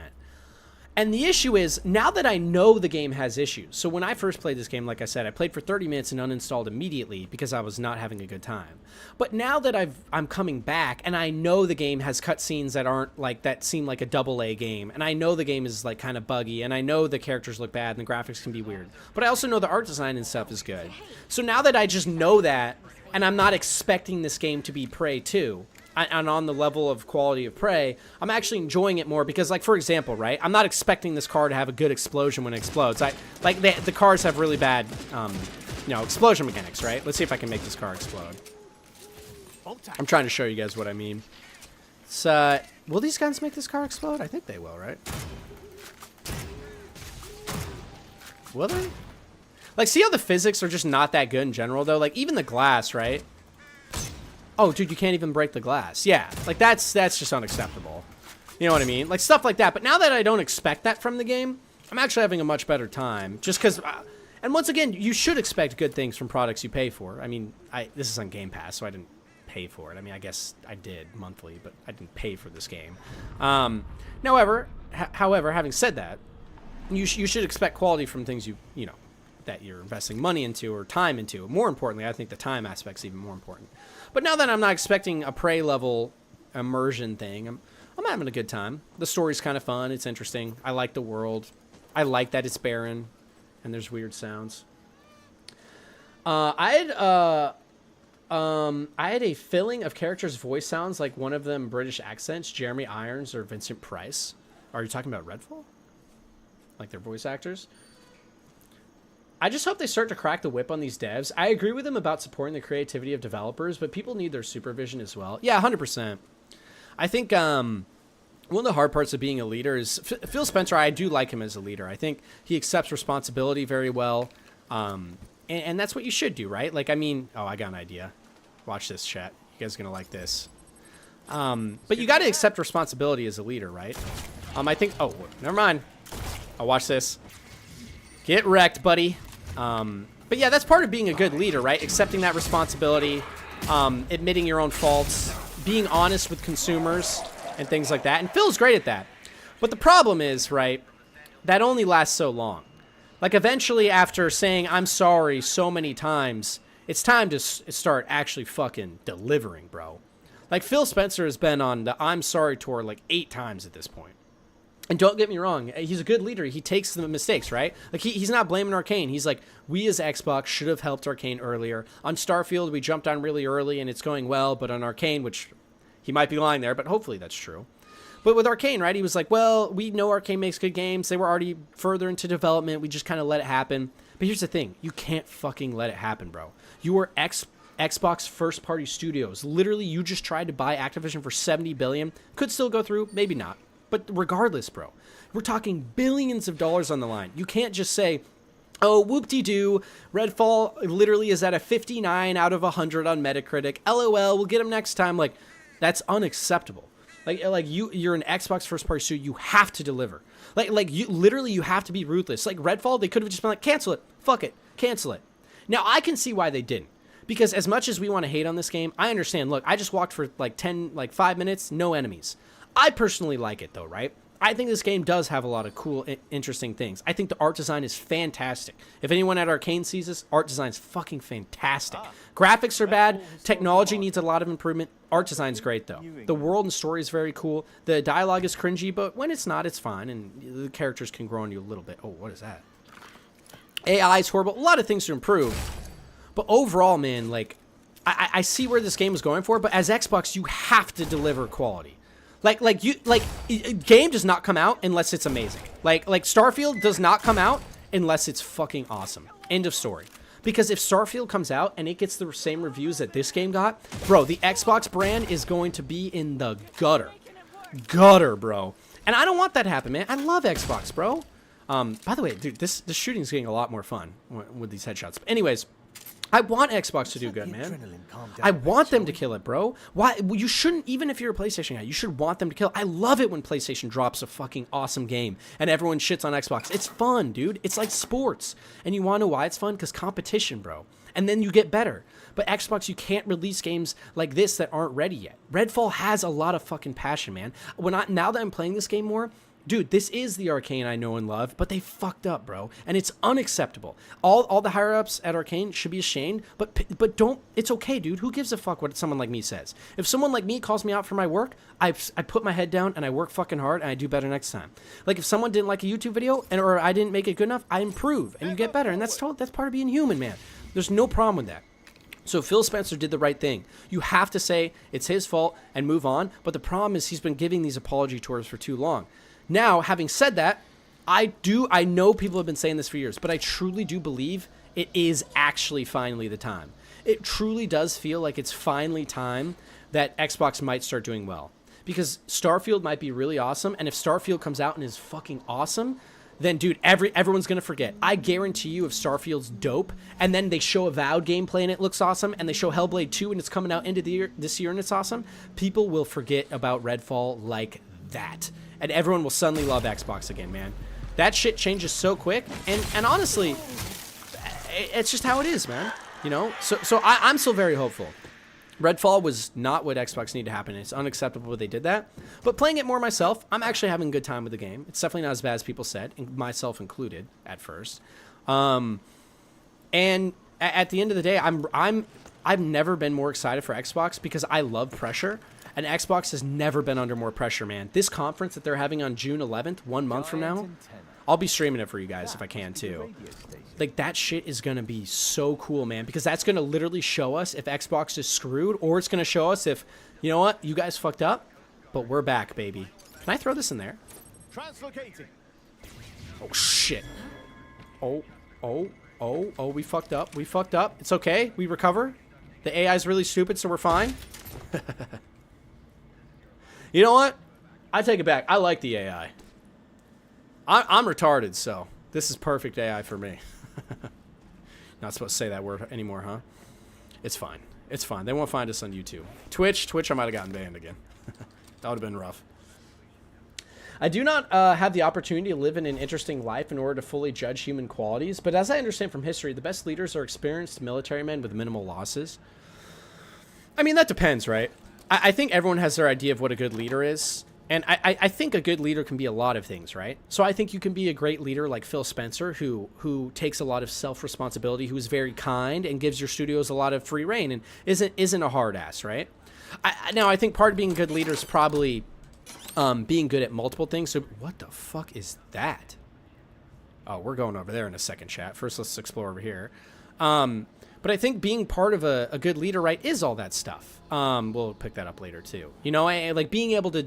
Speaker 1: And the issue is, now that I know the game has issues, so when I first played this game, like I said, I played for 30 minutes and uninstalled immediately because I was not having a good time. But now that I'm coming back and I know the game has cutscenes that aren't like, that seem like a AA game, and I know the game is like kind of buggy, and I know the characters look bad and the graphics can be weird, but I also know the art design and stuff is good. So now that I just know that, and I'm not expecting this game to be Prey 2, and on the level of quality of Prey, I'm actually enjoying it more because, like, for example, right, I'm not expecting this car to have a good explosion when it explodes. The cars have really bad, explosion mechanics, right? Let's see if I can make this car explode. I'm trying to show you guys what I mean. So, will these guns make this car explode? I think they will, right? Will they? Like, see how the physics are just not that good in general, though? Like, even the glass, right? Oh, dude, you can't even break the glass. Yeah, like, that's just unacceptable. You know what I mean? Like, stuff like that. But now that I don't expect that from the game, I'm actually having a much better time. Just because... and once again, you should expect good things from products you pay for. I mean, this is on Game Pass, so I didn't pay for it. I mean, I guess I did monthly, but I didn't pay for this game. However, having said that, you should expect quality from things that you're investing money into or time into. More importantly, I think the time aspect's even more important. But now that I'm not expecting a Prey level immersion thing, I'm having a good time. The story's kind of fun. It's interesting. I like the world. I like that it's barren and there's weird sounds. I had a filling of characters' voice sounds like one of them British accents, Jeremy Irons or Vincent Price. Are you talking about Redfall? Like their voice actors? I just hope they start to crack the whip on these devs. I agree with them about supporting the creativity of developers, but people need their supervision as well. Yeah, 100%. I think one of the hard parts of being a leader is Phil Spencer. I do like him as a leader. I think he accepts responsibility very well. And that's what you should do, right? Like, I mean, oh, I got an idea. Watch this, chat. You guys are going to like this. But you got to accept responsibility as a leader, right? I think, oh, never mind. I'll watch this. Get wrecked, buddy. But yeah, that's part of being a good leader, right? Accepting that responsibility, admitting your own faults, being honest with consumers and things like that. And Phil's great at that. But the problem is, right, that only lasts so long. Like eventually after saying I'm sorry so many times, it's time to start actually fucking delivering, bro. Like Phil Spencer has been on the I'm sorry tour like 8 times at this point. And don't get me wrong, he's a good leader. He takes the mistakes, right? Like, he's not blaming Arcane. He's like, we as Xbox should have helped Arcane earlier. On Starfield, we jumped on really early and it's going well. But on Arcane, which he might be lying there, but hopefully that's true. But with Arcane, right, he was like, well, we know Arcane makes good games. They were already further into development. We just kind of let it happen. But here's the thing. You can't fucking let it happen, bro. You are Xbox first-party studios. Literally, you just tried to buy Activision for $70 billion. Could still go through, maybe not. But regardless, bro, we're talking billions of dollars on the line. You can't just say, oh, whoop-de-doo, Redfall literally is at a 59 out of 100 on Metacritic. LOL, we'll get him next time. Like, that's unacceptable. Like you're an Xbox first-party studio. You have to deliver. You have to be ruthless. Like Redfall, they could have just been like, cancel it. Fuck it. Cancel it. Now, I can see why they didn't. Because as much as we want to hate on this game, I understand. Look, I just walked for like 5 minutes, no enemies. I personally like it, though, right? I think this game does have a lot of cool, interesting things. I think the art design is fantastic. If anyone at Arcane sees this, art design is fucking fantastic. Graphics are bad. Technology needs a lot of improvement. Art design's great, though. The world and story is very cool. The dialogue is cringy, but when it's not, it's fine. And the characters can grow on you a little bit. Oh, what is that? AI is horrible. A lot of things to improve. But overall, man, like, I see where this game is going for, but as Xbox, you have to deliver quality. Game does not come out unless it's amazing. Like Starfield does not come out unless it's fucking awesome. End of story. Because if Starfield comes out and it gets the same reviews that this game got, bro, the Xbox brand is going to be in the gutter. Gutter, bro. And I don't want that to happen, man. I love Xbox, bro. By the way, dude, this shooting's getting a lot more fun with these headshots. But anyways, I want Xbox to do good, man. I want them to kill it, bro. Why? Well, you shouldn't, even if you're a PlayStation guy, you should want them to kill it. I love it when PlayStation drops a fucking awesome game and everyone shits on Xbox. It's fun, dude. It's like sports. And you want to know why it's fun? Because competition, bro. And then you get better. But Xbox, you can't release games like this that aren't ready yet. Redfall has a lot of fucking passion, man. Now that I'm playing this game more, dude, this is the Arcane I know and love, but they fucked up, bro. And it's unacceptable. All the higher-ups at Arcane should be ashamed, but don't, it's okay, dude. Who gives a fuck what someone like me says? If someone like me calls me out for my work, I put my head down and I work fucking hard and I do better next time. Like if someone didn't like a YouTube video or I didn't make it good enough, I improve and you get better. And that's part of being human, man. There's no problem with that. So Phil Spencer did the right thing. You have to say it's his fault and move on. But the problem is he's been giving these apology tours for too long. Now, having said that, I know people have been saying this for years, but I truly do believe it is actually finally the time. It truly does feel like it's finally time that Xbox might start doing well. Because Starfield might be really awesome, and if Starfield comes out and is fucking awesome, then, dude, everyone's going to forget. I guarantee you if Starfield's dope, and then they show Avowed gameplay and it looks awesome, and they show Hellblade 2 and it's coming out this year and it's awesome, people will forget about Redfall like that. And everyone will suddenly love Xbox again, man. That shit changes so quick, and honestly, it's just how it is, man. You know? So I'm still very hopeful. Redfall was not what Xbox needed to happen. It's unacceptable they did that. But playing it more myself, I'm actually having a good time with the game. It's definitely not as bad as people said, and myself included at first. And at the end of the day, I've never been more excited for Xbox because I love pressure. And Xbox has never been under more pressure, man. This conference that they're having on June 11th, 1 month from now, I'll be streaming it for you guys if I can too. Like, that shit is going to be so cool, man, because that's going to literally show us if Xbox is screwed, or it's going to show us if, you know what, you guys fucked up, but we're back, baby. Can I throw this in there?
Speaker 2: Translocating.
Speaker 1: Oh, shit. Oh, we fucked up. We fucked up. It's okay. We recover. The AI's really stupid, so we're fine. You know what? I take it back. I like the AI. I'm retarded, so this is perfect AI for me. Not supposed to say that word anymore, huh? It's fine. It's fine. They won't find us on YouTube. Twitch, I might have gotten banned again. That would have been rough. I do not have the opportunity to live in an interesting life in order to fully judge human qualities, but as I understand from history, the best leaders are experienced military men with minimal losses. I mean, that depends, right? I think everyone has their idea of what a good leader is. And I think a good leader can be a lot of things, right? So I think you can be a great leader like Phil Spencer, who takes a lot of self-responsibility, who is very kind and gives your studios a lot of free reign and isn't a hard ass, right? Now, I think part of being a good leader is probably being good at multiple things. So what the fuck is that? Oh, we're going over there in a second, chat. First, let's explore over here. But I think being part of a good leader, right, is all that stuff. We'll pick that up later, too. You know, like being able to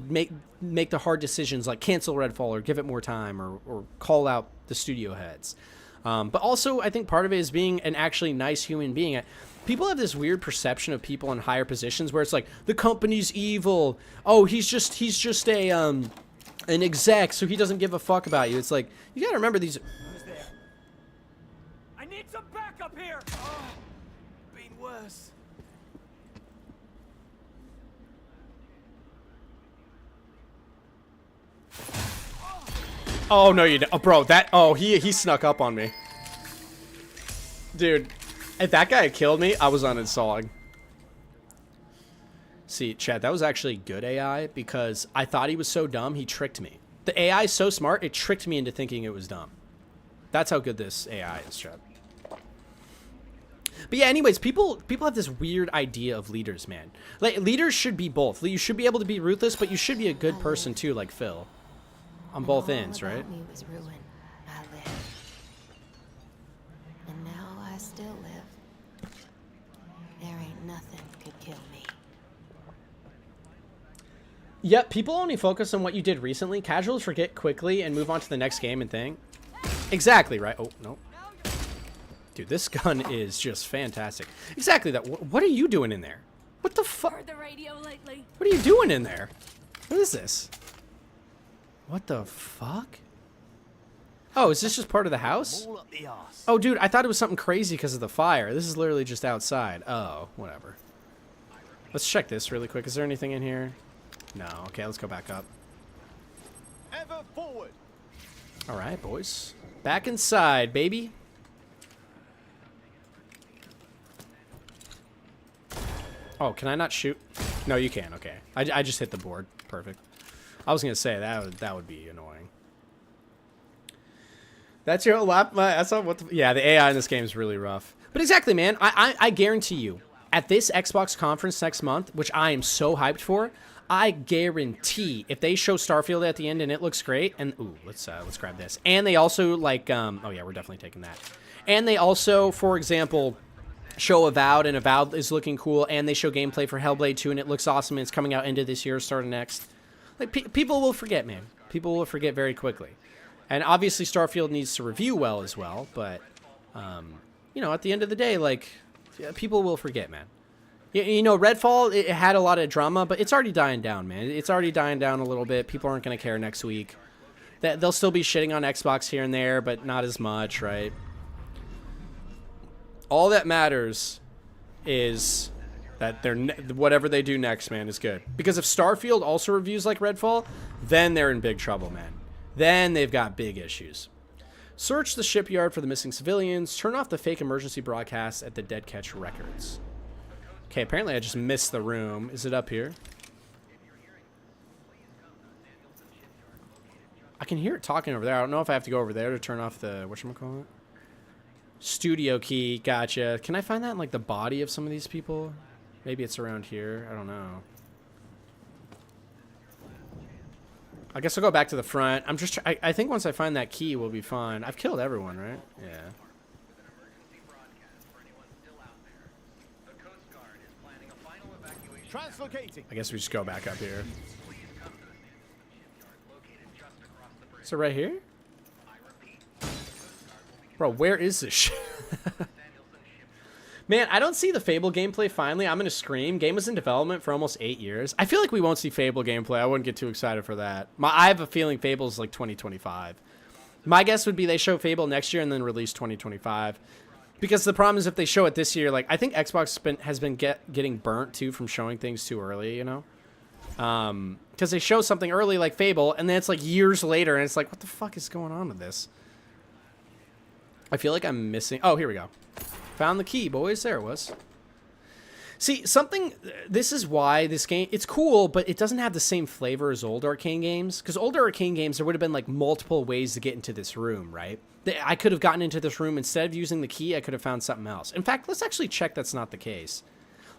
Speaker 1: make the hard decisions, like cancel Redfall or give it more time or call out the studio heads. But also, I think part of it is being an actually nice human being. People have this weird perception of people in higher positions where it's like, the company's evil. Oh, he's just a an exec, so he doesn't give a fuck about you. It's like, you gotta remember these...
Speaker 2: Who's there? I need some backup here! Oh, been worse.
Speaker 1: Oh, no, you don't. Oh, bro, that... Oh, he snuck up on me. Dude, if that guy had killed me, I was uninstalling. See, chat, that was actually good AI because I thought he was so dumb, he tricked me. The AI is so smart, it tricked me into thinking it was dumb. That's how good this AI is, chat. But yeah, anyways, people have this weird idea of leaders, man. Like, leaders should be both. You should be able to be ruthless, but you should be a good person too, like Phil. On both ends, right?
Speaker 6: All about me was ruined. I lived. And now I still live. There ain't nothing could kill me.
Speaker 1: Yep, people only focus on what you did recently. Casuals forget quickly and move on to the next game and thing. Exactly, right? Oh, no. Dude, this gun is just fantastic. Exactly that. What are you doing in there? What the fuck?
Speaker 7: Heard the radio lately.
Speaker 1: What are you doing in there? What is this? What the fuck? Oh, is this just part of the house?
Speaker 2: All up the arse.
Speaker 1: Oh, dude, I thought it was something crazy because of the fire. This is literally just outside. Oh, whatever. Let's check this really quick. Is there anything in here? No. Okay, let's go back up.
Speaker 2: Ever forward.
Speaker 1: All right, boys. Back inside, baby. Oh, can I not shoot? No, you can. Okay. I just hit the board. Perfect. I was going to say, that would be annoying. That's your lap. That's not what the, yeah, the AI in this game is really rough. But exactly, man. I guarantee you, at this Xbox conference next month, which I am so hyped for, I guarantee if they show Starfield at the end and it looks great, and ooh, let's grab this. And they also like, oh yeah, we're definitely taking that. And they also, for example, show Avowed, and Avowed is looking cool, and they show gameplay for Hellblade 2, and it looks awesome, and it's coming out into this year, starting next. Like, people will forget, man. People will forget very quickly. And obviously Starfield needs to review well as well, but, you know, at the end of the day, like, people will forget, man. You know, Redfall, it had a lot of drama, but it's already dying down, man. It's already dying down a little bit. People aren't going to care next week. They'll still be shitting on Xbox here and there, but not as much, right? All that matters is that whatever they do next, man, is good. Because if Starfield also reviews like Redfall, then they're in big trouble, man. Then they've got big issues. Search the shipyard for the missing civilians. Turn off the fake emergency broadcasts at the Dead Catch Records. Okay, apparently I just missed the room. Is it up here? I can hear it talking over there. I don't know if I have to go over there to turn off the, whatchamacallit? Studio key. Gotcha. Can I find that in, like, the body of some of these people? Maybe it's around here. I don't know. I guess I'll go back to the front. I'm just, I think once I find that key, we'll be fine. I've killed everyone, right? Yeah.
Speaker 2: Translocating.
Speaker 1: I guess we just go back up here. So right here? Bro, where is this shit? Man, I don't see the Fable gameplay finally. I'm going to scream. Game was in development for almost 8 years. I feel like we won't see Fable gameplay. I wouldn't get too excited for that. I have a feeling Fable's like 2025. My guess would be they show Fable next year and then release 2025. Because the problem is if they show it this year, like, I think Xbox has been getting burnt, too, from showing things too early, you know? Because they show something early like Fable, and then it's like years later, and it's like, what the fuck is going on with this? I feel like I'm missing... Oh, here we go. Found the key, boys. There it was. See, this is why this game, it's cool, but it doesn't have the same flavor as old Arcane games. Because older Arcane games, there would have been, like, multiple ways to get into this room, right? I could have gotten into this room, instead of using the key, I could have found something else. In fact, let's actually check that's not the case.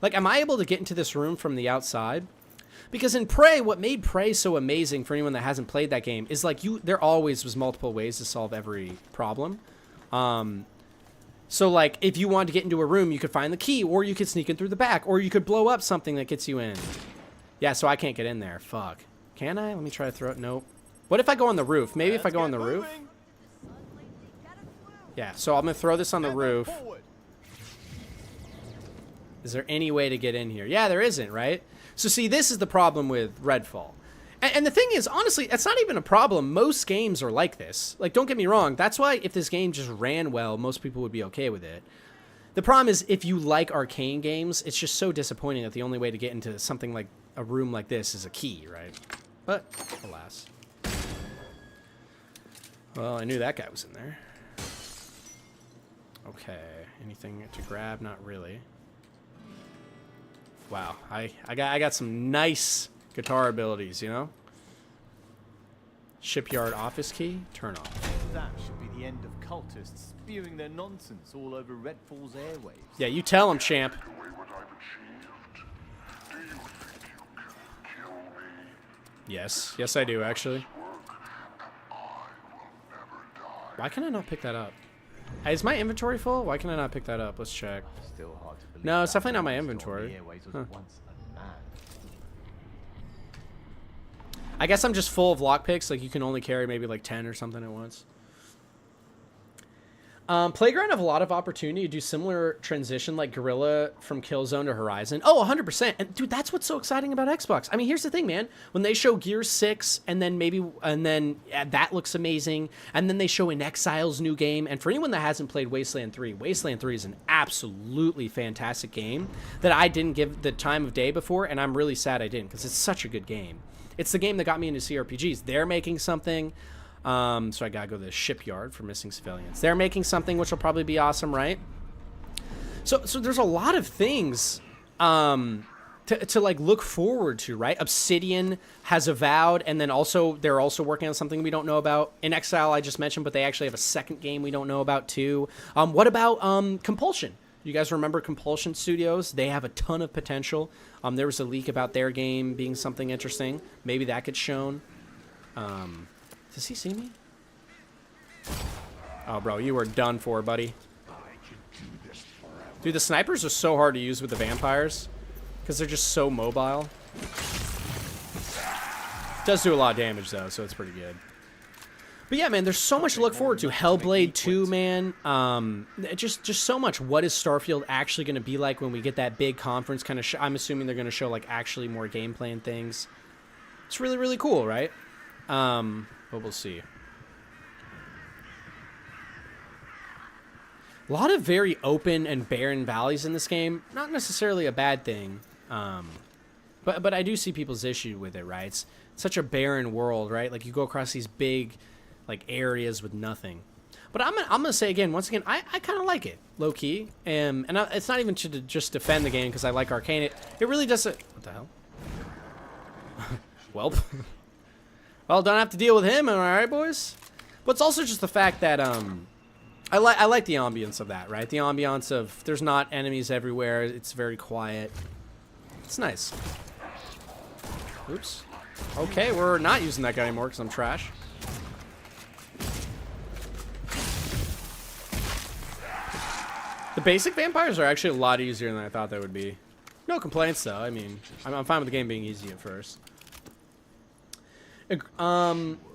Speaker 1: Like, am I able to get into this room from the outside? Because in Prey, what made Prey so amazing for anyone that hasn't played that game is, like, there always was multiple ways to solve every problem. So, like, if you wanted to get into a room, you could find the key, or you could sneak in through the back, or you could blow up something that gets you in. Yeah, so I can't get in there. Fuck. Can I? Let me try to throw it. Nope. What if I go on the roof? Maybe if I go on the roof? Yeah, so I'm going to throw this on the roof. Is there any way to get in here? Yeah, there isn't, right? So, see, this is the problem with Redfall. And the thing is, honestly, it's not even a problem. Most games are like this. Like, don't get me wrong. That's why if this game just ran well, most people would be okay with it. The problem is, if you like Arcane games, it's just so disappointing that the only way to get into something like a room like this is a key, right? But, alas. Well, I knew that guy was in there. Okay. Anything to grab? Not really. Wow. I got some nice guitar abilities, you know? Shipyard office key? Turn off.
Speaker 2: That should be the end of cultists spewing their nonsense all over Redfall's airwaves.
Speaker 1: Yeah, you tell them, champ. Yes. Yes, I do, actually. Why can I not pick that up? Hey, is my inventory full? Why can I not pick that up? Let's check.
Speaker 2: Still hard to believe.
Speaker 1: No, it's definitely not my inventory. Huh. I guess I'm just full of lockpicks. Like, you can only carry maybe like 10 or something at once. Playground have a lot of opportunity to do similar transition like Guerrilla from Killzone to Horizon. Oh, 100%. And dude, that's what's so exciting about Xbox. I mean, here's the thing, man. When they show Gears 6 and then that looks amazing. And then they show In Exile's new game. And for anyone that hasn't played Wasteland 3, Wasteland 3 is an absolutely fantastic game that I didn't give the time of day before. And I'm really sad I didn't because it's such a good game. It's the game that got me into CRPGs. They're making something. So I gotta go to the shipyard for missing civilians. They're making something which will probably be awesome, right? So there's a lot of things to like look forward to, right? Obsidian has Avowed, and then also they're also working on something we don't know about. In Exile, I just mentioned, but they actually have a second game we don't know about too. What about Compulsion? You guys remember Compulsion Studios? They have a ton of potential. There was a leak about their game being something interesting. Maybe that gets shown. Does he see me? Oh, bro, you are done for, buddy. Dude, the snipers are so hard to use with the vampires because they're just so mobile. Does do a lot of damage, though, so it's pretty good. But yeah, man, there's so much to look forward to. Hellblade 2, man. Just so much. What is Starfield actually going to be like when we get that big conference kind of I'm assuming they're going to show, like, actually more gameplay and things. It's really, really cool, right? But we'll see. A lot of very open and barren valleys in this game. Not necessarily a bad thing. But I do see people's issue with it, right? It's such a barren world, right? Like, you go across these big, like, areas with nothing. But I'm gonna say again, once again, I kind of like it, low key. It's not even to just defend the game because I like Arcane. It really doesn't. What the hell? Welp. Well, don't have to deal with him, am I right, boys? But it's also just the fact that I like the ambience of that, right? The ambience of there's not enemies everywhere. It's very quiet. It's nice. Oops. Okay, we're not using that guy anymore because I'm trash. The basic vampires are actually a lot easier than I thought they would be. No complaints, though. I mean, I'm fine with the game being easy at first.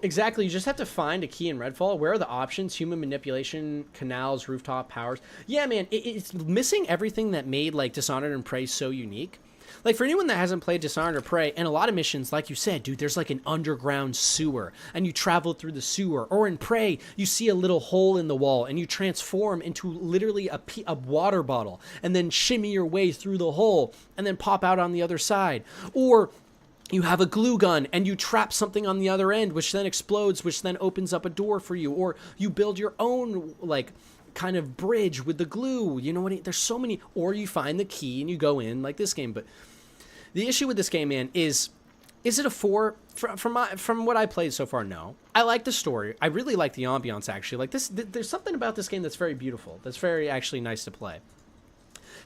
Speaker 1: Exactly. You just have to find a key in Redfall. Where are the options? Human manipulation, canals, rooftop powers. Yeah, man, it's missing everything that made like Dishonored and Prey so unique. Like, for anyone that hasn't played Dishonored or Prey, and a lot of missions, like you said, dude, there's like an underground sewer, and you travel through the sewer. Or in Prey, you see a little hole in the wall, and you transform into literally a water bottle, and then shimmy your way through the hole, and then pop out on the other side. Or you have a glue gun and you trap something on the other end, which then explodes, which then opens up a door for you. Or you build your own, like, kind of bridge with the glue. You know what? There's so many. Or you find the key and you go in, like this game. But the issue with this game, man, is it a 4? From what I played so far, no. I like the story. I really like the ambiance, actually. Like this, there's something about this game that's very beautiful. That's very actually nice to play.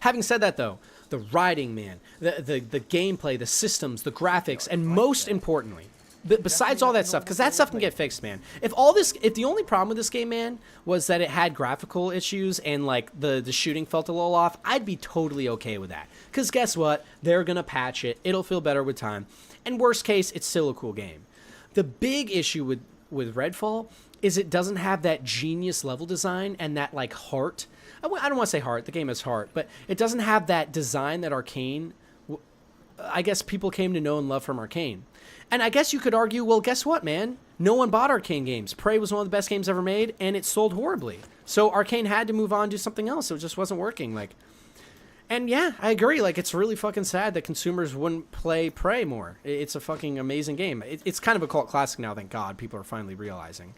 Speaker 1: Having said that, though, the writing, man, the gameplay, the systems, the graphics, and most importantly, besides all that stuff, because that stuff can get fixed, man. If the only problem with this game, man, was that it had graphical issues and like the shooting felt a little off, I'd be totally okay with that. Because guess what? They're gonna patch it. It'll feel better with time. And worst case, it's still a cool game. The big issue with Redfall is it doesn't have that genius level design and that like heart. I don't want to say heart. The game has heart, but it doesn't have that design that Arcane, I guess people came to know and love from Arcane. And I guess you could argue, well, guess what, man? No one bought Arcane games. Prey was one of the best games ever made, and it sold horribly. So Arcane had to move on, do something else. It just wasn't working. Like, and yeah, I agree. Like, it's really fucking sad that consumers wouldn't play Prey more. It's a fucking amazing game. It's kind of a cult classic now, thank God. People are finally realizing.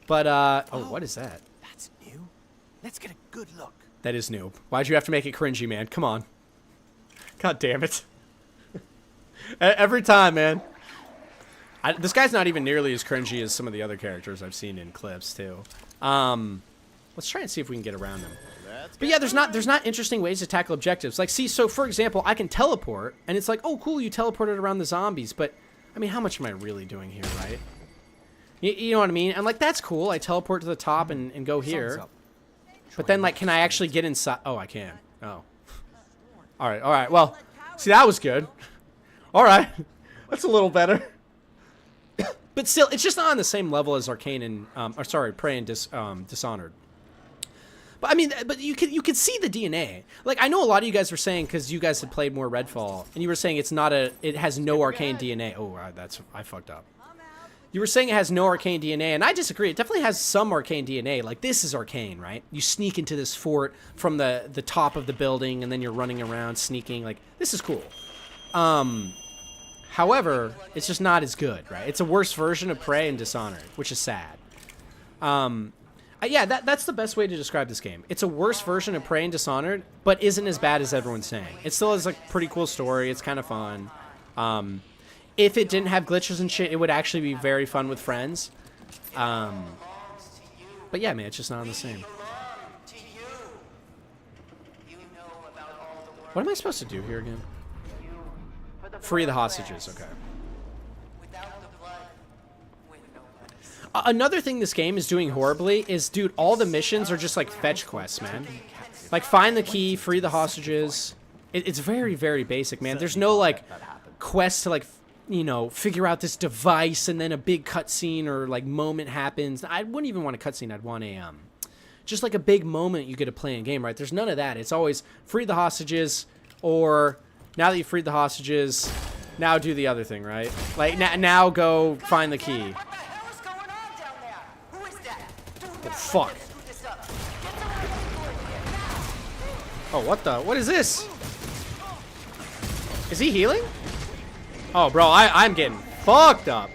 Speaker 1: But, oh, what is that?
Speaker 2: That's new. Let's get a good look.
Speaker 1: That is new. Why'd you have to make it cringy, man? Come on. God damn it. Every time, man. This guy's not even nearly as cringy as some of the other characters I've seen in clips, too. Let's try and see if we can get around them. But yeah, there's not interesting ways to tackle objectives. Like, see, so for example, I can teleport, and it's like, oh, cool, you teleported around the zombies. But, I mean, how much am I really doing here, right? You know what I mean? And, like, that's cool. I teleport to the top and go here. But then, like, can I actually get inside? Oh, I can. Oh. All right. Well, see, that was good. All right. That's a little better. But still, it's just not on the same level as Arcane and, Prey and Dishonored. But I mean, but you can see the DNA. Like, I know a lot of you guys were saying, because you guys had played more Redfall, and you were saying it has no arcane DNA. Oh, I fucked up. You were saying it has no arcane DNA, and I disagree. It definitely has some arcane DNA. Like, this is arcane, right? You sneak into this fort from the top of the building, and then you're running around sneaking. Like, this is cool. However, it's just not as good, right? It's a worse version of Prey and Dishonored, which is sad. Yeah, that's the best way to describe this game. It's a worse version of Prey and Dishonored, but isn't as bad as everyone's saying. It still has a pretty cool story. It's kind of fun. If it didn't have glitches and shit, it would actually be very fun with friends. But yeah, man, it's just not the same. What am I supposed to do here again? Free the hostages, okay. Another thing this game is doing horribly is, dude, all the missions are just like fetch quests, man. Like, find the key, free the hostages. It's very, very basic, man. There's no, like, quest to, like, you know, figure out this device and then a big cutscene or, like, moment happens. I wouldn't even want a cutscene. I'd want a, just, like, a big moment you get to play in a game, right? There's none of that. It's always free the hostages, or now that you've freed the hostages, now do the other thing, right? Like, now go find the key. Oh, fuck. Oh, what is this? Is he healing? Oh, bro, I'm getting fucked up.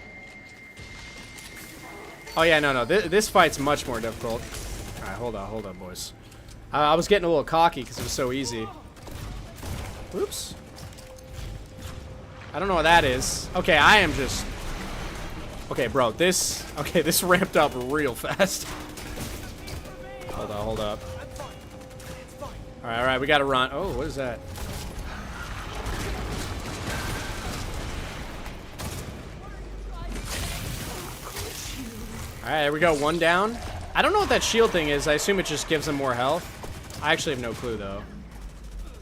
Speaker 1: Oh, yeah, no. This fight's much more difficult. All right, hold on, boys. I was getting a little cocky because it was so easy. Oops. I don't know what that is. Okay, I am just... Okay, bro, this ramped up real fast. Hold up. All right, we gotta run. Oh, what is that? All right, there we go. One down. I don't know what that shield thing is. I assume it just gives them more health. I actually have no clue, though. All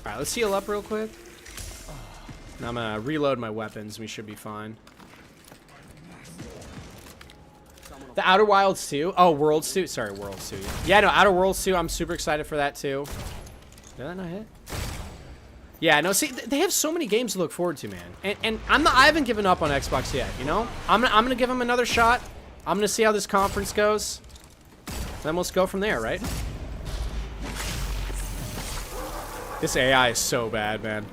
Speaker 1: right, let's heal up real quick. And I'm gonna reload my weapons. We should be fine. The Outer Wilds 2. Oh, Worlds 2. Sorry, Worlds 2. Yeah, no, Outer Worlds 2. I'm super excited for that, too. Did that not hit? Yeah, no, see, they have so many games to look forward to, man. And I haven't given up on Xbox yet, you know? I'm gonna give them another shot. I'm gonna see how this conference goes. Then we'll just go from there, right? This AI is so bad, man.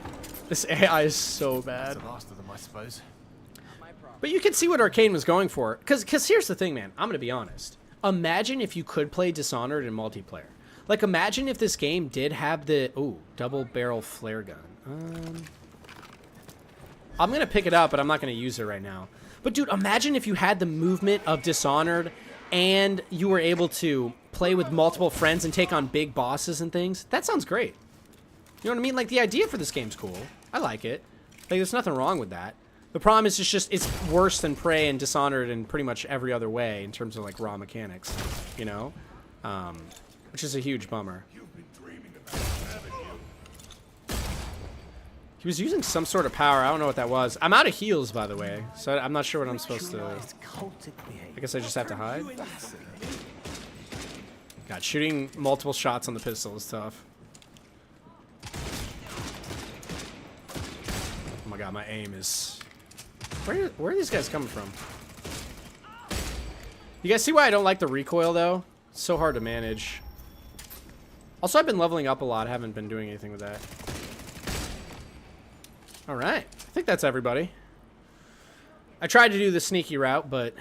Speaker 1: This AI is so bad.
Speaker 2: That's the last of them, I suppose.
Speaker 1: But you can see what Arcane was going for. Because here's the thing, man. I'm going to be honest. Imagine if you could play Dishonored in multiplayer. Like, imagine if this game did have the... Ooh, double barrel flare gun. I'm going to pick it up, but I'm not going to use it right now. But, dude, imagine if you had the movement of Dishonored and you were able to play with multiple friends and take on big bosses and things. That sounds great. You know what I mean? Like, the idea for this game's cool. I like it. Like, there's nothing wrong with that. The problem is it's worse than Prey and Dishonored in pretty much every other way in terms of, like, raw mechanics, you know? Which is a huge bummer. He was using some sort of power. I don't know what that was. I'm out of heals, by the way, so I'm not sure what I'm supposed to... I guess I just have to hide? God, shooting multiple shots on the pistol is tough. Oh my god, my aim is... Where are these guys coming from? You guys see why I don't like the recoil, though? It's so hard to manage. Also, I've been leveling up a lot. I haven't been doing anything with that. Alright. I think that's everybody. I tried to do the sneaky route, but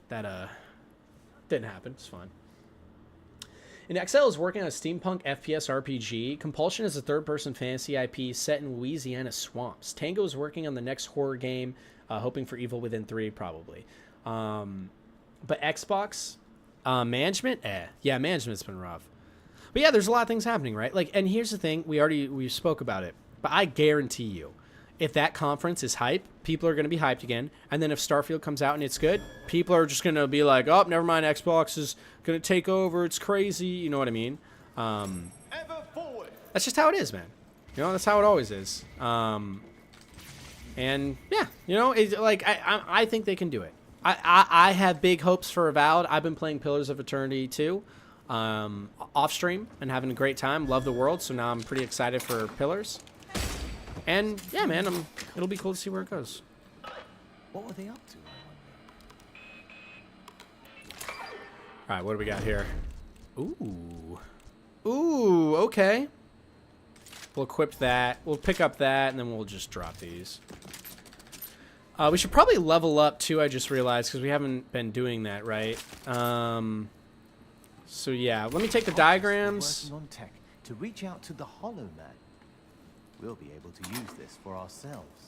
Speaker 1: that, didn't happen. It's fine. And XL is working on a steampunk FPS RPG. Compulsion is a third-person fantasy IP set in Louisiana swamps. Tango is working on the next horror game, hoping for Evil Within 3, probably. But Xbox management? Yeah, management's been rough. But yeah, there's a lot of things happening, right? Like, and here's the thing. We spoke about it. But I guarantee you, if that conference is hype, people are going to be hyped again. And then if Starfield comes out and it's good, people are just going to be like, oh, never mind, Xbox is going to take over. It's crazy. You know what I mean? That's just how it is, man. You know, that's how it always is. And yeah, you know, like I think they can do it. I have big hopes for Avowed. I've been playing Pillars of Eternity too. off stream and having a great time. Love the world, so now I'm pretty excited for Pillars. And yeah, man, it'll be cool to see where it goes.
Speaker 2: What were they up to?
Speaker 1: All right, what do we got here? Ooh. Ooh, okay. We'll equip that. We'll pick up that, and then we'll just drop these. We should probably level up, too, I just realized, because we haven't been doing that, right? So, yeah. Let me take the diagrams.
Speaker 2: Working on tech to reach out to the Hollow Man. We'll be able to use this for ourselves.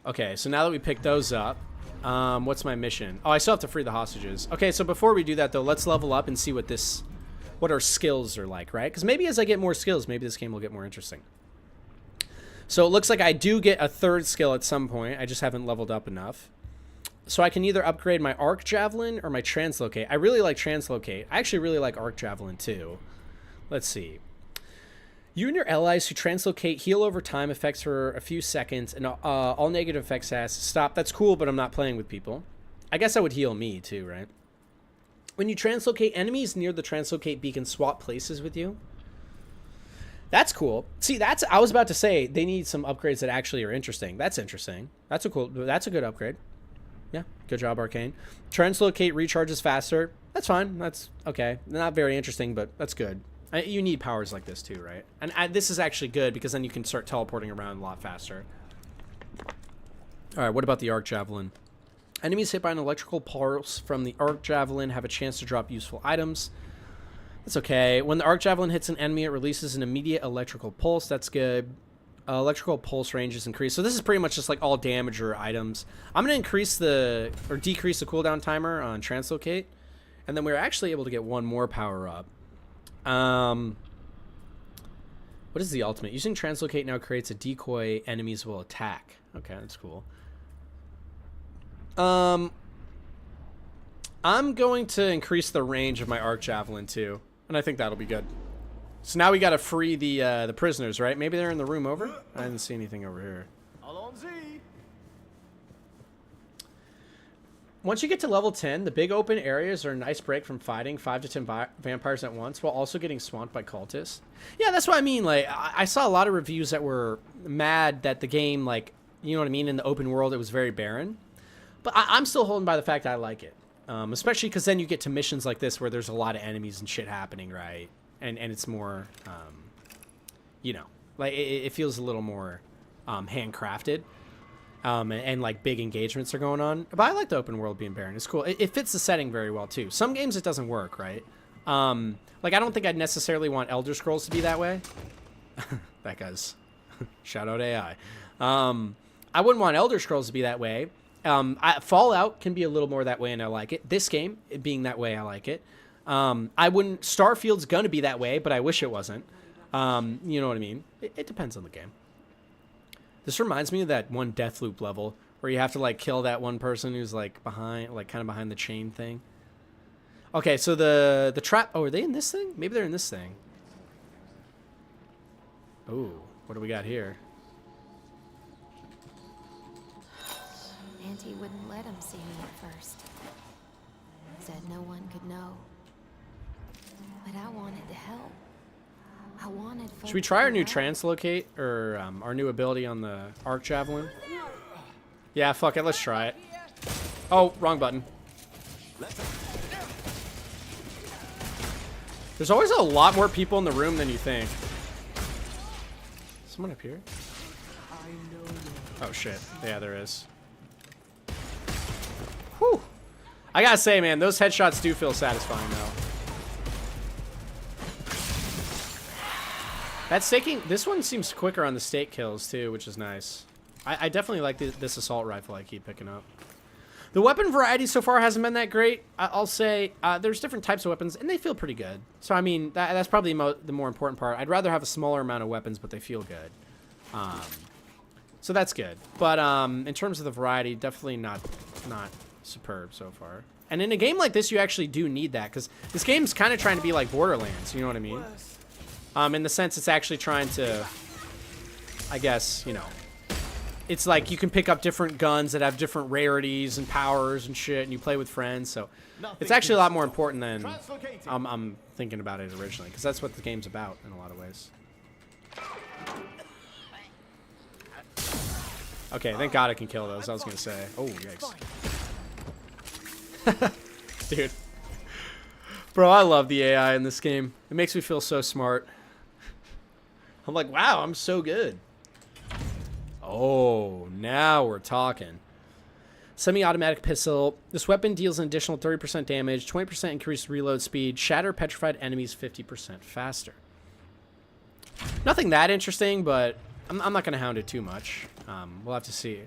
Speaker 2: Okay,
Speaker 1: so now that we picked those up, what's my mission? Oh, I still have to free the hostages. Okay, so before we do that, though, let's level up and see what our skills are like, right? Because maybe as I get more skills, maybe this game will get more interesting. So it looks like I do get a third skill at some point. I just haven't leveled up enough. So I can either upgrade my Arc Javelin or my Translocate. I really like Translocate. I actually really like Arc Javelin, too. Let's see. You and your allies who translocate heal over time, effects for a few seconds, and all negative effects has stop. That's cool, but I'm not playing with people. I guess that would heal me too, right? When you translocate, enemies near the translocate beacon swap places with you. That's cool. See, I was about to say they need some upgrades that actually are interesting. That's interesting. That's a good upgrade. Yeah, good job, Arcane. Translocate recharges faster. That's fine. That's okay. Not very interesting, but that's good. You need powers like this too, right? And this is actually good because then you can start teleporting around a lot faster. All right, what about the Arc Javelin? Enemies hit by an electrical pulse from the Arc Javelin have a chance to drop useful items. That's okay. When the Arc Javelin hits an enemy, it releases an immediate electrical pulse. That's good. Electrical pulse range is increased. So this is pretty much just like all damage or items. I'm going to decrease the cooldown timer on Translocate. And then we're actually able to get one more power up. What is the ultimate? Using Translocate now creates a decoy enemies will attack. Okay, that's cool. I'm going to increase the range of my Arc Javelin too, and I think that'll be good. So now we got to free the prisoners, right? Maybe they're in the room over? I didn't see anything over here. Once you get to level 10, the big open areas are a nice break from fighting 5 to 10 vampires at once while also getting swamped by cultists. Yeah, that's what I mean. Like, I saw a lot of reviews that were mad that the game, like, you know what I mean? In the open world, it was very barren. But I'm still holding by the fact I like it. Especially because then you get to missions like this where there's a lot of enemies and shit happening, right? And it's more, you know, like, it feels a little more handcrafted. And like big engagements are going on. But I like the open world being barren. It's cool. It fits the setting very well too. Some games it doesn't work, right? Like I don't think I'd necessarily want Elder Scrolls to be that way. That guy's shout out AI. I wouldn't want Elder Scrolls to be that way. Fallout can be a little more that way, and I like it. This game it being that way, I like it. I wouldn't. Starfield's gonna be that way, but I wish it wasn't. You know what I mean? It depends on the game. This reminds me of that one Deathloop level where you have to like kill that one person who's like behind, like kind of behind the chain thing. Okay, so the trap. Oh, are they in this thing? Maybe they're in this thing. Oh, what do we got here?
Speaker 6: Auntie wouldn't let him see me at first. Said no one could know. But I wanted to help. I wanted.
Speaker 1: Should we try our new Translocate or our new ability on the Arc Javelin? Yeah, fuck it. Let's try it. Oh, wrong button. There's always a lot more people in the room than you think. Someone up here? Oh shit. Yeah, there is. Whew. I gotta say, man, those headshots do feel satisfying though. That staking, this one seems quicker on the stake kills too, which is nice. I definitely like this assault rifle I keep picking up. The weapon variety so far hasn't been that great. I'll say there's different types of weapons, and they feel pretty good. So, I mean, that's probably the more important part. I'd rather have a smaller amount of weapons, but they feel good. So that's good. But in terms of the variety, definitely not superb so far. And in a game like this, you actually do need that, because this game's kind of trying to be like Borderlands, you know what I mean? In the sense it's actually trying to, I guess, you know, it's like you can pick up different guns that have different rarities and powers and shit, and you play with friends. So it's actually a lot more important than I'm thinking about it originally, because that's what the game's about in a lot of ways. Okay, thank God I can kill those. I was gonna say, oh yikes, dude. Bro, I love the AI in this game. It makes me feel so smart. I'm like, wow, I'm so good. Oh, now we're talking. Semi-automatic pistol. This weapon deals an additional 30% damage, 20% increased reload speed, shatter petrified enemies 50% faster. Nothing that interesting, but I'm not going to hound it too much. We'll have to see.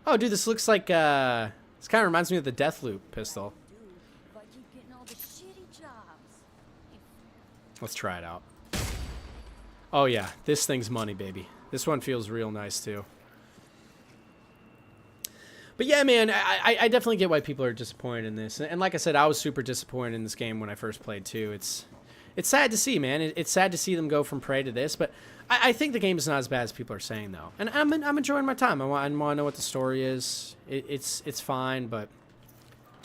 Speaker 1: Oh, dude, this looks like... this kind of reminds me of the Deathloop pistol. Let's try it out. Oh, yeah. This thing's money, baby. This one feels real nice, too. But yeah, man, I definitely get why people are disappointed in this. And like I said, I was super disappointed in this game when I first played, too. It's sad to see, man. It's sad to see them go from Prey to this. But I think the game is not as bad as people are saying, though. And I'm enjoying my time. I want to know what the story is. It's fine, but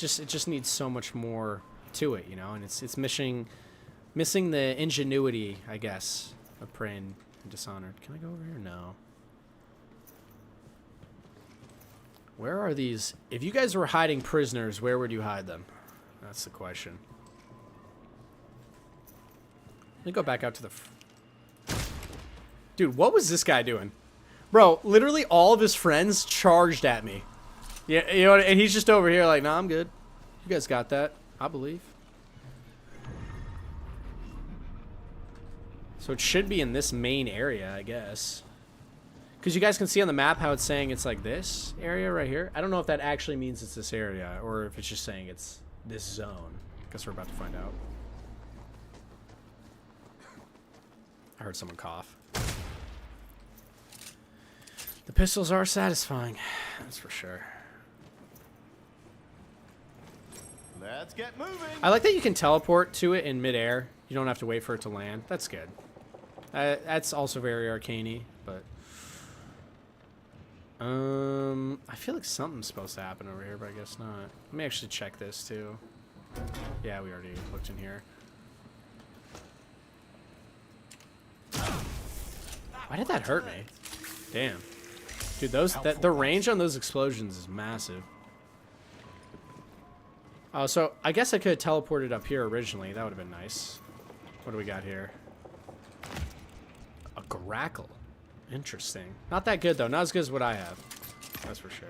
Speaker 1: it just needs so much more to it, you know? And it's missing the ingenuity, I guess, of Prey and Dishonored. Can I go over here? No. Where are these? If you guys were hiding prisoners, where would you hide them? That's the question. Let me go back out to the... Dude, what was this guy doing? Bro, literally all of his friends charged at me. Yeah, you know, and he's just over here like, nah, I'm good. You guys got that, I believe. So it should be in this main area, I guess. Because you guys can see on the map how it's saying it's like this area right here. I don't know if that actually means it's this area or if it's just saying it's this zone. Guess we're about to find out. I heard someone cough. The pistols are satisfying, that's for sure.
Speaker 2: Let's get moving.
Speaker 1: I like that you can teleport to it in midair. You don't have to wait for it to land. That's good. That's also very arcane-y, but... I feel like something's supposed to happen over here, but I guess not. Let me actually check this, too. Yeah, we already looked in here. Why did that hurt me? Damn. Dude, the range on those explosions is massive. Oh, so I guess I could have teleported up here originally. That would have been nice. What do we got here? A grackle. Interesting. Not that good, though. Not as good as what I have. That's for sure.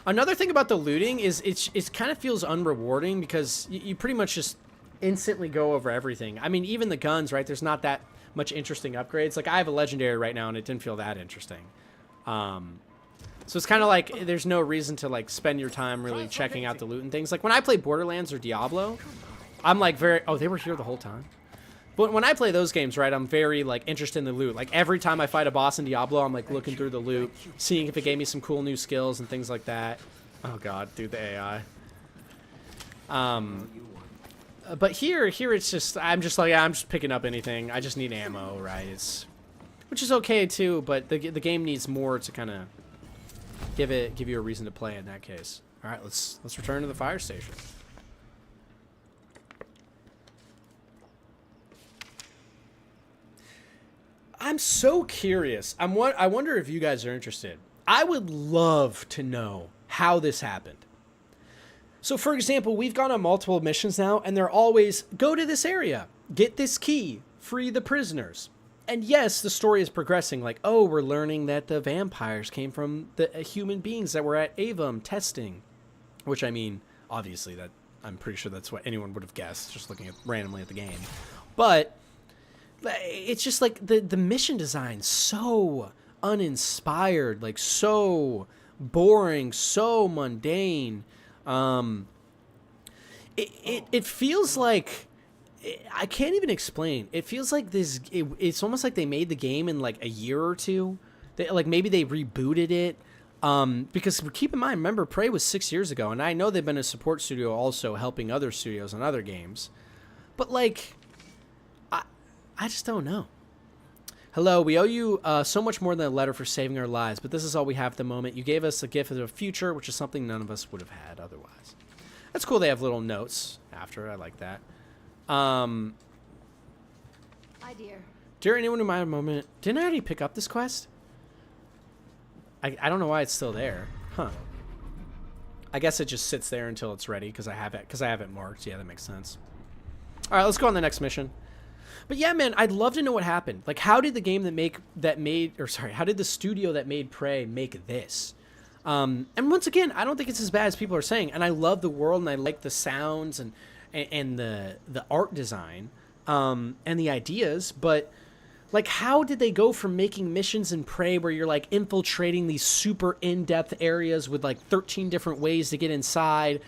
Speaker 1: Another thing about the looting is it kind of feels unrewarding because you pretty much just instantly go over everything. I mean, even the guns, right? There's not that much interesting upgrades. Like, I have a legendary right now, and it didn't feel that interesting. So it's kind of like there's no reason to, like, spend your time really checking out the loot and things. Like, when I play Borderlands or Diablo, I'm, like, very... Oh, they were here the whole time? But when I play those games, right, I'm very, like, interested in the loot. Like, every time I fight a boss in Diablo, I'm, like, looking through the loot, seeing if it gave me some cool new skills and things like that. Oh, God, dude, the AI. But here it's just, I'm just picking up anything. I just need ammo, right? Which is okay, too, but the game needs more to kind of give you a reason to play in that case. All right, let's return to the fire station. I'm so curious. I wonder if you guys are interested. I would love to know how this happened. So, for example, we've gone on multiple missions now, and they're always, go to this area, get this key, free the prisoners. And yes, the story is progressing. Like, oh, we're learning that the vampires came from the human beings that were at Avon testing. Which, I mean, obviously, that I'm pretty sure that's what anyone would have guessed, just looking randomly at the game. But... it's just like the mission design so uninspired, like so boring, so mundane. It feels like I can't even explain. It feels like it's almost like they made the game in like a year or two. Like maybe they rebooted it. Because keep in mind, remember Prey was 6 years ago, and I know they've been a support studio also helping other studios on other games, but like. I just don't know. Hello, we owe you so much more than a letter for saving our lives, but this is all we have at the moment. You gave us a gift of the future, which is something none of us would have had otherwise. That's cool. They have little notes after. I like that.
Speaker 7: Hi, dear.
Speaker 1: Dear anyone who might have a moment, didn't I already pick up this quest? I don't know why it's still there. Huh. I guess it just sits there until it's ready because I have it marked. Yeah, that makes sense. All right, let's go on the next mission. But yeah, man, I'd love to know what happened. Like, how did the game how did the studio that made Prey make this? And once again, I don't think it's as bad as people are saying. And I love the world, and I like the sounds and the art design, and the ideas. But like, how did they go from making missions in Prey where you're like infiltrating these super in-depth areas with like 13 different ways to get inside,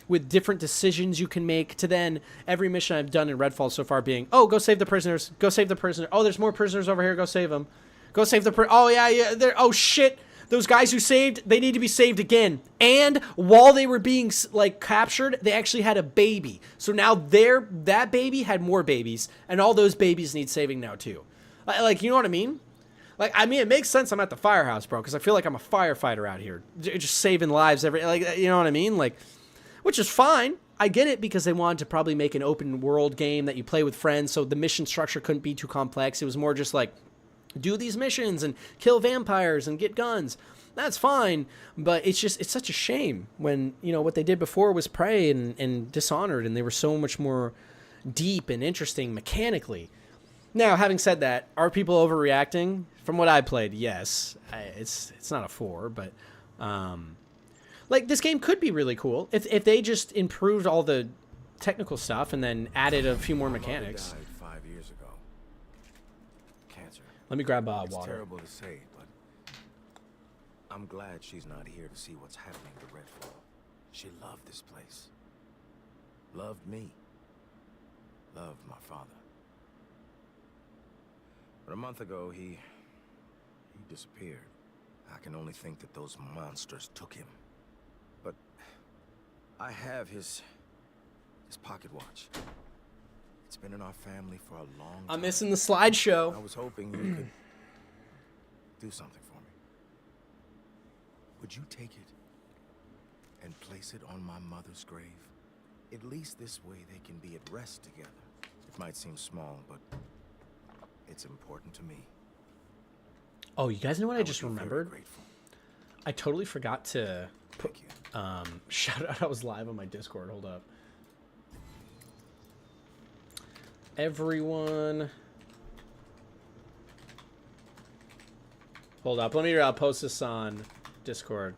Speaker 1: with different decisions you can make, to then every mission I've done in Redfall so far being, oh, go save the prisoners, go save the prisoner. Oh, there's more prisoners over here, go save them. Go save the oh yeah, oh shit. Those guys who saved, they need to be saved again. And while they were being like captured, they actually had a baby. So now that baby had more babies, and all those babies need saving now too. Like, you know what I mean? Like, I mean, it makes sense I'm at the firehouse, bro, because I feel like I'm a firefighter out here, just saving lives like, you know what I mean? Like, which is fine. I get it, because they wanted to probably make an open world game that you play with friends, so the mission structure couldn't be too complex. It was more just like, do these missions and kill vampires and get guns. That's fine, but it's such a shame when, you know, what they did before was Prey and Dishonored, and they were so much more deep and interesting mechanically. Now, having said that, are people overreacting? From what I played, yes. It's not a 4, but like, this game could be really cool if they just improved all the technical stuff and then added a few more mechanics.
Speaker 9: Died 5 years ago. Cancer.
Speaker 1: Let me grab
Speaker 9: It's
Speaker 1: water.
Speaker 9: terrible to say, but I'm glad she's not here to see what's happening to Redfall. She loved this place. Loved me. Loved my father. But a month ago, he disappeared. I can only think that those monsters took him. But I have his pocket watch. It's been in our family for a long time.
Speaker 1: I'm missing the slideshow.
Speaker 9: I was hoping you could do something for me. Would you take it and place it on my mother's grave? At least this way they can be at rest together. It might seem small, but it's important to me.
Speaker 1: Oh, you guys know what I just
Speaker 9: would be very
Speaker 1: remembered?
Speaker 9: grateful.
Speaker 1: I totally forgot to put
Speaker 9: Thank you.
Speaker 1: shout out. I was live on my Discord. Hold up. Everyone. Hold up. Let me post this on Discord.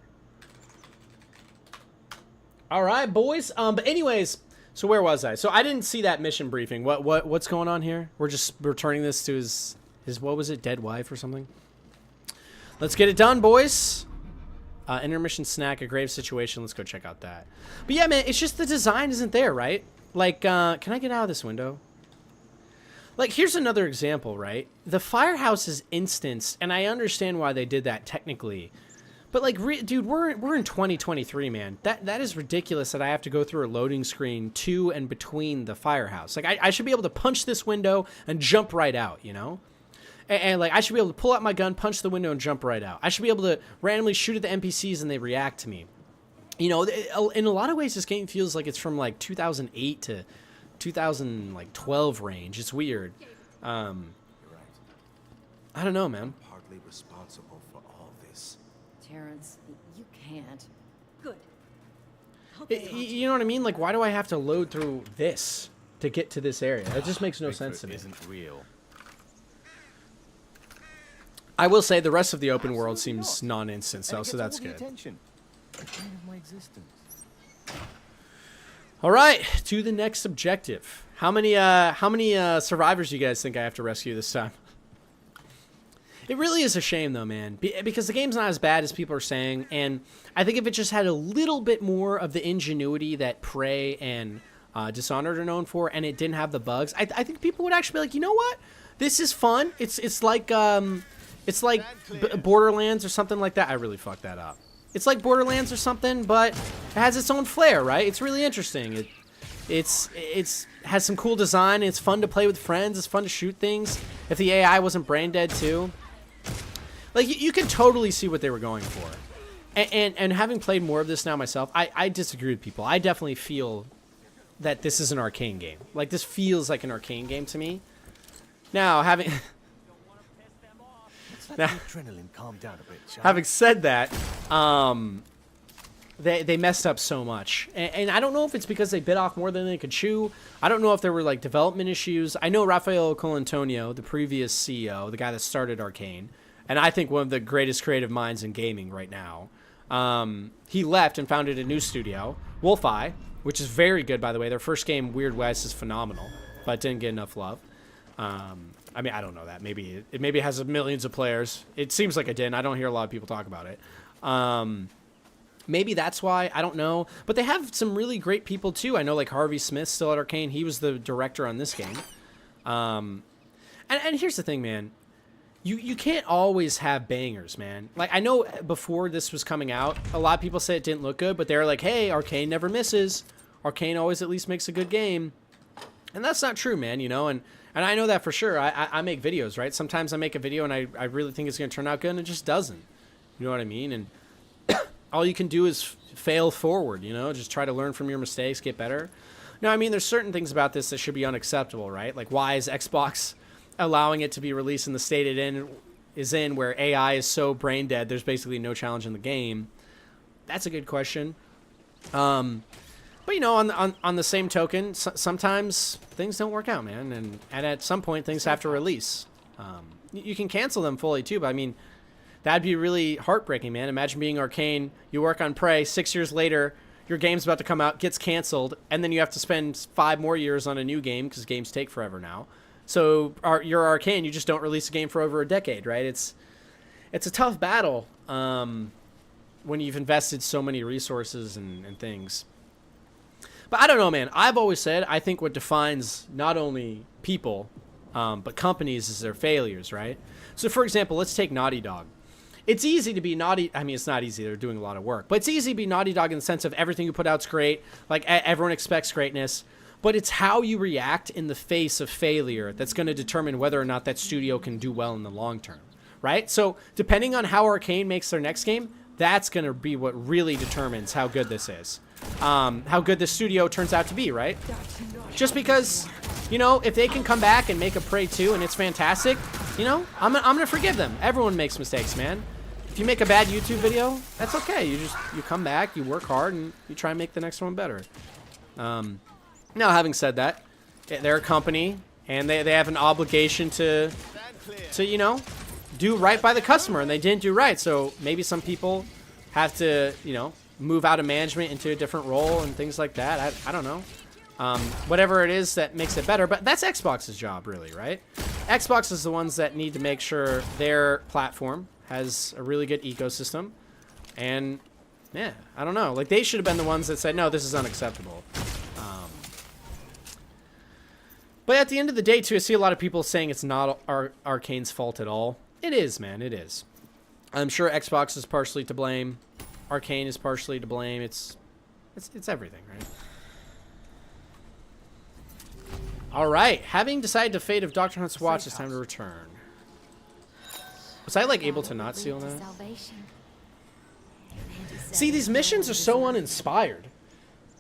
Speaker 1: All right, boys. But anyways, so where was I? So I didn't see that mission briefing. What's going on here? We're just returning this to his what was it? Dead wife or something? Let's get it done, boys. Intermission snack, a grave situation. Let's go check out that. But yeah, man, it's just the design isn't there, right? Like, can I get out of this window? Like, here's another example, right? The firehouse is instanced, and I understand why they did that technically. But like, dude, we're in 2023, man. That is ridiculous that I have to go through a loading screen to and between the firehouse. Like, I should be able to punch this window and jump right out, you know? And like, I should be able to pull out my gun, punch the window, and jump right out. I should be able to randomly shoot at the NPCs and they react to me. You know, in a lot of ways, this game feels like it's from like 2008 to 2012 range. It's weird.
Speaker 9: You're right.
Speaker 1: I don't know, man.
Speaker 9: Partly responsible for all this.
Speaker 7: Terrence, you can't. Good.
Speaker 1: You know what I mean? Like, why do I have to load through this to get to this area? That just makes no sense to me.
Speaker 2: Isn't real.
Speaker 1: I will say the rest of the open world seems non-instant, so that's good.
Speaker 2: My existence.
Speaker 1: All right, to the next objective. How many survivors do you guys think I have to rescue this time? It really is a shame, though, man, because the game's not as bad as people are saying, and I think if it just had a little bit more of the ingenuity that Prey and Dishonored are known for, and it didn't have the bugs, I think people would actually be like, you know what? This is fun. It's like Borderlands or something like that. I really fucked that up. It's like Borderlands or something, but it has its own flair, right? It's really interesting. It's has some cool design. It's fun to play with friends. It's fun to shoot things. if the AI wasn't brain dead too, like you can totally see what they were going for. And having played more of this now myself, I disagree with people. I definitely feel that this is an Arcane game. Like, this feels like an Arcane game to me. Now, having
Speaker 2: Let the adrenaline calm down a bit, shall
Speaker 1: having said that, they messed up so much. And I don't know if it's because they bit off more than they could chew. I don't know if there were, like, development issues. I know Rafael Colantonio, the previous CEO, the guy that started Arcane, and I think one of the greatest creative minds in gaming right now, he left and founded a new studio, Wolfeye, which is very good, by the way. Their first game, Weird West, is phenomenal, but didn't get enough love. I mean, I don't know that. Maybe it has millions of players. It seems like it didn't. I don't hear a lot of people talk about it. Maybe that's why. I don't know. But they have some really great people, too. I know, like, Harvey Smith still at Arcane. He was the director on this game. And here's the thing, man. You can't always have bangers, man. Like, I know before this was coming out, a lot of people said it didn't look good, but they were like, hey, Arcane never misses. Arcane always at least makes a good game. And that's not true, man, you know? And I know that for sure. I make videos, right? Sometimes I make a video and I really think it's going to turn out good, and it just doesn't. You know what I mean? And all you can do is fail forward, you know? Just try to learn from your mistakes, get better. Now, I mean, there's certain things about this that should be unacceptable, right? Like, why is Xbox allowing it to be released in the state it is in, where AI is so brain dead, there's basically no challenge in the game? That's a good question. But, you know, on the same token, sometimes things don't work out, man. And at some point, things have to release. You can cancel them fully, too. But, I mean, that'd be really heartbreaking, man. Imagine being Arcane. You work on Prey. 6 years later, your game's about to come out, gets canceled. And then you have to spend 5 more years on a new game, because games take forever now. So you're Arcane. You just don't release a game for over a decade, right? It's a tough battle when you've invested so many resources and things. But I don't know, man. I've always said I think what defines not only people, but companies is their failures, right? So, for example, let's take Naughty Dog. It's easy to be Naughty... I mean, it's not easy. They're doing a lot of work. But it's easy to be Naughty Dog in the sense of everything you put out's great. Like, everyone expects greatness. But it's how you react in the face of failure that's going to determine whether or not that studio can do well in the long term, right? So, depending on how Arcane makes their next game, that's going to be what really determines how good this is. How good the studio turns out to be, right? Just because, you know, if they can come back and make a Prey 2 and it's fantastic, you know, I'm gonna forgive them. Everyone makes mistakes, man. If you make a bad YouTube video, that's okay. You come back, you work hard, and you try and make the next one better. Now, having said that, they're a company, and they have an obligation to you know, do right by the customer, and they didn't do right. So maybe some people have to, you know, move out of management into a different role and things like that. I don't know. Whatever it is that makes it better. But that's Xbox's job, really, right? Xbox is the ones that need to make sure their platform has a really good ecosystem. And, yeah, I don't know. Like, they should have been the ones that said, no, this is unacceptable. But at the end of the day, too, I see a lot of people saying it's not Arcane's fault at all. It is, man. It is. I'm sure Xbox is partially to blame. Arcane is partially to blame. It's everything, right? All right. Having decided the fate of Dr. Hunt's watch, it's time to return. Was I, like, able to not seal that? See, these missions are so uninspired.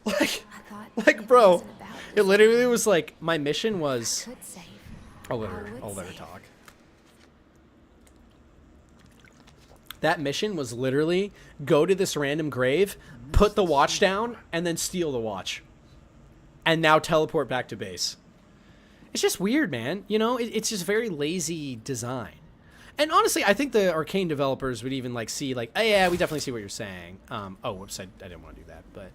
Speaker 1: Like, bro, it literally was like, my mission was... I'll let her talk. That mission was literally go to this random grave, put the watch down, and then steal the watch. And now teleport back to base. It's just weird, man. You know, it's just very lazy design. And honestly, I think the Arcane developers would even like see like, oh yeah, we definitely see what you're saying. Oh, whoops, I didn't want to do that, but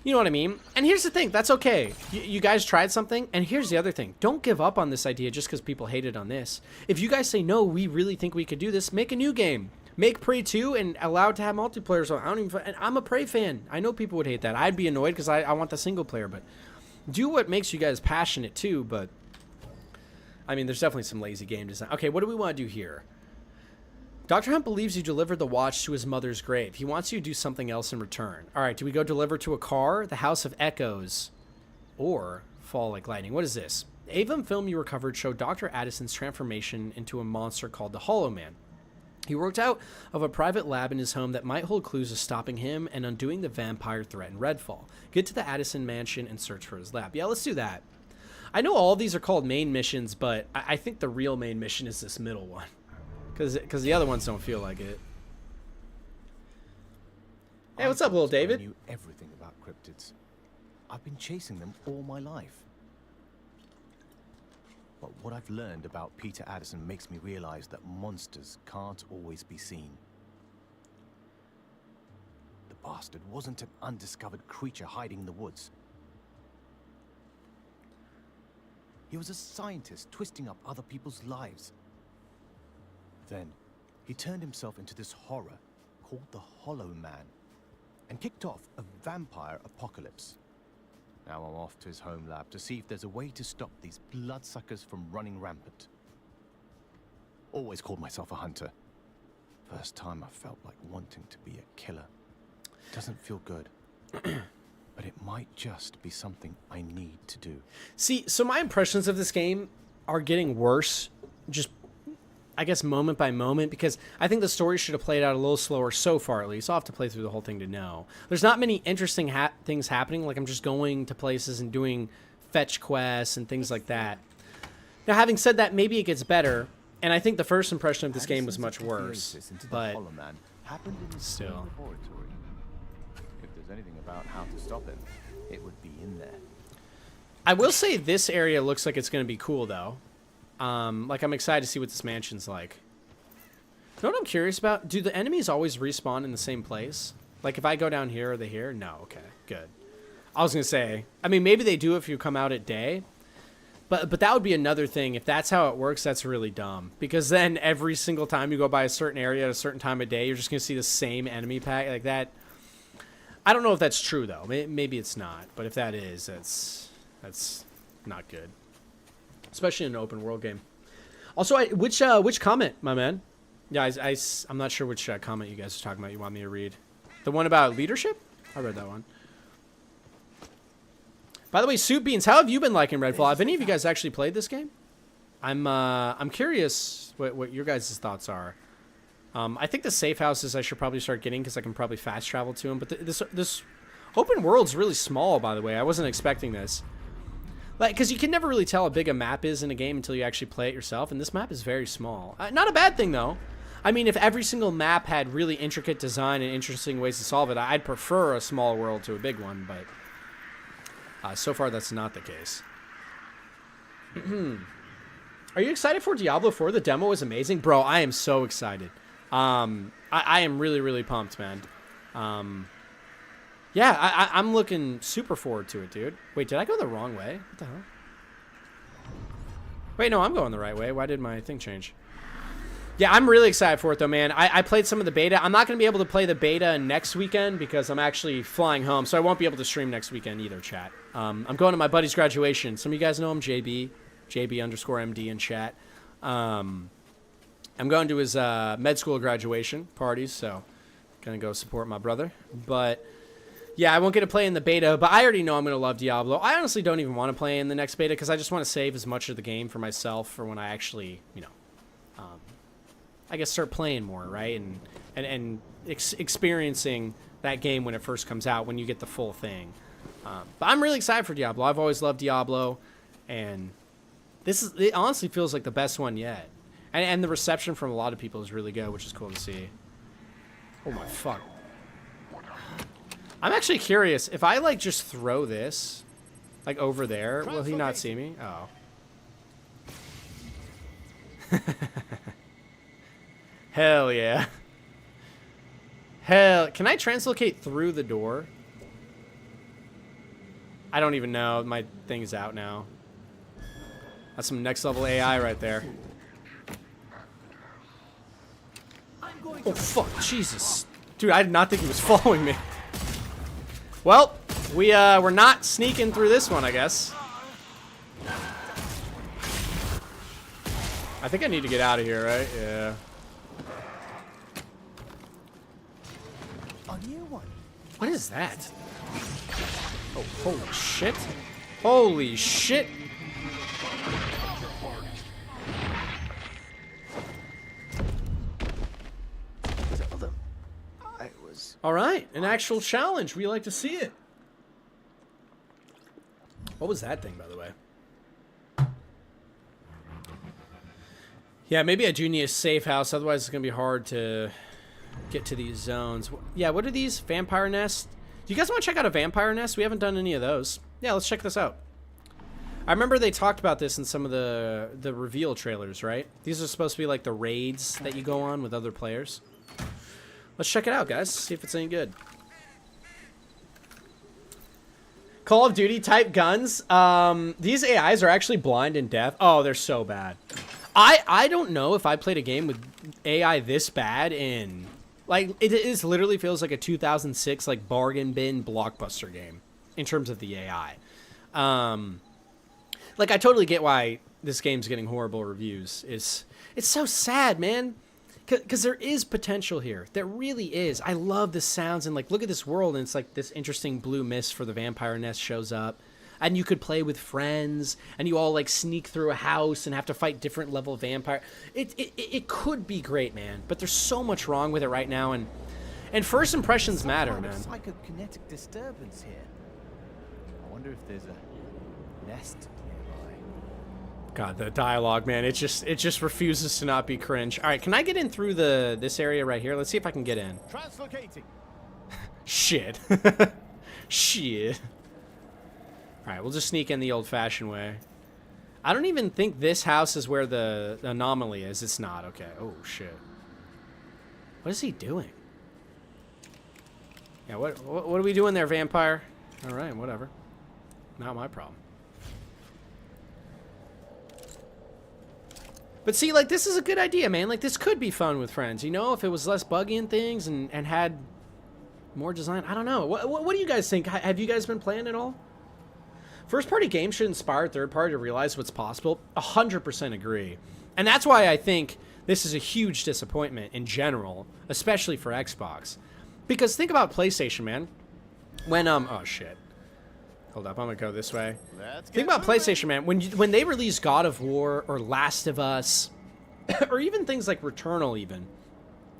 Speaker 1: you know what I mean? And here's the thing, that's okay. You guys tried something, and here's the other thing. Don't give up on this idea just because people hated on this. If you guys say, no, we really think we could do this, make a new game. Make Prey 2 and allow it to have multiplayer. So I don't even. And I'm a Prey fan. I know people would hate that. I'd be annoyed because I want the single player. But do what makes you guys passionate too. But I mean, there's definitely some lazy game design. Okay, what do we want to do here? Dr. Hunt believes you delivered the watch to his mother's grave. He wants you to do something else in return. All right, do we go deliver to a car, the House of Echoes, or fall like lightning? What is this? Avon film you recovered showed Dr. Addison's transformation into a monster called the Hollow Man. He worked out of a private lab in his home that might hold clues to stopping him and undoing the vampire threat in Redfall. Get to the Addison mansion and search for his lab. Yeah, let's do that. I know all of these are called main missions, but I think the real main mission is this middle one. Because the other ones don't feel like it. Hey, what's up, little David?
Speaker 2: I knew everything about cryptids. I've been chasing them all my life. But what I've learned about Peter Addison makes me realize that monsters can't always be seen. The bastard wasn't an undiscovered creature hiding in the woods. He was a scientist twisting up other people's lives. Then, he turned himself into this horror called the Hollow Man and kicked off a vampire apocalypse. Now I'm off to his home lab to see if there's a way to stop these bloodsuckers from running rampant. Always called myself a hunter. First time I felt like wanting to be a killer. Doesn't feel good. But it might just be something I need to do.
Speaker 1: See, so my impressions of this game are getting worse, just, I guess, moment by moment, because I think the story should have played out a little slower so far, at least. I'll have to play through the whole thing to know. There's not many interesting things happening, like I'm just going to places and doing fetch quests and things like that. Now, having said that, maybe it gets better, and I think the first impression of this game was much worse, but still.
Speaker 2: If there's anything about how to stop him, it would be in there.
Speaker 1: I will say this area looks like it's going to be cool, though. Like, I'm excited to see what this mansion's like. You know what I'm curious about? Do the enemies always respawn in the same place? Like, if I go down here, are they here? No, okay, good. I was going to say, I mean, maybe they do if you come out at day. But that would be another thing. If that's how it works, that's really dumb. Because then every single time you go by a certain area at a certain time of day, you're just going to see the same enemy pack like that. I don't know if that's true, though. Maybe it's not. But if that is, that's not good. Especially in an open world game. Also, which comment, my man? Yeah, I'm not sure which comment you guys are talking about you want me to read. The one about leadership? I read that one. By the way, Soup Beans, how have you been liking Redfall? Have any of you guys actually played this game? I'm curious what your guys' thoughts are. I think the safe houses I should probably start getting because I can probably fast travel to them. But this open world's really small, by the way. I wasn't expecting this. Like, because you can never really tell how big a map is in a game until you actually play it yourself. And this map is very small. Not a bad thing, though. I mean, if every single map had really intricate design and interesting ways to solve it, I'd prefer a small world to a big one. But so far, that's not the case. Are you excited for Diablo 4? The demo is amazing. Bro, I am so excited. I am really, really pumped, man. Yeah, I'm looking super forward to it, dude. Wait, did I go the wrong way? What the hell? Wait, no, I'm going the right way. Why did my thing change? Yeah, I'm really excited for it, though, man. I played some of the beta. I'm not going to be able to play the beta next weekend because I'm actually flying home, so I won't be able to stream next weekend either, chat. I'm going to my buddy's graduation. Some of you guys know him, JB_MD in chat. I'm going to his med school graduation parties, so going to go support my brother. But yeah, I won't get to play in the beta, but I already know I'm going to love Diablo. I honestly don't even want to play in the next beta because I just want to save as much of the game for myself for when I actually, you know, I guess start playing more, right? And experiencing that game when it first comes out, when you get the full thing. But I'm really excited for Diablo. I've always loved Diablo, and it honestly feels like the best one yet. And the reception from a lot of people is really good, which is cool to see. Oh my fuck. I'm actually curious, if I like just throw this like over there, will he not see me? Oh. Hell yeah. Hell, can I translocate through the door? I don't even know. My thing's out now. That's some next level AI right there. Oh fuck, Jesus. Dude, I did not think he was following me. Well, we're not sneaking through this one, I guess. I think I need to get out of here, right? Yeah. What is that? Oh, holy shit. Holy shit. All right, an actual challenge. We like to see it. What was that thing, by the way? Yeah, maybe I do need a safe house. Otherwise, it's going to be hard to get to these zones. Yeah, what are these? Vampire nests? Do you guys want to check out a vampire nest? We haven't done any of those. Yeah, let's check this out. I remember they talked about this in some of the reveal trailers, right? These are supposed to be like the raids that you go on with other players. Let's check it out, guys. See if it's any good. Call of Duty type guns. These AIs are actually blind and deaf. Oh, they're so bad. I don't know if I played a game with AI this bad in... Like, it is literally feels like a 2006, like, bargain bin blockbuster game in terms of the AI. Like, I totally get why this game's getting horrible reviews. It's so sad, man. Because there is potential here. There really is. I love the sounds. And, like, look at this world. And it's like this interesting blue mist for the vampire nest shows up. And you could play with friends. And you all, like, sneak through a house and have to fight different level vampire. It could be great, man. But there's so much wrong with it right now. And first impressions matter, man.
Speaker 2: Psychokinetic disturbance here. I wonder if there's a nest nearby.
Speaker 1: God, the dialogue, man, it just refuses to not be cringe. All right, can I get in through this area right here? Let's see if I can get in.
Speaker 2: Translocating.
Speaker 1: Shit. Shit. All right, we'll just sneak in the old-fashioned way. I don't even think this house is where the anomaly is. It's not. Okay. Oh, shit. What is he doing? Yeah, what are we doing there, vampire? All right, whatever. Not my problem. But see, like, this is a good idea, man. Like, this could be fun with friends, you know, if it was less buggy and things and had more design. I don't know. What do you guys think? Have you guys been playing at all? First-party games should inspire third-party to realize what's possible. 100% agree. And that's why I think this is a huge disappointment in general, especially for Xbox. Because think about PlayStation, man. When, oh, shit. Hold up, I'm gonna go this way. Think about PlayStation, man. When they release God of War or Last of Us, or even things like Returnal, even,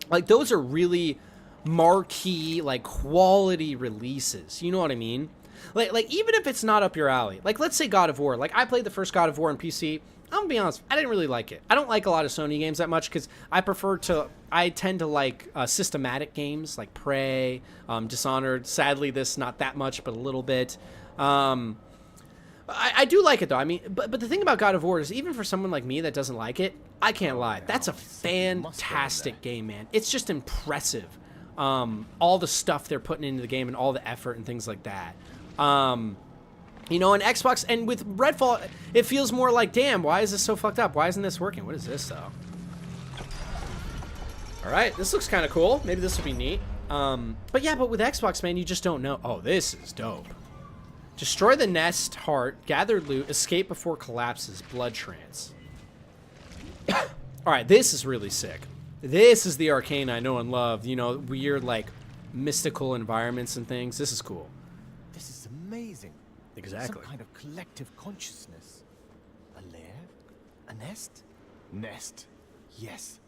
Speaker 1: like, those are really marquee, like, quality releases. You know what I mean? Like even if it's not up your alley, like, let's say God of War. Like, I played the first God of War on PC. I'm gonna be honest, I didn't really like it. I don't like a lot of Sony games that much because I tend to like systematic games like Prey, Dishonored. Sadly, this not that much, but a little bit. I do like it though. I mean, but the thing about God of War is, even for someone like me that doesn't like it, I can't lie. That's a fantastic game, man. It's just impressive. All the stuff they're putting into the game and all the effort and things like that. You know, and Xbox, and with Redfall, it feels more like, damn, why is this so fucked up? Why isn't this working? What is this, though? All right, this looks kind of cool. Maybe this will be neat. But yeah, but with Xbox, man, you just don't know. Oh, this is dope. Destroy the nest heart, gather loot, escape before collapses, blood trance. All right, this is really sick. This is the Arcane I know and love. You know, weird, like, mystical environments and things. This is cool.
Speaker 2: This is amazing.
Speaker 1: Exactly.
Speaker 2: Some kind of collective consciousness. A lair? A nest? Nest. Yes.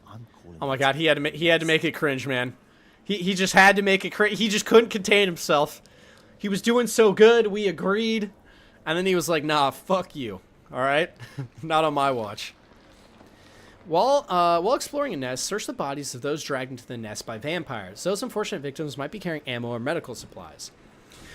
Speaker 2: I'm calling.
Speaker 1: Oh my god, he had to make it cringe, man. He just had to make it cringe. He just couldn't contain himself. He was doing so good, we agreed, and then he was like, "Nah, fuck you. All right, not on my watch." While exploring a nest, search the bodies of those dragged into the nest by vampires. Those unfortunate victims might be carrying ammo or medical supplies.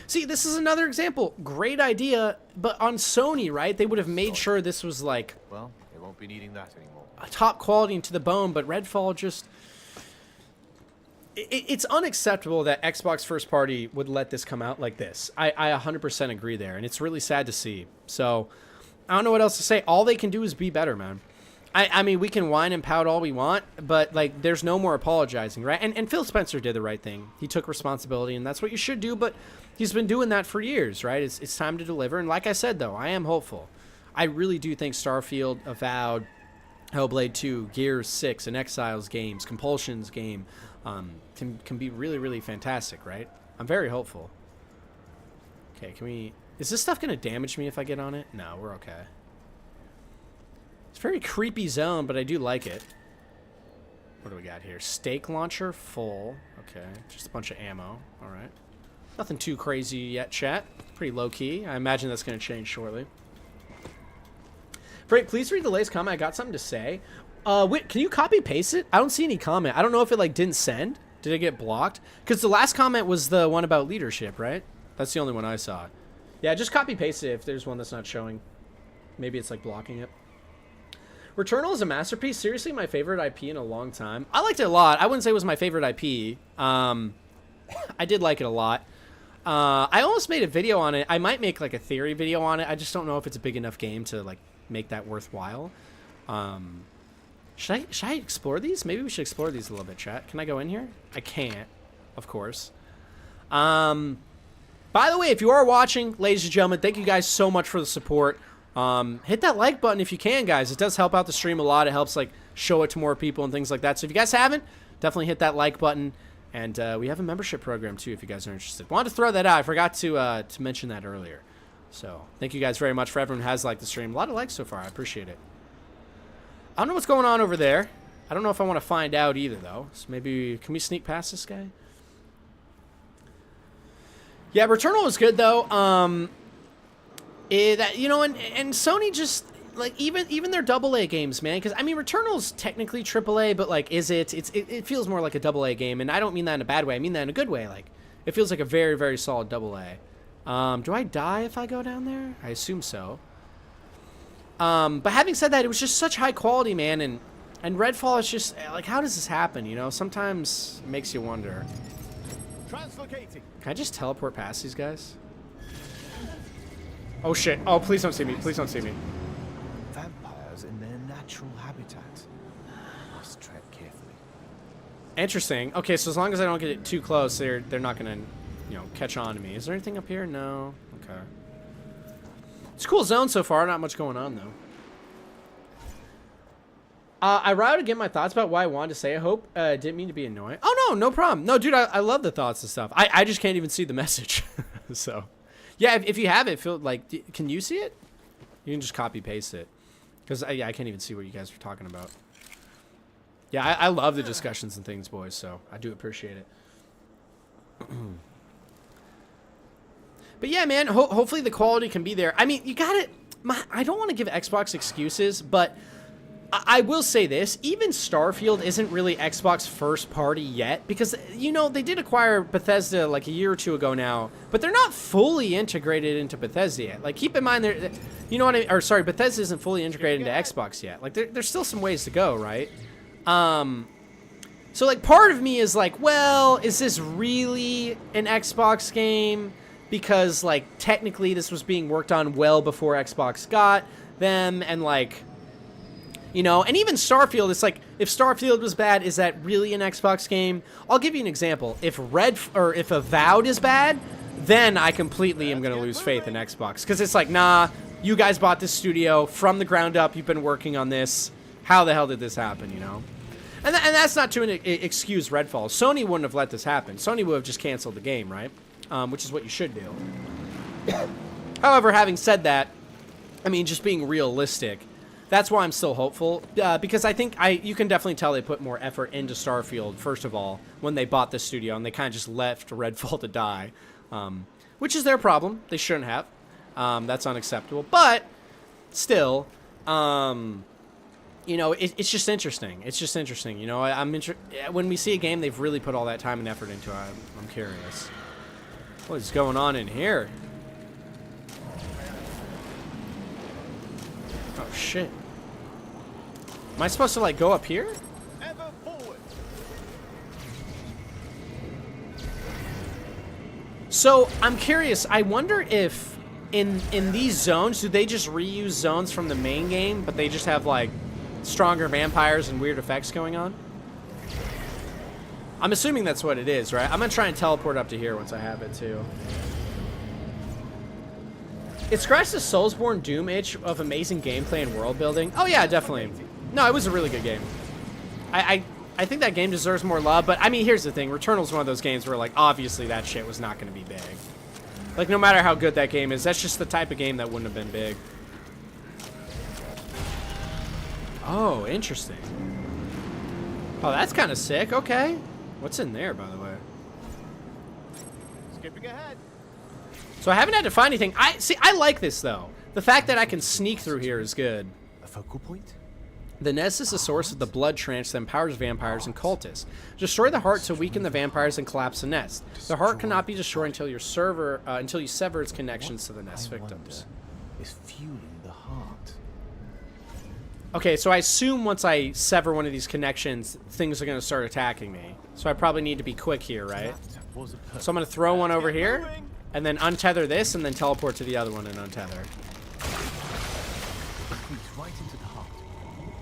Speaker 1: See, this is another example. Great idea, but on Sony, right? They would have made sure this was like,
Speaker 2: well, they won't be needing that anymore.
Speaker 1: Top quality and to the bone, but Redfall just... It's unacceptable that Xbox first party would let this come out like this. I 100% agree there, and it's really sad to see. So, I don't know what else to say. All they can do is be better, man. I mean, we can whine and pout all we want, but, like, there's no more apologizing, right? And Phil Spencer did the right thing. He took responsibility, and that's what you should do, but he's been doing that for years, right? It's time to deliver, and like I said, though, I am hopeful. I really do think Starfield, Avowed, Hellblade 2, Gears 6, and Exiles games, Compulsion's game, can be really, really fantastic, right? I'm very hopeful. Okay, can we... Is this stuff going to damage me if I get on it? No, we're okay. It's a very creepy zone, but I do like it. What do we got here? Stake launcher, full. Okay, just a bunch of ammo. All right. Nothing too crazy yet, chat. Pretty low-key. I imagine that's going to change shortly. Frank, please read the latest comment. I got something to say. Wait, can you copy-paste it? I don't see any comment. I don't know if it, like, didn't send. Did it get blocked? Because the last comment was the one about leadership, right? That's the only one I saw. Yeah, just copy-paste it if there's one that's not showing. Maybe it's, like, blocking it. Returnal is a masterpiece. Seriously, my favorite IP in a long time. I liked it a lot. I wouldn't say it was my favorite IP. I did like it a lot. I almost made a video on it. I might make, like, a theory video on it. I just don't know if it's a big enough game to, like, make that worthwhile. Should I explore these? Maybe we should explore these a little bit, chat. Can I go in here? I can't, of course. By the way, if you are watching, ladies and gentlemen, thank you guys so much for the support. Hit that like button if you can, guys. It does help out the stream a lot. It helps, like, show it to more people and things like that. So if you guys haven't, definitely hit that like button. And we have a membership program, too, if you guys are interested. Wanted to throw that out. I forgot to mention that earlier. So thank you guys very much for everyone who has liked the stream. A lot of likes so far. I appreciate it. I don't know what's going on over there. I don't know if I want to find out either, though. So maybe, can we sneak past this guy? Yeah, Returnal was good, though. You know, and Sony just, like, even their AA games, man. Because, I mean, Returnal's technically AAA, but, like, is it? It feels more like a AA game. And I don't mean that in a bad way. I mean that in a good way. Like, it feels like a very, very solid AA. Do I die if I go down there? I assume so. But having said that, it was just such high quality, man, and Redfall is just, like, how does this happen, you know? Sometimes it makes you wonder.
Speaker 2: Translocating.
Speaker 1: Can I just teleport past these guys? Oh, shit. Oh, please don't see me. Please don't see me.
Speaker 2: Vampires in their natural habitat. Must tread carefully.
Speaker 1: Interesting. Okay, so as long as I don't get too close, they're not gonna, you know, catch on to me. Is there anything up here? No. Okay. It's a cool zone so far. Not much going on, though. I routed to get my thoughts about why I wanted to say I hope. Didn't mean to be annoying. Oh, no. No problem. No, dude, I love the thoughts and stuff. I just can't even see the message. So, yeah, if you have it, feel like, can you see it? You can just copy-paste it. Because, yeah, I can't even see what you guys are talking about. Yeah, I love the discussions and things, boys, so I do appreciate it. But yeah, man, hopefully the quality can be there. I mean, you got it. I don't want to give Xbox excuses, but I will say this. Even Starfield isn't really Xbox first party yet because, you know, they did acquire Bethesda like a year or two ago now, but they're not fully integrated into Bethesda yet. Like, keep in mind, you know what I mean? Or, sorry, Bethesda isn't fully integrated into Xbox yet. Like, there's still some ways to go, right? So, like, part of me is like, well, is this really an Xbox game? Because, like, technically this was being worked on well before Xbox got them, and, like, you know, and even Starfield, it's like, if Starfield was bad, is that really an Xbox game? I'll give you an example. If Avowed is bad, then I completely am going to lose faith in Xbox. Because it's like, nah, you guys bought this studio from the ground up, you've been working on this, how the hell did this happen, you know? And that's not to excuse Redfall. Sony wouldn't have let this happen. Sony would have just canceled the game, right? Which is what you should do. However, having said that, I mean, just being realistic, that's why I'm still hopeful. Because I think you can definitely tell they put more effort into Starfield, first of all, when they bought the studio, and they kind of just left Redfall to die. Which is their problem. They shouldn't have. That's unacceptable. But, still, you know, it's just interesting. It's just interesting. You know, when we see a game they've really put all that time and effort into, I'm curious. What is going on in here? Oh, shit. Am I supposed to, like, go up here?
Speaker 2: Ever forward.
Speaker 1: So, I'm curious. I wonder if in these zones, do they just reuse zones from the main game, but they just have, like, stronger vampires and weird effects going on? I'm assuming that's what it is, right? I'm gonna try and teleport up to here once I have it, too. It scratched the Soulsborne Doom itch of amazing gameplay and world building. Oh, yeah, definitely. No, it was a really good game. I think that game deserves more love, but, I mean, here's the thing. Returnal's one of those games where, like, obviously that shit was not gonna be big. Like, no matter how good that game is, that's just the type of game that wouldn't have been big. Oh, interesting. Oh, that's kind of sick. Okay. What's in there, by the way?
Speaker 2: Skipping ahead.
Speaker 1: So I haven't had to find anything. I like this, though. The fact that I can sneak through here is good.
Speaker 2: A focal point?
Speaker 1: The nest is the source of the blood tranche that empowers vampires and cultists. Destroy the heart to weaken the vampires and collapse the nest. The heart cannot be destroyed until you sever its connections to the nest victims.
Speaker 2: Is fueling the heart.
Speaker 1: Okay, so I assume once I sever one of these connections, things are going to start attacking me. So I probably need to be quick here, right? So I'm going to throw one over here, and then untether this, and then teleport to the other one and untether.
Speaker 2: Creeps right into the heart.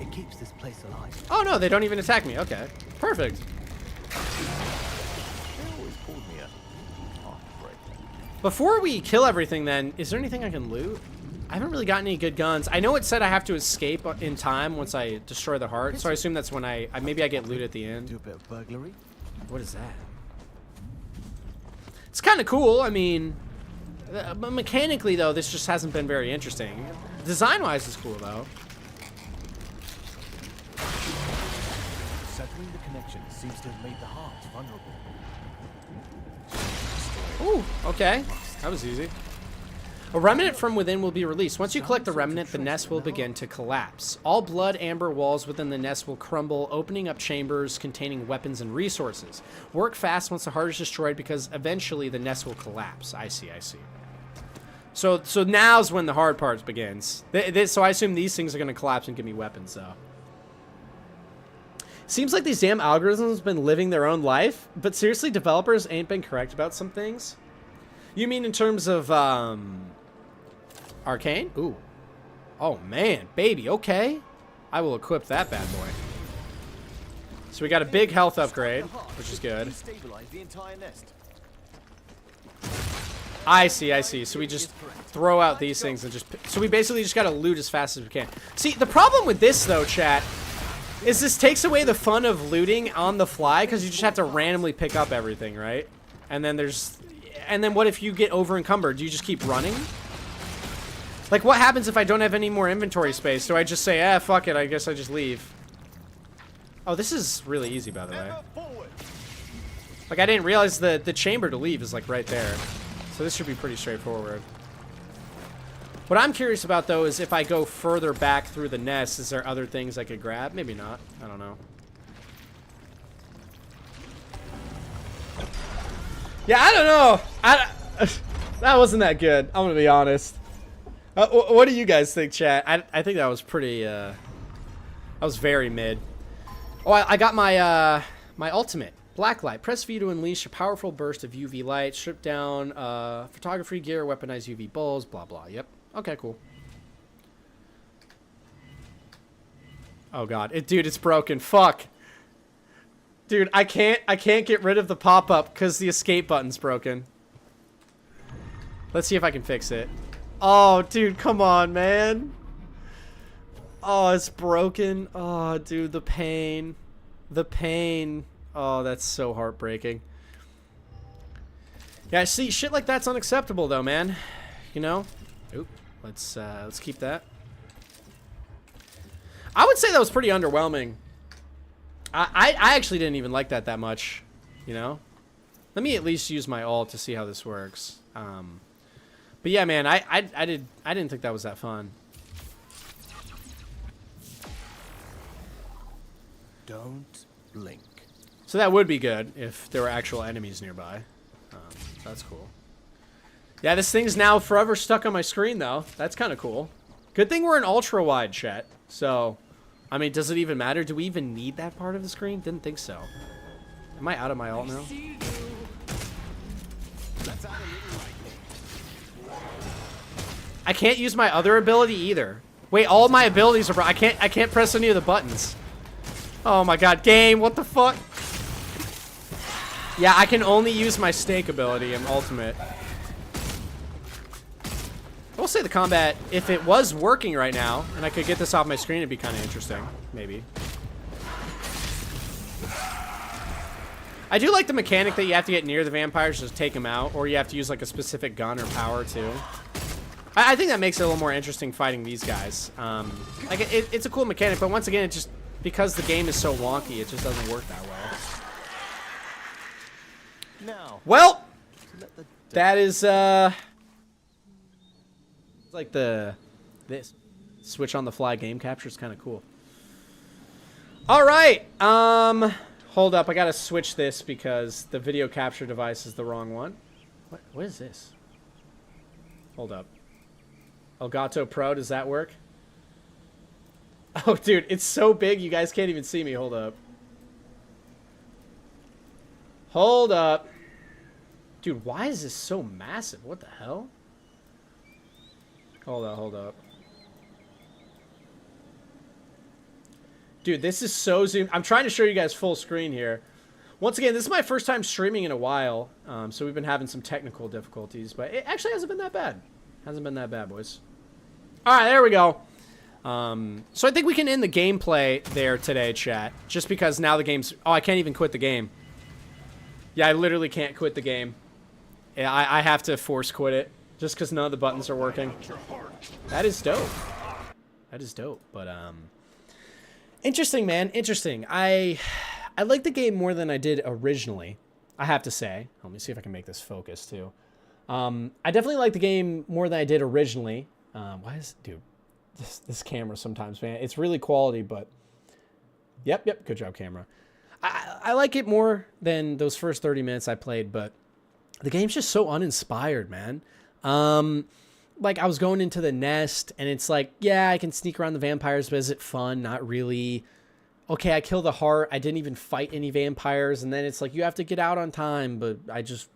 Speaker 2: It keeps this place alive.
Speaker 1: Oh no, they don't even attack me. Okay, perfect.
Speaker 2: They always called me a heartbreaker.
Speaker 1: Before we kill everything then, is there anything I can loot? I haven't really gotten any good guns. I know it said I have to escape in time once I destroy the heart, so I assume that's when maybe I get loot at the end.
Speaker 2: Do a bit of burglary.
Speaker 1: What is that? It's kind of cool. I mean, mechanically though, this just hasn't been very interesting. Design-wise, it's cool though.
Speaker 2: Severing the connection seems to have made the heart vulnerable.
Speaker 1: Ooh, okay. That was easy. A remnant from within will be released. Once you collect the remnant, the nest will begin to collapse. All blood amber walls within the nest will crumble, opening up chambers containing weapons and resources. Work fast once the heart is destroyed because eventually the nest will collapse. I see, I see. So now's when the hard part begins. So I assume these things are going to collapse and give me weapons, though. Seems like these damn algorithms have been living their own life, but seriously, developers ain't been correct about some things? You mean in terms of, Arcane? Ooh. Oh, man. Baby, okay. I will equip that bad boy. So we got a big health upgrade, which is good.
Speaker 2: Destabilize the entire nest.
Speaker 1: I see, I see. So we just throw out these things and just... So we basically just gotta loot as fast as we can. See, the problem with this, though, chat, is this takes away the fun of looting on the fly, because you just have to randomly pick up everything, right? And then there's... And then what if you get over encumbered? Do you just keep running? Like, what happens if I don't have any more inventory space? Do I just say, fuck it, I guess I just leave? Oh, this is really easy, by the way. Like, I didn't realize the chamber to leave is, like, right there. So this should be pretty straightforward. What I'm curious about, though, is if I go further back through the nest, is there other things I could grab? Maybe not. I don't know. Yeah, I don't know. That wasn't that good. I'm gonna be honest. What do you guys think, chat? I think that was pretty. That was very mid. Oh, I got my my ultimate blacklight. Press V to unleash a powerful burst of UV light. Strip down photography gear, weaponize UV bulbs. Blah blah. Yep. Okay, cool. Oh god, dude, it's broken. Fuck. Dude, I can't get rid of the pop-up because the escape button's broken. Let's see if I can fix it. Oh, dude, come on, man. Oh, it's broken. Oh, dude, the pain. The pain. Oh, that's so heartbreaking. Yeah, see, shit like that's unacceptable, though, man. You know? Oop. Let's keep that. I would say that was pretty underwhelming. I actually didn't even like that much, you know? Let me at least use my ult to see how this works. But yeah, man, I didn't think that was that fun.
Speaker 2: Don't blink.
Speaker 1: So that would be good if there were actual enemies nearby. That's cool. Yeah, this thing's now forever stuck on my screen, though. That's kind of cool. Good thing we're in ultra-wide, chat. So, I mean, does it even matter? Do we even need that part of the screen? Didn't think so. Am I out of my ult now? I can't use my other ability either. Wait, all my abilities are... I can't press any of the buttons. Oh my god, game, what the fuck? Yeah, I can only use my snake ability in ultimate. I will say the combat, if it was working right now, and I could get this off my screen, it'd be kind of interesting. Maybe. I do like the mechanic that you have to get near the vampires to take them out, or you have to use like a specific gun or power too. I think that makes it a little more interesting fighting these guys. Like it's a cool mechanic, but once again, because the game is so wonky, it just doesn't work that well.
Speaker 2: Now,
Speaker 1: Well,
Speaker 2: let the
Speaker 1: that is it's like this switch on the fly game capture is kind of cool. All right, hold up, I gotta switch this because the video capture device is the wrong one. What is this? Hold up. Elgato Pro, does that work? Oh, dude, it's so big you guys can't even see me. Hold up. Hold up. Dude, why is this so massive? What the hell? Hold up, hold up. Dude, this is so zoomed. I'm trying to show you guys full screen here. Once again, this is my first time streaming in a while, so we've been having some technical difficulties, but it actually hasn't been that bad. Hasn't been that bad, boys. All right, there we go. So I think we can end the gameplay there today, chat, just because now the game's... Oh, I can't even quit the game. Yeah, I literally can't quit the game. Yeah, I have to force quit it, just because none of the buttons are working. That is dope. That is dope, but, interesting, man. Interesting. I like the game more than I did originally, I have to say. Let me see if I can make this focus, too. I definitely like the game more than I did originally. Why is... Dude, this camera sometimes, man. It's really quality, but... Yep. Good job, camera. I like it more than those first 30 minutes I played, but the game's just so uninspired, man. Like, I was going into the nest, and it's like, yeah, I can sneak around the vampires, but is it fun? Not really. Okay, I killed the heart. I didn't even fight any vampires, and then it's like, you have to get out on time, but I just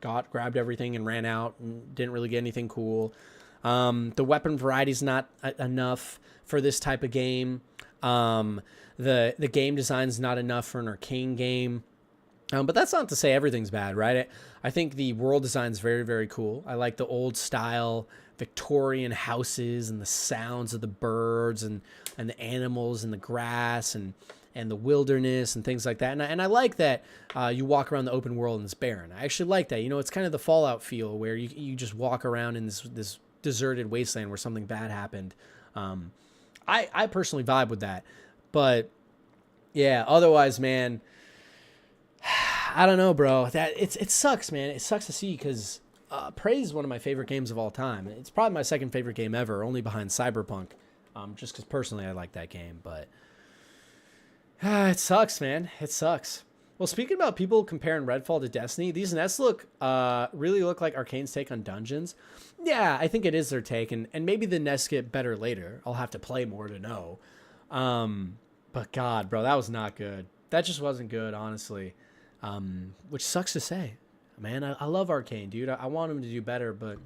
Speaker 1: grabbed everything and ran out and didn't really get anything cool. The weapon variety is not enough for this type of game. The game design is not enough for an arcane game. But that's not to say everything's bad, right? I think the world design is very, very cool. I like the old style Victorian houses and the sounds of the birds and the animals and the grass and the wilderness and things like that. And I like that you walk around the open world and it's barren. I actually like that. You know, it's kind of the Fallout feel where you just walk around in this deserted wasteland where something bad happened. I personally vibe with that. But yeah, otherwise, man, I don't know, bro. It sucks, man. It sucks to see because Prey is one of my favorite games of all time. It's probably my second favorite game ever, only behind Cyberpunk. Just because personally I like that game, but it sucks, man. It sucks. Well, speaking about people comparing Redfall to Destiny, these nests really look like Arcane's take on dungeons. Yeah, I think it is their take, and maybe the nests get better later. I'll have to play more to know. But God, bro, that was not good. That just wasn't good, honestly. Which sucks to say. Man, I love Arcane, dude. I want them to do better, but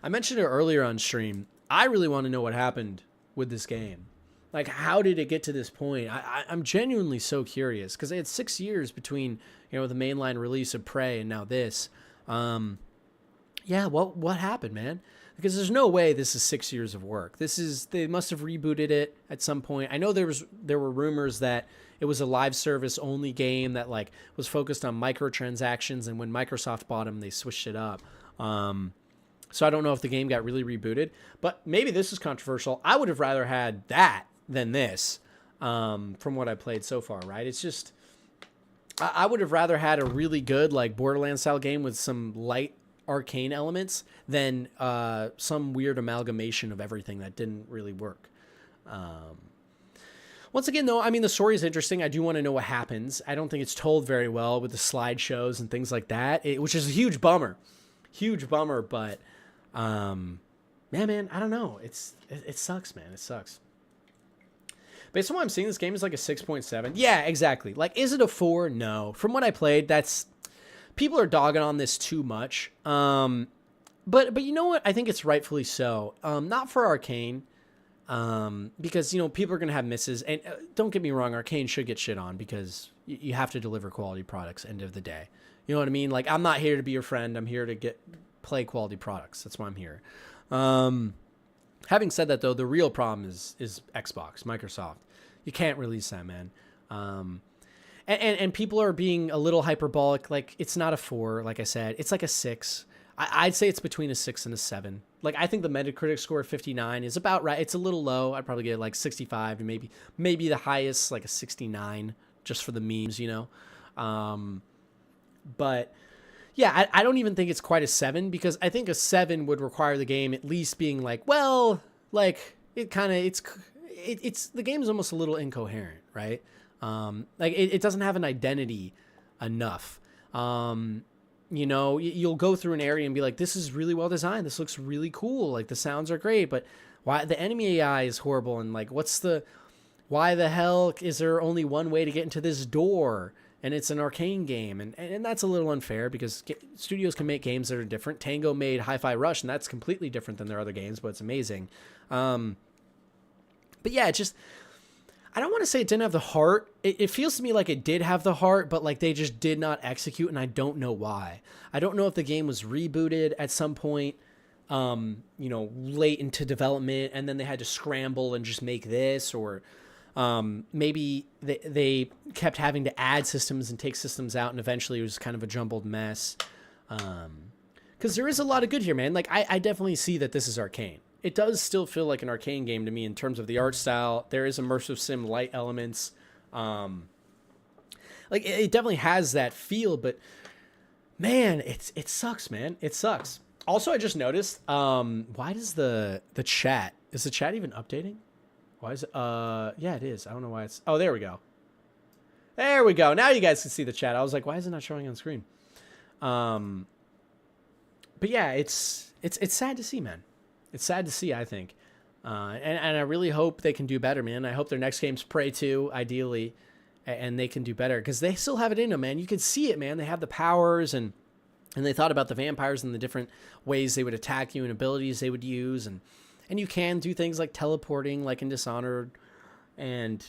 Speaker 1: I mentioned it earlier on stream. I really want to know what happened with this game. Like, how did it get to this point? I'm genuinely so curious because they had 6 years between, the mainline release of Prey and now this. Yeah, what happened, man? Because there's no way this is 6 years of work. They must have rebooted it at some point. I know there were rumors that it was a live service only game that was focused on microtransactions, and when Microsoft bought them, they switched it up. So I don't know if the game got really rebooted, but maybe this is controversial. I would have rather had that than this, from what I played so far, right? It's just, I would have rather had a really good Borderlands style game with some light arcane elements than some weird amalgamation of everything that didn't really work. Once again, though, I mean, the story is interesting. I do want to know what happens. I don't think it's told very well with the slideshows and things like that, which is a huge bummer. Huge bummer, but man, I don't know. It sucks, man. It sucks. Based on what I'm seeing, this game is like a 6.7. Yeah, exactly. Is it a 4? No. From what I played, people are dogging on this too much. But you know what? I think it's rightfully so. Not for Arcane, because people are gonna have misses. And don't get me wrong, Arcane should get shit on because you have to deliver quality products. End of the day, you know what I mean? I'm not here to be your friend. I'm here to play quality products. That's why I'm here. Having said that, though, the real problem is Xbox, Microsoft. You can't release that, man. And people are being a little hyperbolic. It's not a 4, like I said. It's like a 6. I'd say it's between a 6 and a 7. Like, I think the Metacritic score of 59 is about right. It's a little low. I'd probably get like 65 and maybe the highest, like a 69, just for the memes, you know? But yeah, I don't even think it's quite a 7, because I think a 7 would require the game at least being like, well, like it kind of, it's the game's almost a little incoherent, right? Like it doesn't have an identity enough. You know, you'll go through an area and be like, this is really well designed. This looks really cool. Like the sounds are great, but why the enemy AI is horrible? And like, why the hell is there only one way to get into this door? And it's an Arcane game. And that's a little unfair, because studios can make games that are different. Tango made Hi-Fi Rush, and that's completely different than their other games, but it's amazing. But yeah, it just, I don't want to say it didn't have the heart. It feels to me like it did have the heart, but like they just did not execute, and I don't know why. I don't know if the game was rebooted at some point, you know, late into development, and then they had to scramble and just make this, or maybe they kept having to add systems and take systems out, and eventually it was kind of a jumbled mess. Because there is a lot of good here, man. Like, I definitely see that this is Arcane. It does still feel like an Arcane game to me in terms of the art style. There is immersive sim light elements. Like, it definitely has that feel, but man, it sucks, man. It sucks. Also, I just noticed, why does the chat, is the chat even updating? Why is it, yeah, it is. I don't know why it's, oh, there we go. There we go. Now you guys can see the chat. I was like, why is it not showing on screen? But yeah, it's sad to see, man. It's sad to see, I think. And I really hope they can do better, man. I hope their next game's Prey 2, ideally, and they can do better, because they still have it in them, man. You can see it, man. They have the powers, and they thought about the vampires and the different ways they would attack you and abilities they would use, and you can do things like teleporting, like in Dishonored, and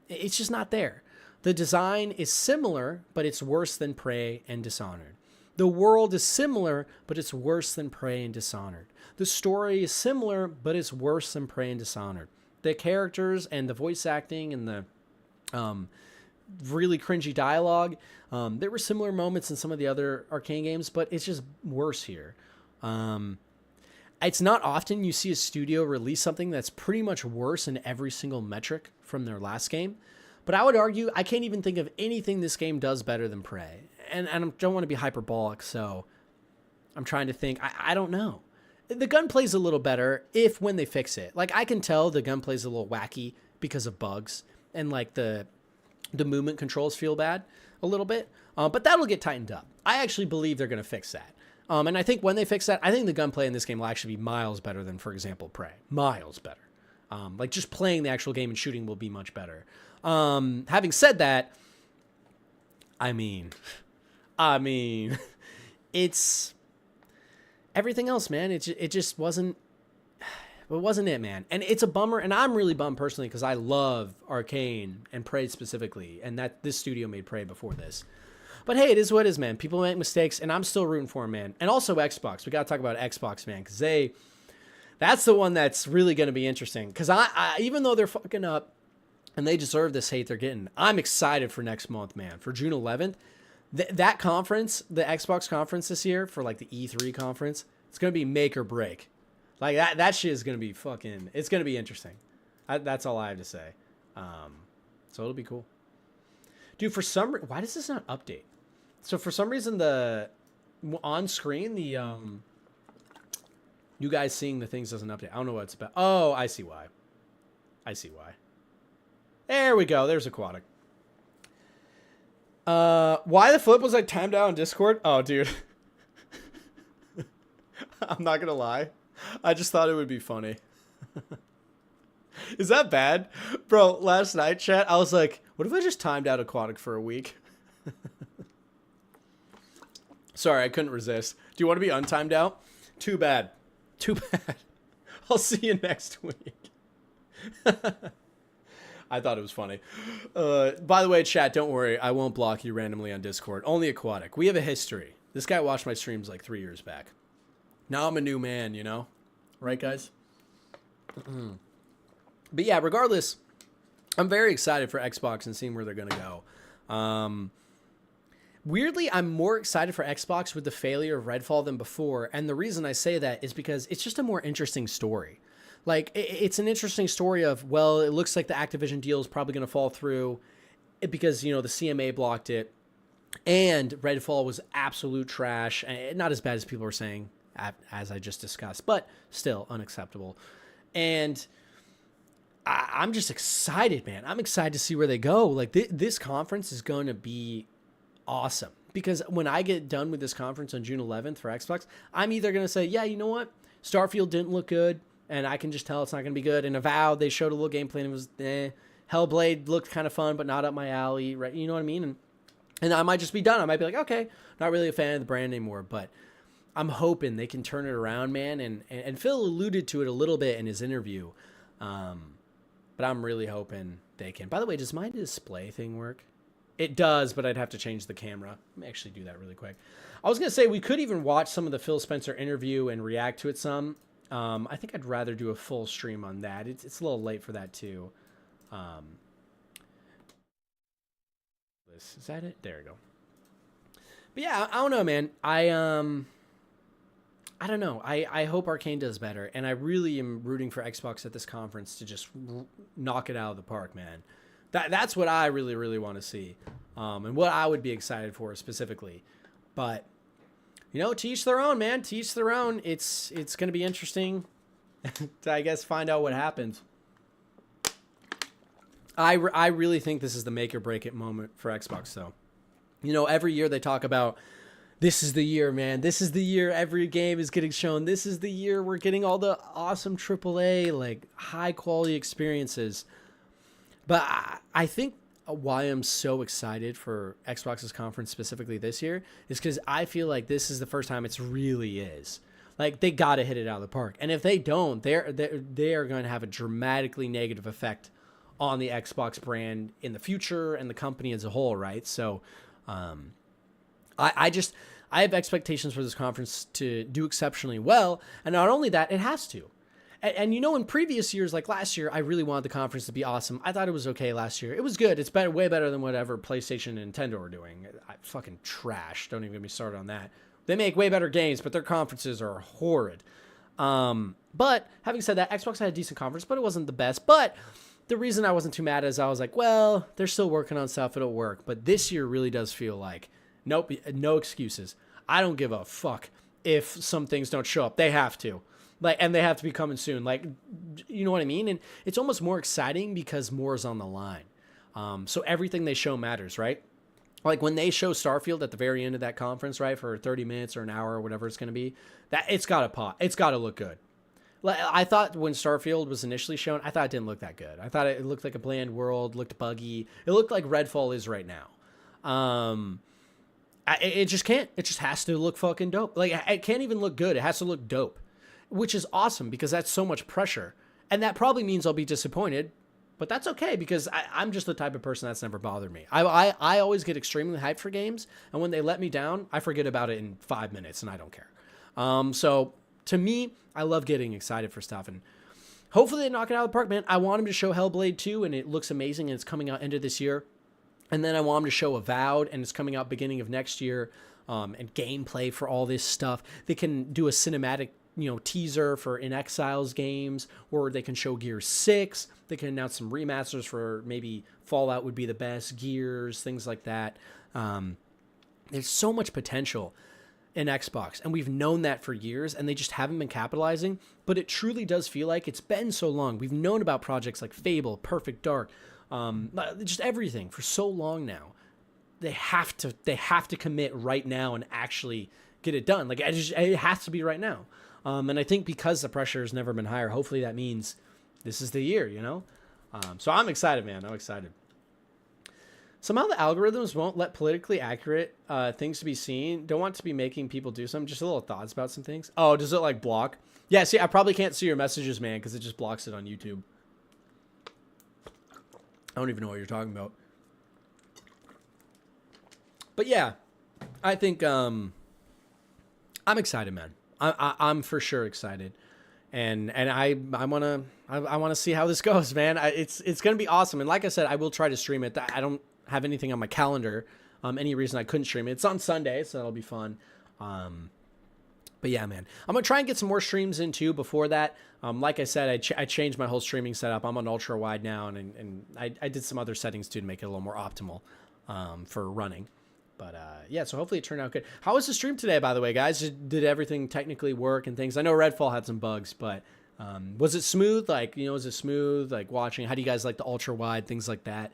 Speaker 1: it's just not there. The design is similar, but it's worse than Prey and Dishonored. The world is similar, but it's worse than Prey and Dishonored. The story is similar, but it's worse than Prey and Dishonored. The characters and the voice acting and the really cringy dialogue, there were similar moments in some of the other Arcane games, but it's just worse here. It's not often you see a studio release something that's pretty much worse in every single metric from their last game. But I would argue I can't even think of anything this game does better than Prey. And I don't want to be hyperbolic, so I'm trying to think. I don't know. The gunplay's a little better when they fix it. Like, I can tell the gunplay's a little wacky because of bugs, and like the movement controls feel bad a little bit. But that'll get tightened up. I actually believe they're going to fix that. And I think when they fix that, I think the gunplay in this game will actually be miles better than, for example, Prey. Miles better. Like, just playing the actual game and shooting will be much better. Having said that, I mean, it's everything else, man. It just wasn't, it, man. And it's a bummer. And I'm really bummed personally, because I love Arcane and Prey specifically. And that this studio made Prey before this. But hey, it is what it is, man. People make mistakes, and I'm still rooting for them, man. And also Xbox. We got to talk about Xbox, man, because that's the one that's really going to be interesting. Because I even though they're fucking up and they deserve this hate they're getting, I'm excited for next month, man. For June 11th, that conference, the Xbox conference this year, for like the E3 conference, it's going to be make or break. Like that shit is going to be fucking, it's going to be interesting. That's all I have to say. So it'll be cool. Dude, why does this not update? So for some reason, on screen, you guys seeing the things doesn't update. I don't know what it's about. Oh, I see why. There we go. There's Aquatic. Why the flip was like timed out on Discord? Oh, dude. I'm not gonna lie. I just thought it would be funny. Is that bad? Bro, last night, chat, I was like, what if I just timed out Aquatic for a week? Sorry, I couldn't resist. Do you want to be untimed out? Too bad. I'll see you next week. I thought it was funny. By the way, chat, don't worry. I won't block you randomly on Discord. Only Aquatic. We have a history. This guy watched my streams like 3 years back. Now I'm a new man, you know? Right, guys? But yeah, regardless, I'm very excited for Xbox and seeing where they're going to go. Weirdly, I'm more excited for Xbox with the failure of Redfall than before. And the reason I say that is because it's just a more interesting story. Like, it's an interesting story of, well, it looks like the Activision deal is probably going to fall through because, you know, the CMA blocked it. And Redfall was absolute trash. And not as bad as people were saying, as I just discussed, but still unacceptable. And I'm just excited, man. I'm excited to see where they go. Like, this conference is going to be awesome. Because when I get done with this conference on June 11th for Xbox, I'm either going to say, yeah, you know what? Starfield didn't look good, and I can just tell it's not going to be good. And Avowed, they showed a little gameplay, and it was Hellblade looked kind of fun, but not up my alley, right? You know what I mean? And I might just be done. I might be like, okay, not really a fan of the brand anymore, but I'm hoping they can turn it around, man. And Phil alluded to it a little bit in his interview, but I'm really hoping they can. By the way, does my display thing work? It does, but I'd have to change the camera. Let me actually do that really quick. I was going to say we could even watch some of the Phil Spencer interview and react to it some. I think I'd rather do a full stream on that. It's a little late for that too. Is that it? There we go. But yeah, I don't know, man. I don't know. I hope Arcane does better, and I really am rooting for Xbox at this conference to just knock it out of the park, man. That's what I really, really want to see, and what I would be excited for specifically. But, you know, to each their own, man. To each their own. It's going to be interesting to, I guess, find out what happens. I really think this is the make or break it moment for Xbox, though. You know, every year they talk about, this is the year, man. This is the year every game is getting shown. This is the year we're getting all the awesome AAA, like, high-quality experiences. But I think why I'm so excited for Xbox's conference specifically this year is because I feel like this is the first time it really is. Like, they got to hit it out of the park. And if they don't, they are going to have a dramatically negative effect on the Xbox brand in the future and the company as a whole, right? So I have expectations for this conference to do exceptionally well. And not only that, it has to. And you know, in previous years, like last year, I really wanted the conference to be awesome. I thought it was okay last year. It was good. It's better, way better than whatever PlayStation and Nintendo are doing. Fucking trash. Don't even get me started on that. They make way better games, but their conferences are horrid. But having said that, Xbox had a decent conference, but it wasn't the best. But the reason I wasn't too mad is I was like, well, they're still working on stuff. It'll work. But this year really does feel like, nope, no excuses. I don't give a fuck if some things don't show up. They have to. Like, and they have to be coming soon. Like, you know what I mean? And it's almost more exciting because more is on the line. So everything they show matters, right? Like when they show Starfield at the very end of that conference, right, for 30 minutes or an hour or whatever it's going to be, that it's got to pop. It's got to look good. Like, I thought when Starfield was initially shown, I thought it didn't look that good. I thought it looked like a bland world, looked buggy. It looked like Redfall is right now. It just can't. It just has to look fucking dope. Like, it can't even look good. It has to look dope. Which is awesome because that's so much pressure. And that probably means I'll be disappointed, but that's okay because I'm just the type of person that's never bothered me. I always get extremely hyped for games, and when they let me down, I forget about it in 5 minutes, and I don't care. So to me, I love getting excited for stuff, and hopefully they knock it out of the park, man. I want them to show Hellblade 2, and it looks amazing, and it's coming out end of this year. And then I want them to show Avowed, and it's coming out beginning of next year, and gameplay for all this stuff. They can do a cinematic teaser for In Exile's games, or they can show Gears 6. They can announce some remasters for maybe Fallout would be the best, Gears, things like that. There's so much potential in Xbox, and we've known that for years, and they just haven't been capitalizing, but it truly does feel like it's been so long. We've known about projects like Fable, Perfect Dark, just everything for so long now. They have to commit right now and actually get it done. Like, it has to be right now. And I think because the pressure has never been higher, hopefully that means this is the year, So I'm excited, man. I'm excited. Somehow the algorithms won't let politically accurate things to be seen. Don't want to be making people do something. Just a little thoughts about some things. Oh, does it like block? Yeah, see, I probably can't see your messages, man, because it just blocks it on YouTube. I don't even know what you're talking about. But yeah, I think I'm excited, man. I'm for sure excited, and I want to see how this goes, man. It's gonna be awesome, and like I said, I will try to stream it. I don't have anything on my calendar any reason I couldn't stream it. It's on Sunday, so that'll be fun. But yeah, man, I'm going to try and get some more streams in too before that. Like I said, I changed my whole streaming setup. I'm on ultra wide now, and I did some other settings too to make it a little more optimal for running. But yeah, so hopefully it turned out good. How was the stream today, by the way, guys? Did everything technically work and things? I know Redfall had some bugs, but was it smooth? Like, was it smooth, like watching? How do you guys like the ultra wide, things like that?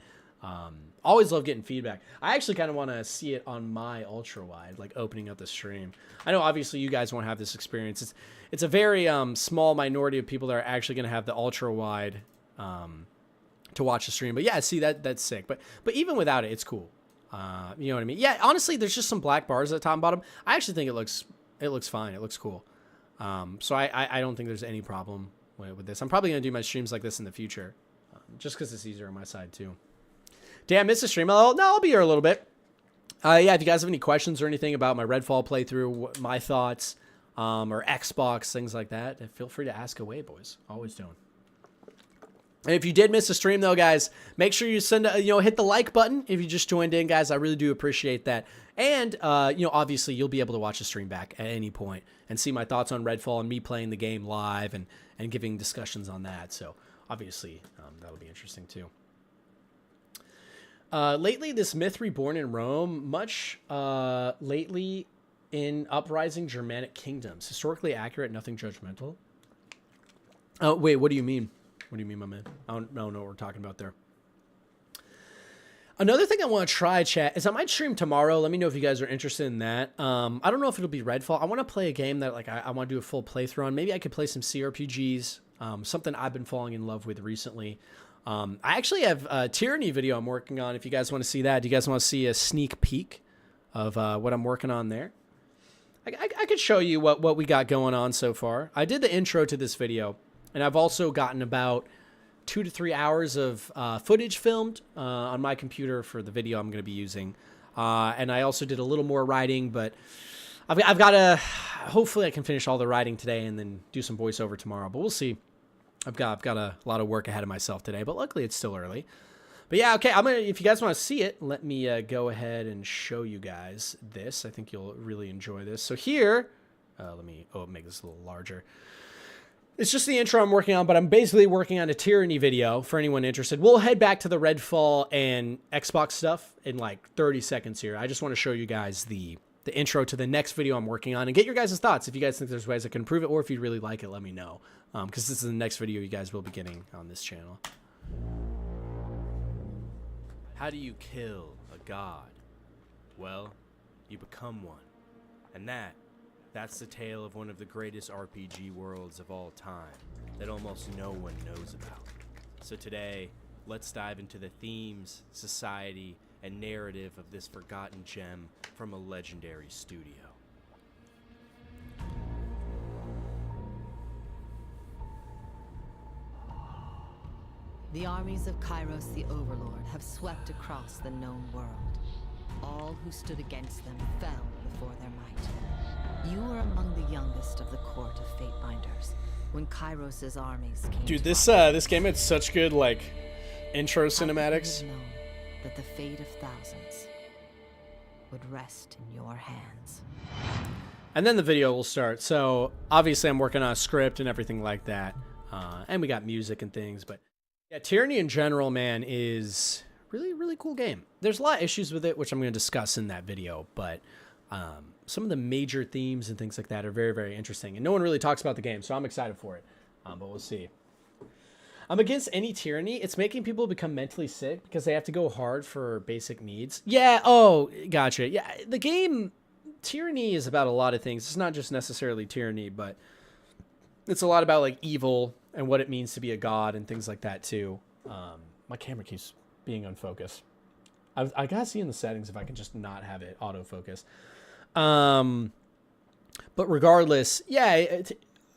Speaker 1: Always love getting feedback. I actually kind of want to see it on my ultra wide, like opening up the stream. I know obviously you guys won't have this experience. It's a very small minority of people that are actually going to have the ultra wide to watch the stream. But yeah, see that's sick. But even without it, it's cool. You know what I mean? Yeah, honestly, there's just some black bars at the top and bottom. I actually think it looks fine. It looks cool. So I don't think there's any problem with this. I'm probably going to do my streams like this in the future, just because it's easier on my side too. Damn, missed the stream. I'll be here a little bit. Yeah, if you guys have any questions or anything about my Redfall playthrough, my thoughts, or Xbox, things like that, feel free to ask away, boys. Always doing. And if you did miss a stream, though, guys, make sure you hit the like button if you just joined in, guys. I really do appreciate that. And, obviously, you'll be able to watch the stream back at any point and see my thoughts on Redfall and me playing the game live and giving discussions on that. So, obviously, that'll be interesting, too. Lately, this myth reborn in Rome, much lately in uprising Germanic kingdoms. Historically accurate, nothing judgmental. Oh, wait, what do you mean? What do you mean, my man? I don't know what we're talking about there. Another thing I want to try, chat, is I might stream tomorrow. Let me know if you guys are interested in that. I don't know if it'll be Redfall. I want to play a game that I want to do a full playthrough on. Maybe I could play some CRPGs, something I've been falling in love with recently. I actually have a Tyranny video I'm working on. If you guys want to see that, do you guys want to see a sneak peek of what I'm working on there? I could show you what we got going on so far. I did the intro to this video, and I've also gotten about 2 to 3 hours of footage filmed on my computer for the video I'm going to be using. And I also did a little more writing, but I've got to, hopefully I can finish all the writing today and then do some voiceover tomorrow, but we'll see. I've got a lot of work ahead of myself today, but luckily it's still early. But yeah, okay, if you guys want to see it, let me go ahead and show you guys this. I think you'll really enjoy this. So here, let me make this a little larger. It's just the intro I'm working on, but I'm basically working on a Tyranny video for anyone interested. We'll head back to the Redfall and Xbox stuff in like 30 seconds here. I just want to show you guys the intro to the next video I'm working on and get your guys' thoughts. If you guys think there's ways I can improve it, or if you really like it, let me know. Because this is the next video you guys will be getting on this channel. How do you kill a god? Well, you become one. And that's the tale of one of the greatest RPG worlds of all time that almost no one knows about. So today, let's dive into the themes, society, and narrative of this forgotten gem from a legendary studio.
Speaker 10: The armies of Kairos the Overlord have swept across the known world. All who stood against them fell before their might. You were among the youngest of the court of Fatebinders when Kairos' armies came.
Speaker 1: Dude,
Speaker 10: to
Speaker 1: this game had such good intro cinematics.
Speaker 10: How could you have known that the fate of thousands would rest in your hands?
Speaker 1: And then the video will start. So obviously I'm working on a script and everything like that. And we got music and things, but yeah, Tyranny in general, man, is really, really cool game. There's a lot of issues with it, which I'm going to discuss in that video, but some of the major themes and things like that are very, very interesting. And no one really talks about the game, so I'm excited for it. But we'll see. I'm against any tyranny. It's making people become mentally sick because they have to go hard for basic needs. Yeah, oh, gotcha. Yeah, the game, Tyranny is about a lot of things. It's not just necessarily tyranny, but it's a lot about evil and what it means to be a god and things like that too. My camera keeps being unfocused. I gotta see in the settings if I can just not have it autofocus. But regardless, yeah,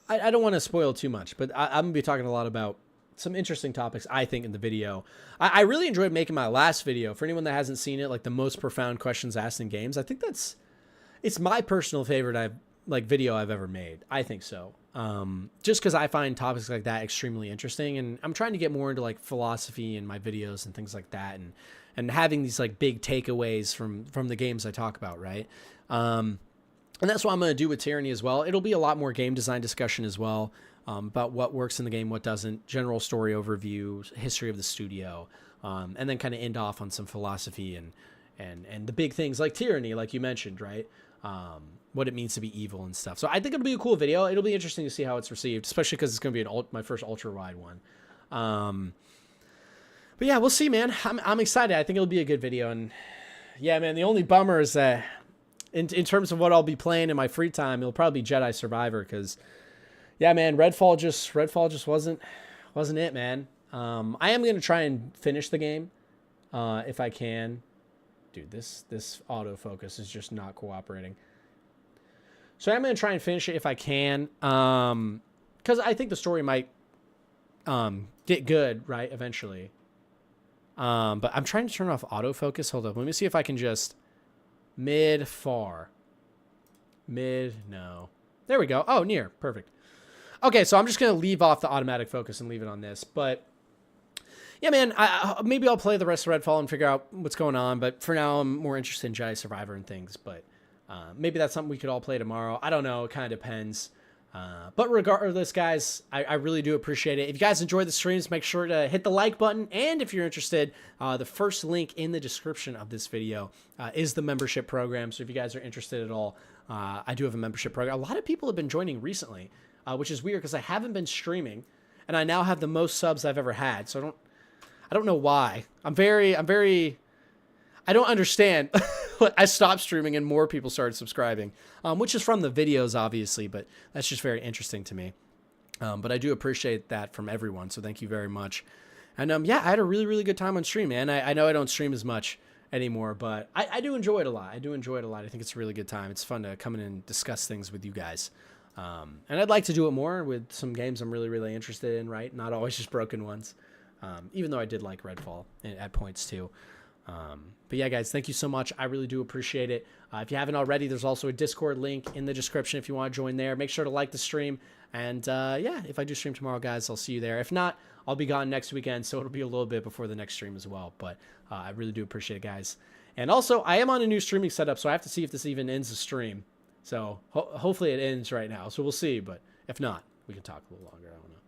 Speaker 1: I don't want to spoil too much, but I'm gonna be talking a lot about some interesting topics, I think, in the video. I really enjoyed making my last video. For anyone that hasn't seen it, the most profound questions asked in games, I think it's my personal favorite video I've ever made. I think so. just because I find topics like that extremely interesting, and I'm trying to get more into like philosophy in my videos and things like that, and having these like big takeaways from the games I talk about, right? And that's what I'm going to do with Tyranny as well. It'll be a lot more game design discussion as well, about what works in the game, what doesn't, general story overview, history of the studio, and then kind of end off on some philosophy and the big things like Tyranny, like you mentioned, right? What it means to be evil and stuff. So I think it'll be a cool video. It'll be interesting to see how it's received, especially because it's going to be my first ultra wide one. But yeah, we'll see, man. I'm excited. I think it'll be a good video. And yeah, man, the only bummer is that in terms of what I'll be playing in my free time, it'll probably be Jedi Survivor, because yeah, man, Redfall just wasn't it, man. I am going to try and finish the game if I can. Dude, this autofocus is just not cooperating. So I'm going to try and finish it if I can, because I think the story might get good, right, eventually. But I'm trying to turn off autofocus. Hold up. Let me see if I can just mid-far. No. There we go. Oh, near. Perfect. Okay, so I'm just going to leave off the automatic focus and leave it on this. But yeah, man, maybe I'll play the rest of Redfall and figure out what's going on. But for now, I'm more interested in Jedi Survivor and things. But maybe that's something we could all play tomorrow. I don't know. It kind of depends. But regardless, guys, I really do appreciate it. If you guys enjoyed the streams, make sure to hit the like button. And if you're interested, the first link in the description of this video is the membership program. So if you guys are interested at all, I do have a membership program. A lot of people have been joining recently, which is weird because I haven't been streaming, and I now have the most subs I've ever had. So I don't know why. I don't understand. I stopped streaming and more people started subscribing, which is from the videos, obviously, but that's just very interesting to me. But I do appreciate that from everyone, so thank you very much. And yeah, I had a really, really good time on stream, man. I know I don't stream as much anymore, but I do enjoy it a lot. I think it's a really good time. It's fun to come in and discuss things with you guys. And I'd like to do it more with some games I'm really, really interested in, right? Not always just broken ones. Even though I did like Redfall at points too. But yeah, guys, thank you so much. I really do appreciate it. If you haven't already, there's also a Discord link in the description if you want to join there. Make sure to like the stream. And yeah, if I do stream tomorrow, guys, I'll see you there. If not, I'll be gone next weekend, so it'll be a little bit before the next stream as well. But I really do appreciate it, guys. And also, I am on a new streaming setup, so I have to see if this even ends the stream. So hopefully it ends right now. So we'll see. But if not, we can talk a little longer. I don't know.